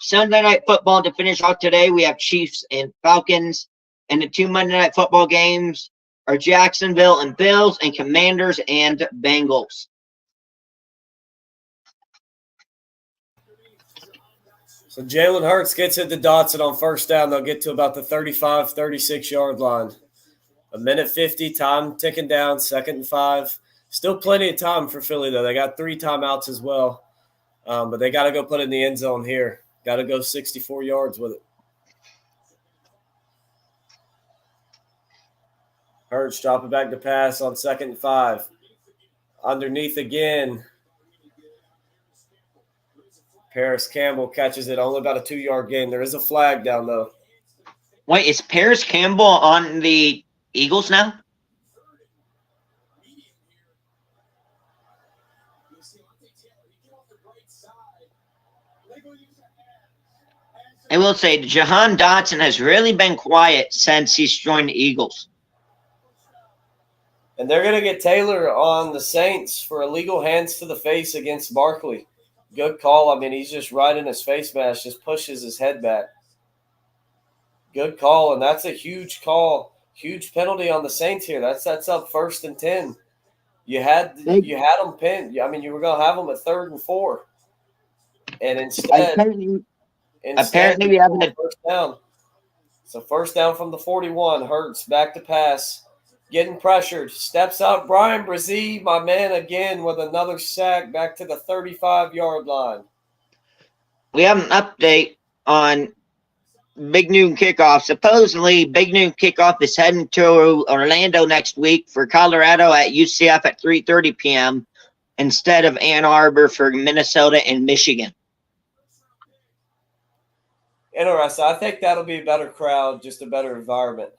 Sunday Night Football to finish off today, we have Chiefs and Falcons. And the 2 Monday Night Football games are Jacksonville and Bills and Commanders and Bengals. So Jalen Hurts gets it to Dotson on first down. They'll get to about the 35, 36-yard line. 1:50, time ticking down, 2nd and 5. Still plenty of time for Philly, though. They got 3 timeouts as well. But they got to go put it in the end zone here. Got to go 64 yards with it. Hurts drop it back to pass on 2nd and 5. Underneath again. Paris Campbell catches it. Only about a 2-yard gain. There is a flag down, though. Wait, is Paris Campbell on the Eagles now? I will say, Jahan Dotson has really been quiet since he's joined the Eagles. And they're going to get Taylor on the Saints for illegal hands to the face against Barkley. Good call. I mean, he's just right in his face mask, just pushes his head back. Good call, and that's a huge call. Huge penalty on the Saints here. That sets up 1st and 10. You had them pinned. I mean, you were going to have them at 3rd and 4. And instead apparently we have a first down. So first down from the 41. Hurts back to pass. Getting pressured. Steps out. Brian Brzee, my man, again with another sack back to the 35-yard line. We have an update on Big Noon Kickoff. Supposedly, Big Noon Kickoff is heading to Orlando next week for Colorado at UCF at 3:30 p.m. instead of Ann Arbor for Minnesota and Michigan. Interesting. I think that'll be a better crowd, just a better environment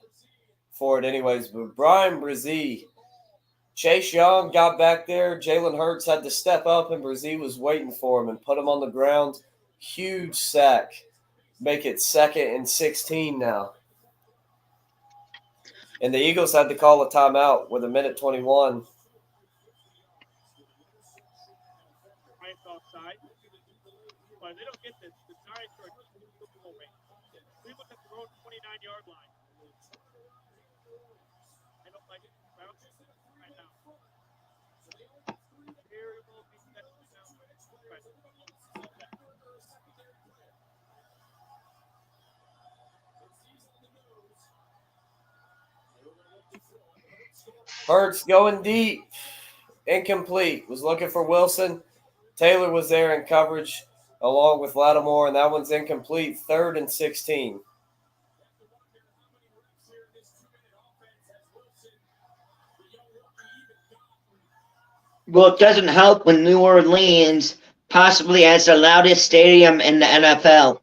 for it anyways. But Brian Brzee, Chase Young got back there. Jalen Hurts had to step up, and Brzee was waiting for him and put him on the ground. Huge sack. Make it 2nd and 16 now. And the Eagles had to call a timeout with 1:21. But they don't get this. The Giants are moving. We look at their own 29-yard line. I don't like it. Right now. Very low Hurts going deep. Incomplete. Was looking for Wilson. Taylor was there in coverage along with Lattimore, and that one's incomplete. 3rd and 16. Well, it doesn't help when New Orleans possibly has the loudest stadium in the NFL.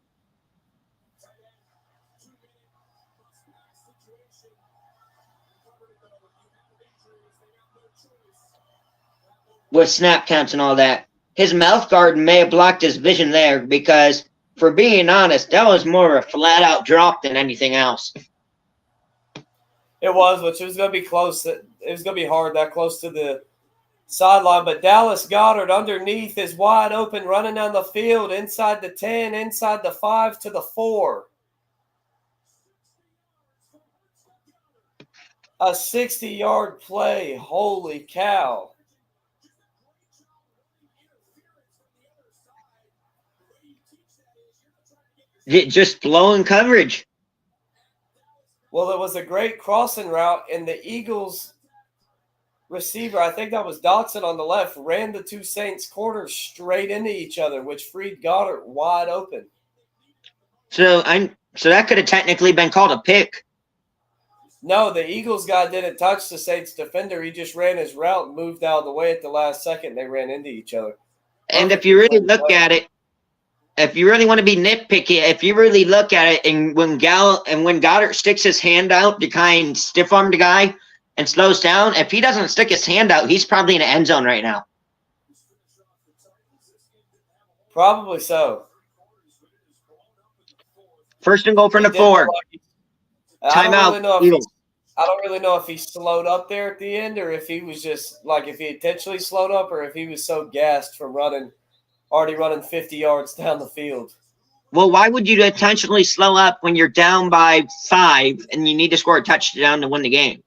With snap counts and all that. His mouth guard may have blocked his vision there because, for being honest, that was more of a flat-out drop than anything else. It was, which was going to be close. It was going to be hard, that close to the sideline, but Dallas Goedert underneath is wide open, running down the field, inside the 10, inside the 5 to the 4. A 60-yard play. Holy cow. Just blowing coverage. Well, it was a great crossing route, and the Eagles receiver, I think that was Dotson on the left, ran the two Saints corners straight into each other, which freed Goddard wide open. So that could have technically been called a pick. No, the Eagles guy didn't touch the Saints defender. He just ran his route and moved out of the way at the last second. They ran into each other. And if you really look at it, if you really want to be nitpicky, if you really look at it, and when Goddard sticks his hand out to kind of stiff arm the guy and slows down, if he doesn't stick his hand out, he's probably in the end zone right now. Probably so. First and goal from the 4. Timeout. I don't really know if he slowed up there at the end, or if he was just like, if he intentionally slowed up, or if he was so gassed from already running 50 yards down the field. Well, why would you intentionally slow up when you're down by 5 and you need to score a touchdown to win the game?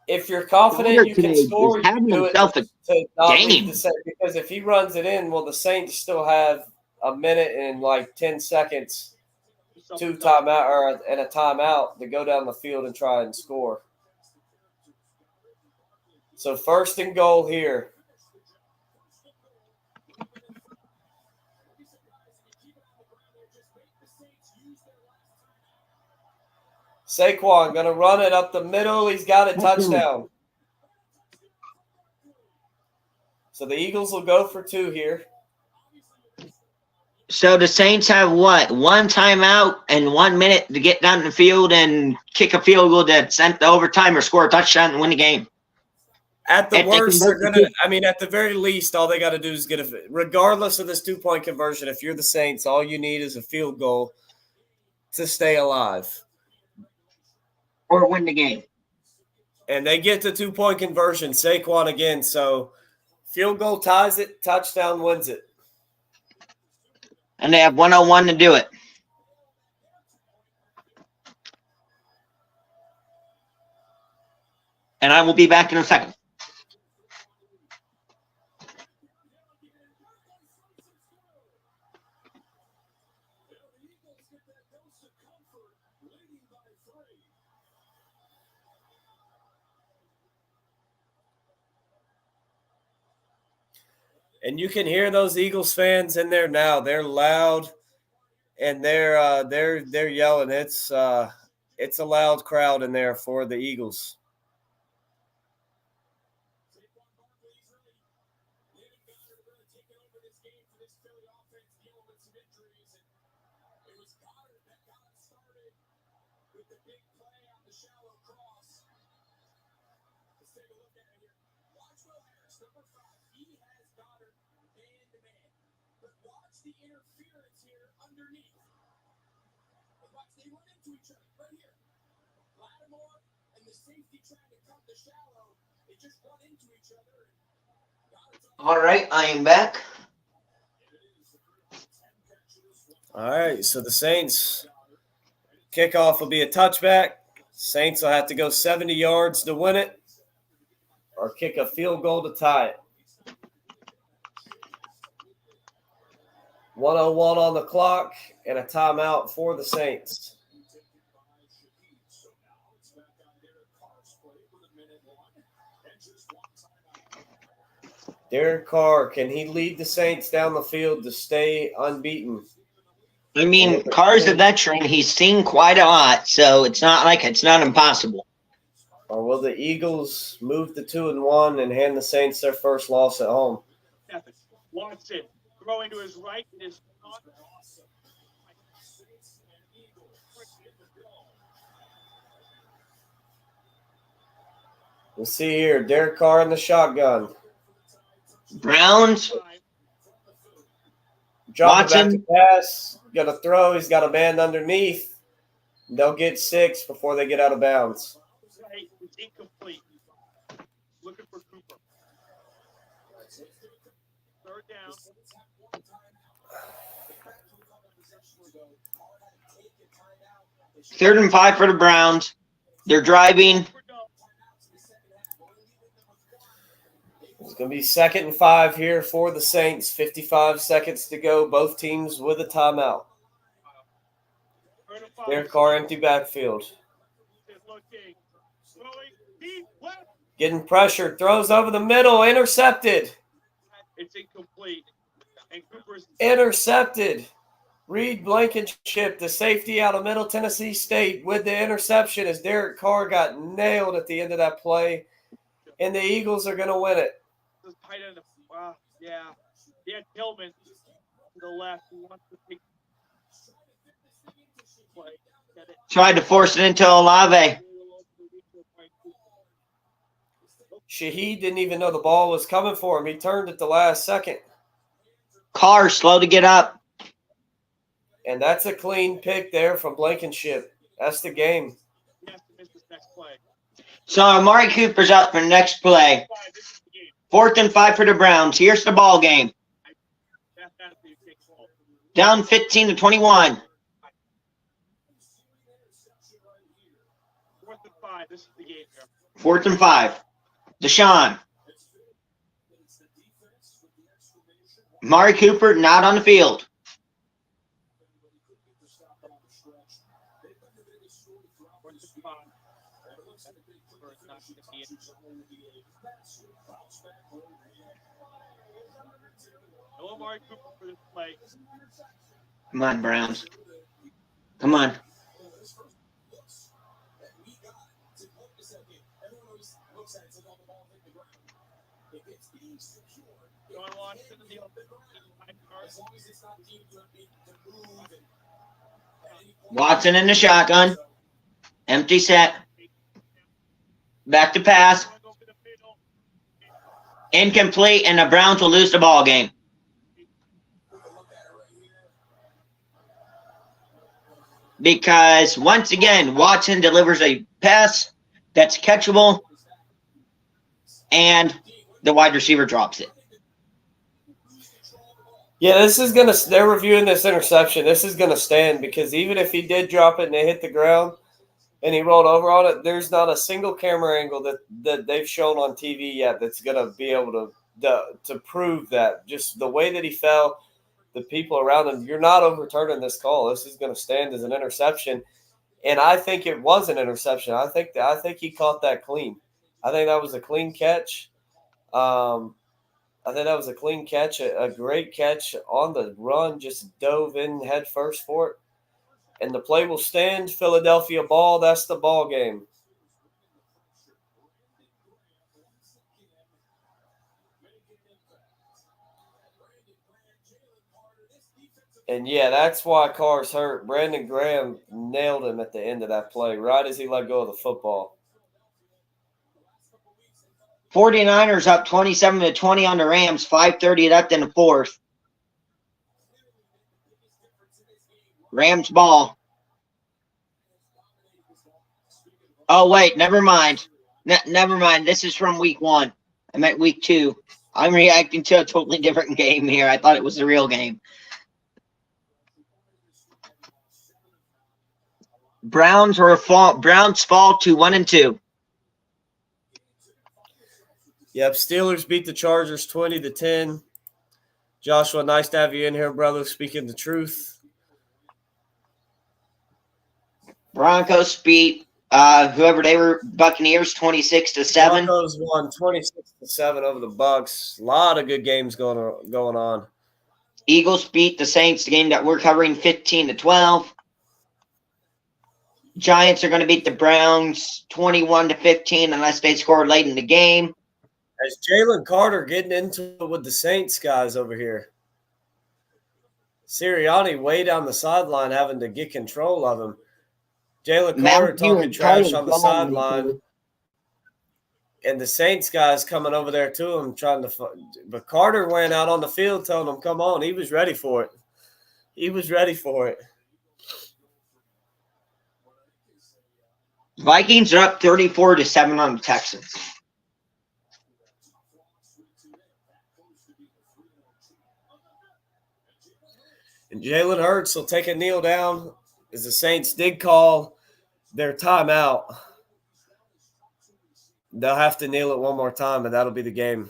If you're confident you can score, you having do it himself a to not game. leave the Saints, because if he runs it in, well, the Saints still have a minute and like 10 seconds, and a timeout to go down the field and try and score. So first and goal here. Saquon going to run it up the middle. He's got a touchdown. So the Eagles will go for 2 here. So the Saints have what? 1 timeout and 1 minute to get down the field and kick a field goal to send to overtime or score a touchdown and win the game. At the worst, they're going to – I mean, at the very least, all they got to do is get a – regardless of this 2-point conversion, if you're the Saints, all you need is a field goal to stay alive. Or win the game. And they get the 2-point conversion. Saquon again. So field goal ties it, touchdown wins it. And they have 101 to do it. And I will be back in a second. And you can hear those Eagles fans in there now. They're loud and they're yelling. It's a loud crowd in there for the Eagles. All right, I am back. All right, so the Saints kickoff will be a touchback. Saints will have to go 70 yards to win it or kick a field goal to tie it. 1:01 on the clock and a timeout for the Saints. Derek Carr, can he lead the Saints down the field to stay unbeaten? I mean, Carr's a veteran. He's seen quite a lot, so it's not like it's not impossible. Or will the Eagles move to 2-1 and hand the Saints their first loss at home? Watson throwing to his right. We'll see here. Derek Carr in the shotgun. Browns. Dropping back to pass. Going to throw. He's got a man underneath. They'll get 6 before they get out of bounds. It's incomplete. looking for Cooper. Third down. 3rd and 5 for the Browns. They're driving. It's going to be 2nd and 5 here for the Saints. 55 seconds to go. Both teams with a timeout. Derek Carr, empty backfield. Getting pressured. Throws over the middle. Intercepted. It's incomplete. And Cooper's Intercepted. Reed Blankenship, the safety out of Middle Tennessee State, with the interception as Derek Carr got nailed at the end of that play. And the Eagles are going to win it. tight end. Yeah. Yeah, Tillman to the left. He wants to take play. Get it. Tried to force it into Olave. Shaheed didn't even know the ball was coming for him. He turned at the last second. Carr slow to get up. And that's a clean pick there from Blankenship. That's the game. He has to miss this next play. So Amari Cooper's out for the next play. This is the game. 4th and 5 for the Browns. Here's the ball game. That's the big ball. Down 15 to 21. 4th and 5. This is the game here. 4th and 5. Deshaun. Amari Cooper not on the field. No Amari Cooper for this play. Come on, Browns. Come on. John Watson in the Watson in the shotgun. Empty set. Back to pass. Incomplete, and the Browns will lose the ball game. Because, once again, Watson delivers a pass that's catchable, and the wide receiver drops it. Yeah, this is going to – they're reviewing this interception. This is going to stand because even if he did drop it and it hit the ground and he rolled over on it, there's not a single camera angle that they've shown on TV yet that's going to be able to prove that. Just the way that he fell, the people around him, you're not overturning this call. This is going to stand as an interception. And I think it was an interception. I think he caught that clean. I think that was a clean catch. I think that was a clean catch, a great catch on the run, just dove in head first for it. And the play will stand. Philadelphia ball, that's the ball game. And, yeah, that's why Carr's hurt. Brandon Graham nailed him at the end of that play, right as he let go of the football. 49ers up 27-20 on the Rams. 5:30 left in the fourth. Rams ball. Oh, wait, never mind. Never mind. This is from week 1. I meant week 2. I'm reacting to a totally different game here. I thought it was the real game. Browns fall to 1-2. Yep, Steelers beat the Chargers 20-10. Joshua, nice to have you in here, brother, speaking the truth. Broncos beat whoever they were, Buccaneers 26-7. Broncos won 26-7 over the Bucs. A lot of good games going on. Eagles beat the Saints, the game that we're covering, 15-12. Giants are going to beat the Browns 21-15 unless they score late in the game. As Jalen Carter getting into it with the Saints guys over here. Sirianni way down the sideline having to get control of him. Jalen Carter talking trash on the sideline. And the Saints guys coming over there to him trying to – but Carter went out on the field telling him, come on. He was ready for it. Vikings are up 34-7 on the Texans. Jalen Hurts will take a kneel down as the Saints did call their timeout. They'll have to kneel it one more time, and that'll be the game.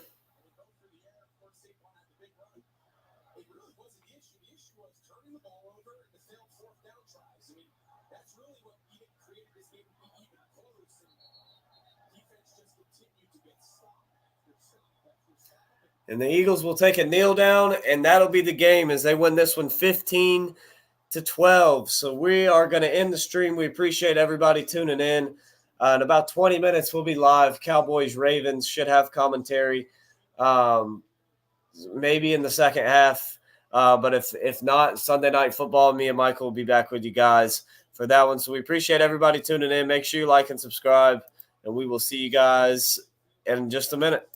And the Eagles will take a kneel down, and that'll be the game as they win this one 15-12. So we are going to end the stream. We appreciate everybody tuning in. In about 20 minutes, we'll be live. Cowboys-Ravens should have commentary maybe in the second half. But if not, Sunday Night Football, me and Michael will be back with you guys for that one. So we appreciate everybody tuning in. Make sure you like and subscribe, and we will see you guys in just a minute.